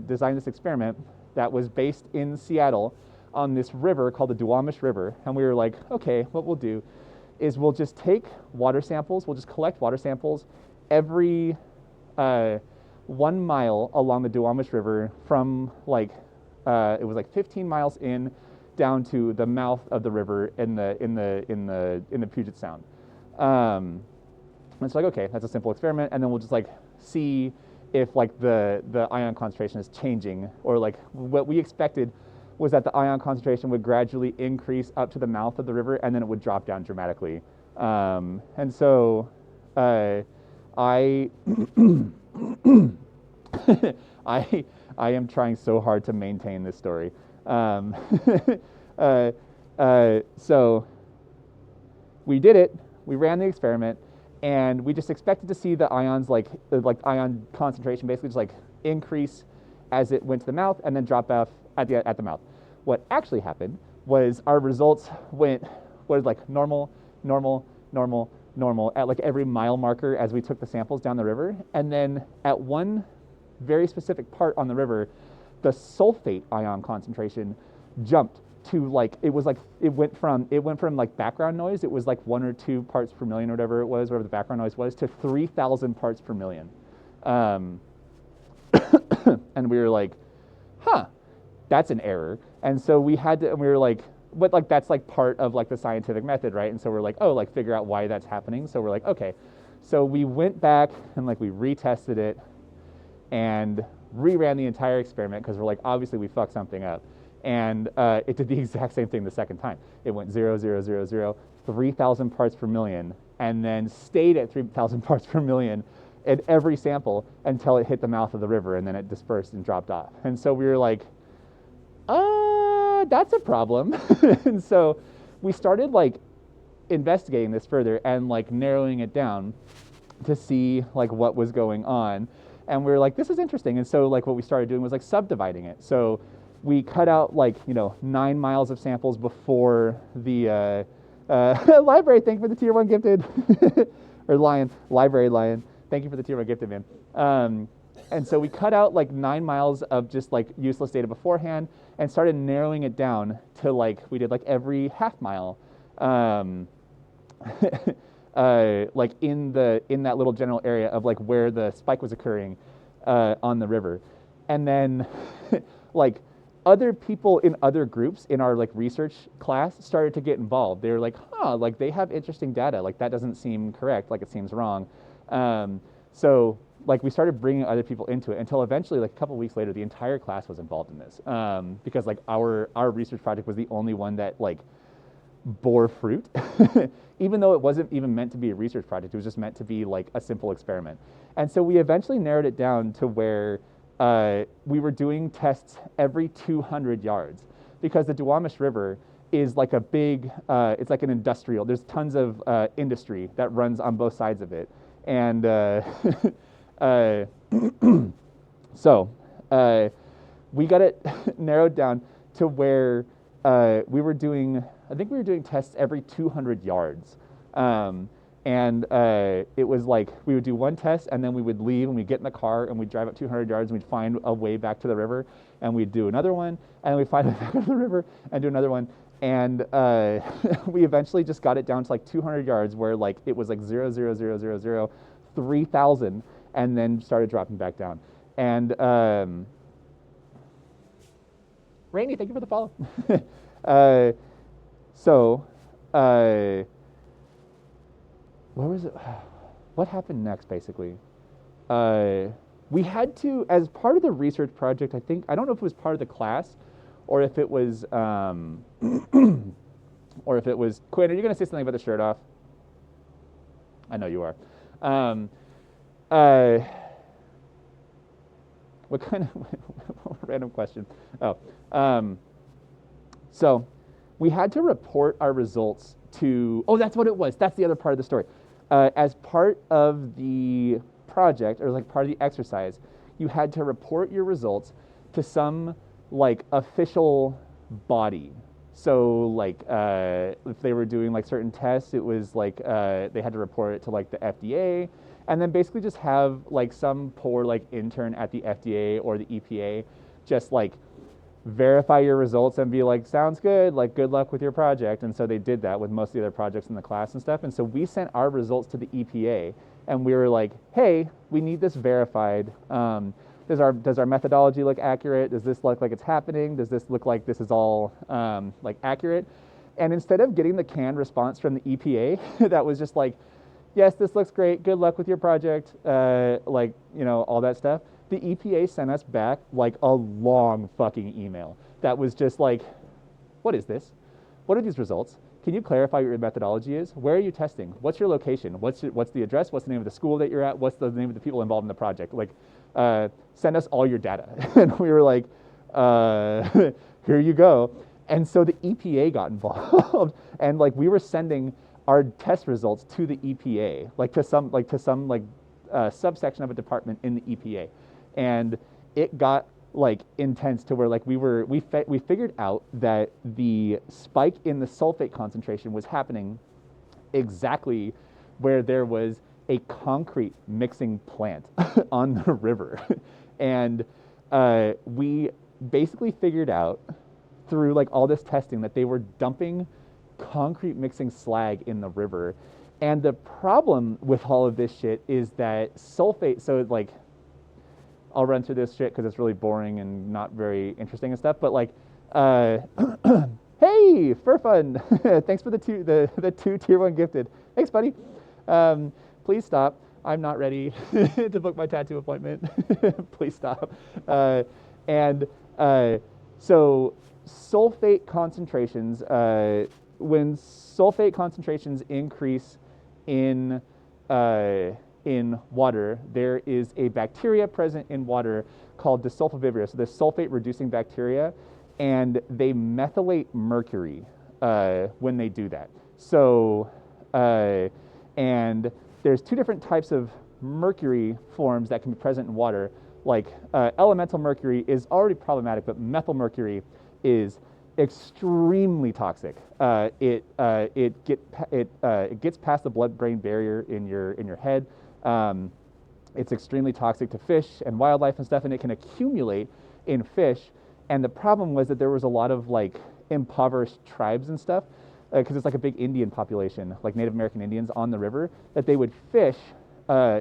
designed this experiment that was based in Seattle on this river called the Duwamish River. And we were like, okay, what we'll do is we'll just take water samples, we'll just collect water samples every 1 mile along the Duwamish River from like, it was like 15 miles in down to the mouth of the river in the Puget Sound. It's like, okay, that's a simple experiment, and then we'll just like see if like the ion concentration is changing, or like what we expected was that the ion concentration would gradually increase up to the mouth of the river, and then it would drop down dramatically. And so I I am trying so hard to maintain this story. So we did it. We ran the experiment, and we just expected to see the ions like ion concentration basically just like increase as it went to the mouth and then drop off at the mouth. What actually happened was our results was like normal at like every mile marker as we took the samples down the river, and then at one very specific part on the river, the sulfate ion concentration jumped to like it went from like background noise, it was like 1 or 2 parts per million or whatever the background noise was, to 3,000 parts per million. And we were like, huh, that's an error. And so we were like, but like that's like part of like the scientific method, right? And so we're like, oh, like figure out why that's happening. So we're like, okay. So we went back and like we retested it and reran the entire experiment because we're like, obviously we fucked something up. And it did the exact same thing the second time. It went 0, 0, 0, 0, 3,000 parts per million, and then stayed at 3,000 parts per million at every sample until it hit the mouth of the river, and then it dispersed and dropped off. And so we were like, that's a problem. And so we started like investigating this further and like narrowing it down to see like what was going on. And we were like, this is interesting. And so like what we started doing was like subdividing it. So we cut out like 9 miles of samples before the library. Thank you for the tier 1 gifted. Or library lion. Thank you for the tier 1 gifted, man. And so we cut out like 9 miles of just like useless data beforehand and started narrowing it down to like we did like every half mile, like in that little general area of like where the spike was occurring on the river. And then like other people in other groups in our like research class started to get involved. They were like, huh, like they have interesting data. Like that doesn't seem correct. Like it seems wrong. So like we started bringing other people into it until eventually, like a couple weeks later, the entire class was involved in this because like our research project was the only one that like bore fruit, even though it wasn't even meant to be a research project. It was just meant to be like a simple experiment. And so we eventually narrowed it down to where we were doing tests every 200 yards because the Duwamish River is like a big, it's like an industrial, there's tons of industry that runs on both sides of it. And so we got it narrowed down to where we were doing tests every 200 yards. And it was like we would do one test and then we would leave and we'd get in the car and we'd drive up 200 yards and we'd find a way back to the river, and we'd do another one and we'd find a way back to the river and do another one. And we eventually just got it down to like 200 yards where like it was like 0, 0, 0, 0, 0, 3,000, and then started dropping back down. And Rainey, thank you for the follow. Where was it? What happened next, basically? We had to, as part of the research project, I don't know if it was part of the class, or if it was, Quinn, are you going to say something about the shirt off? I know you are. What kind of random question? So we had to report our results to, that's what it was. That's the other part of the story. as part of the project or like part of the exercise, you had to report your results to some like official body. So like if they were doing like certain tests, it was like they had to report it to like the FDA, and then basically just have like some poor like intern at the FDA or the EPA just like verify your results and be like, sounds good, like good luck with your project. And so they did that with most of the other projects in the class and stuff. And so we sent our results to the EPA and we were like, hey, we need this verified. Does our methodology look accurate? Does this look like it's happening? Does this look like this is all like accurate? And instead of getting the canned response from the EPA that was just like, yes, this looks great, good luck with your project, like, you know, all that stuff, the EPA sent us back like a long fucking email that was just like, what is this? What are these results? Can you clarify what your methodology is? Where are you testing? What's your location? What's the address? What's the name of the school that you're at? What's the name of the people involved in the project? Like, send us all your data. And we were like, here you go. And so the EPA got involved, and like we were sending our test results to the EPA, like to some subsection of a department in the EPA, and it got like intense to where like we figured out that the spike in the sulfate concentration was happening exactly where there was a concrete mixing plant on the river, and we basically figured out through like all this testing that they were dumping concrete mixing slag in the river. And the problem with all of this shit is that sulfate, so like I'll run through this shit because it's really boring and not very interesting and stuff, but like hey, for fun. Thanks for the two tier 1 gifted. Thanks, buddy. Please stop. I'm not ready to book my tattoo appointment. Please stop. So sulfate concentrations, when sulfate concentrations increase in water, there is a bacteria present in water called desulfovivria. So the sulfate reducing bacteria, and they methylate mercury when they do that. So and there's two different types of mercury forms that can be present in water. Like elemental mercury is already problematic, but methyl mercury is extremely toxic. It gets past the blood-brain barrier in your head. It's extremely toxic to fish and wildlife and stuff, and it can accumulate in fish. And the problem was that there was a lot of like impoverished tribes and stuff, because it's like a big Indian population, like Native American Indians on the river, that they would fish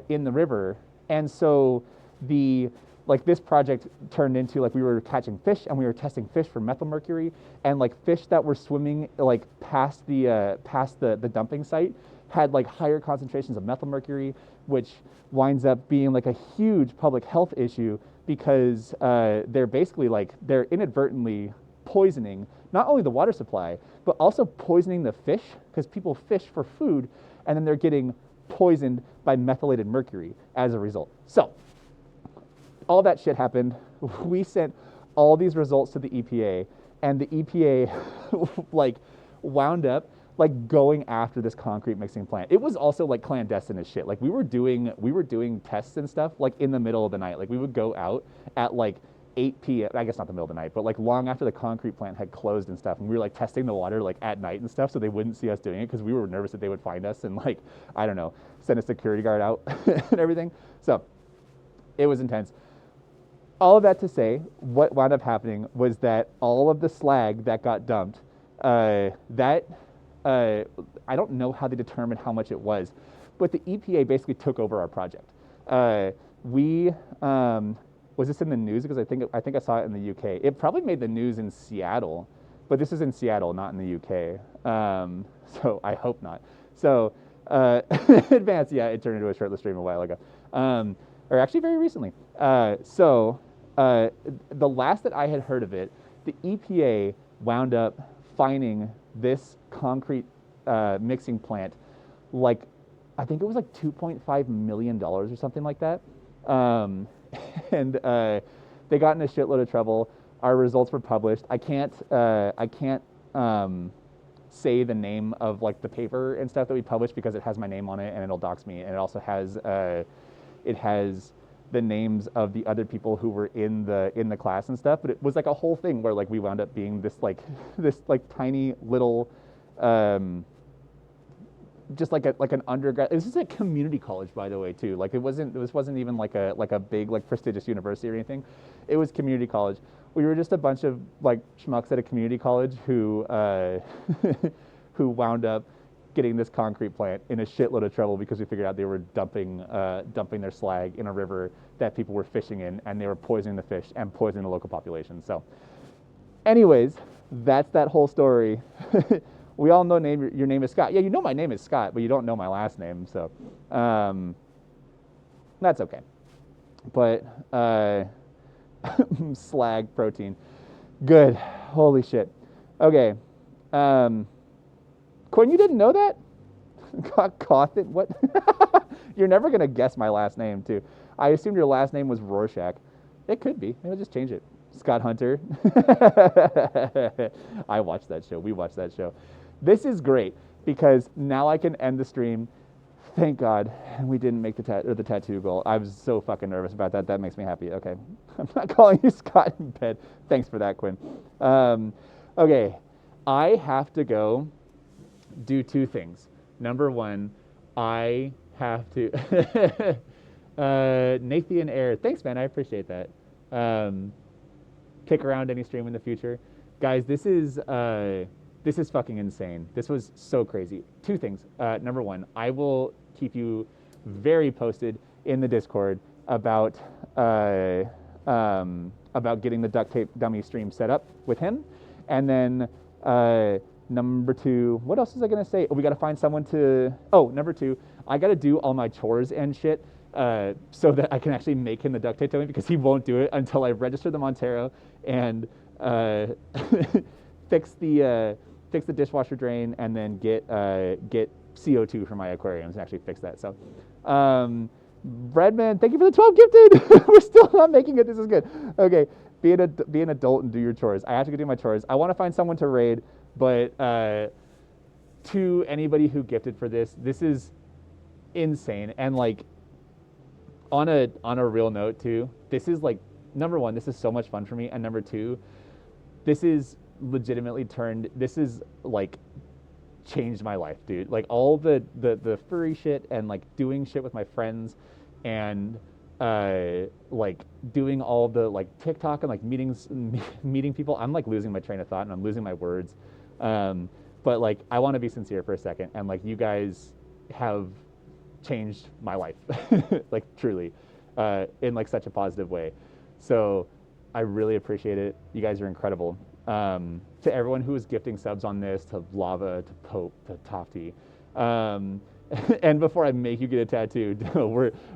in the river. And so this project turned into like we were catching fish and we were testing fish for methyl mercury, and like fish that were swimming like past the dumping site had like higher concentrations of methyl mercury, which winds up being like a huge public health issue because they're inadvertently poisoning not only the water supply but also poisoning the fish, because people fish for food and then they're getting poisoned by methylated mercury as a result. So all that shit happened. We sent all these results to the EPA, and the EPA like wound up like going after this concrete mixing plant. It was also like clandestine as shit. Like we were doing tests and stuff like in the middle of the night. Like we would go out at like 8 p.m. I guess not the middle of the night, but like long after the concrete plant had closed and stuff. And we were like testing the water like at night and stuff, so they wouldn't see us doing it because we were nervous that they would find us and like, I don't know, send a security guard out and everything. So it was intense. All of that to say, what wound up happening was that all of the slag that got dumped, I don't know how they determined how much it was, but the EPA basically took over our project. Was this in the news? Because I think I saw it in the UK. It probably made the news in Seattle, but this is in Seattle, not in the UK. So I hope not. So advance, yeah, it turned into a shirtless stream a while ago, or actually very recently. The last that I had heard of it, the EPA wound up fining this concrete mixing plant like, I think it was like $2.5 million or something like that. And they got in a shitload of trouble. Our results were published. I can't say the name of like the paper and stuff that we publish because it has my name on it and it'll dox me. And it also has the names of the other people who were in the class and stuff. But it was like a whole thing where like we wound up being this like tiny little just like an undergrad. This is a community college, by the way, too. Like this wasn't even like a big like prestigious university or anything. It was community college. We were just a bunch of like schmucks at a community college who who wound up getting this concrete plant in a shitload of trouble because we figured out they were dumping their slag in a river that people were fishing in, and they were poisoning the fish and poisoning the local population. So, anyways, that's that whole story. We all know your name is Scott. Yeah, you know my name is Scott, but you don't know my last name, so that's okay. But slag protein, good. Holy shit. Okay. Quinn, you didn't know that? Cawthon? What? You're never gonna guess my last name, too. I assumed your last name was Rorschach. It could be. Maybe I'll just change it. Scott Hunter. I watched that show. We watched that show. This is great because now I can end the stream. Thank God we didn't make the tattoo goal. I was so fucking nervous about that. That makes me happy. Okay. I'm not calling you Scott in bed. Thanks for that, Quinn. Okay. I have to go do two things. Number one, I have to... Nathan Air. Thanks, man. I appreciate that. Kick around any stream in the future. Guys, this is fucking insane. This was so crazy. Two things. Number one, I will keep you very posted in the Discord about getting the duct tape dummy stream set up with him. And then number two, what else was I gonna say? We gotta find someone to. Oh, number two, I gotta do all my chores and shit. So that I can actually make him the duct tape dummy because he won't do it until I register the Montero and fix the dishwasher drain and then get CO2 for my aquariums and actually fix that. So, Breadman, thank you for the 12 gifted. We're still not making it. This is good. Okay, be an adult and do your chores. I have to go do my chores. I want to find someone to raid, but to anybody who gifted for this is insane. And like on a real note too, this is like, number one, this is so much fun for me, and number two, this is legitimately this is like changed my life, dude. Like all the furry shit and like doing shit with my friends and like doing all the like TikTok and like meeting people. I'm like losing my train of thought and I'm losing my words. But like I want to be sincere for a second, and like you guys have changed my life, like truly, in like such a positive way. So I really appreciate it. You guys are incredible. To everyone who is gifting subs on this, to Lava, to Pope, to Tofty. And before I make you get a tattoo,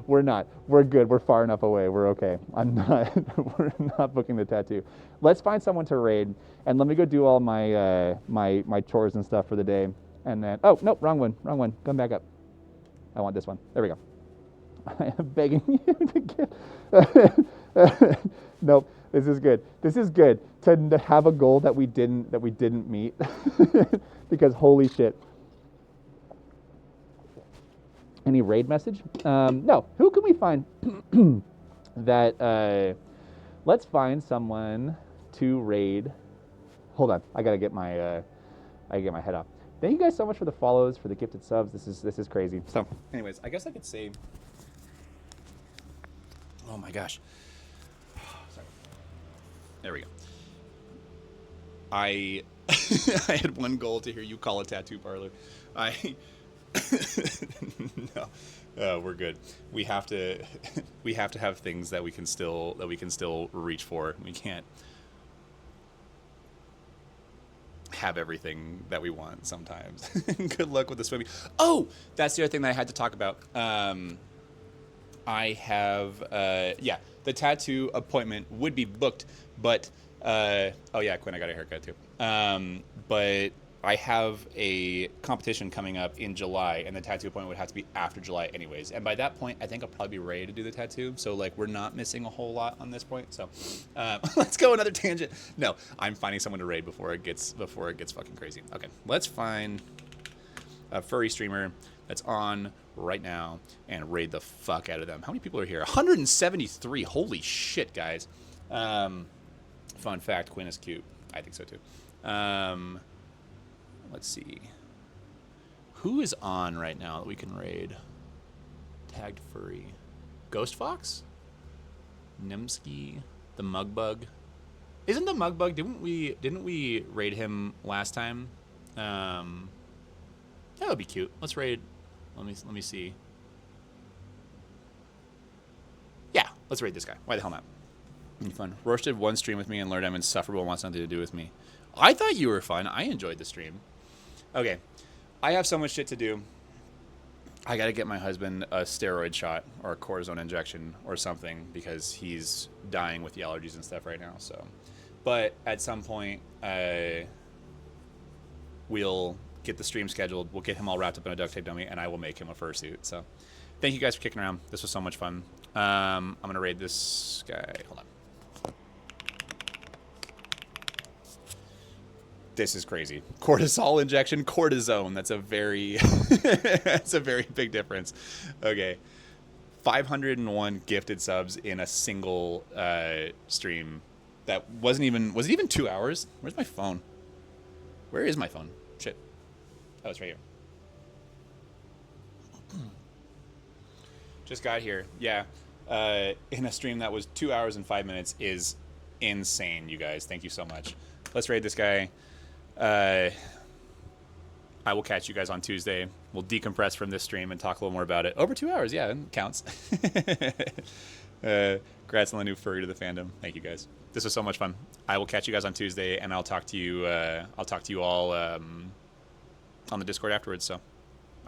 we're not. We're good. We're far enough away. We're okay. We're not booking the tattoo. Let's find someone to raid, and let me go do all my my chores and stuff for the day. And then, oh, nope, wrong one. Come back up. I want this one. There we go. I am begging you to get. Nope. This is good. This is good to have a goal that we didn't meet, because holy shit. Any raid message? No. Who can we find that? Let's find someone to raid. Hold on. I gotta get my head off. Thank you guys so much for the follows, for the gifted subs. This is crazy. So, anyways, I guess I could say. Oh my gosh. Sorry. There we go. I had one goal to hear you call a tattoo parlor. No, we're good. We have to have things that we can still reach for. We can't have everything that we want sometimes. Good luck with the swimming. Oh, that's the other thing that I had to talk about. I have the tattoo appointment would be booked, but oh yeah, Quinn, I got a haircut too. But I have a competition coming up in July, and the tattoo appointment would have to be after July, anyways. And by that point, I think I'll probably be ready to do the tattoo. So like, we're not missing a whole lot on this point. So let's go another tangent. No, I'm finding someone to raid before it gets fucking crazy. Okay, let's find a furry streamer that's on right now and raid the fuck out of them. How many people are here? 173. Holy shit, guys. Fun fact: Quinn is cute. I think so too. Let's see. Who is on right now that we can raid? Tagged furry. Ghost Fox? Nimsky? The Mugbug? Isn't the Mugbug, didn't we raid him last time? That would be cute. Let's raid. Let me see. Yeah, let's raid this guy. Why the hell not? It'd be fun. Roche did one stream with me and learned I'm insufferable and wants nothing to do with me. I thought you were fun. I enjoyed the stream. Okay, I have so much shit to do. I gotta get my husband a steroid shot or a cortisone injection or something because he's dying with the allergies and stuff right now. So, but at some point, we'll get the stream scheduled. We'll get him all wrapped up in a duct tape dummy, and I will make him a fursuit. So, thank you guys for kicking around. This was so much fun. I'm gonna raid this guy. Hold on. This is crazy. Cortisol injection, cortisone. That's a very that's a very big difference. Okay. 501 gifted subs in a single stream. That wasn't even, was it even 2 hours? Where's my phone? Where is my phone? Shit. Oh, it's right here. Just got here. Yeah. In a stream that was 2 hours and 5 minutes is insane, you guys. Thank you so much. Let's raid this guy. I will catch you guys on Tuesday. We'll decompress from this stream and talk a little more about it. Over 2 hours, yeah, it counts. Congrats on the new furry to the fandom. Thank you guys. This was so much fun. I will catch you guys on Tuesday, and I'll talk to you. I'll talk to you all on the Discord afterwards. So,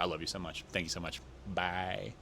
I love you so much. Thank you so much. Bye.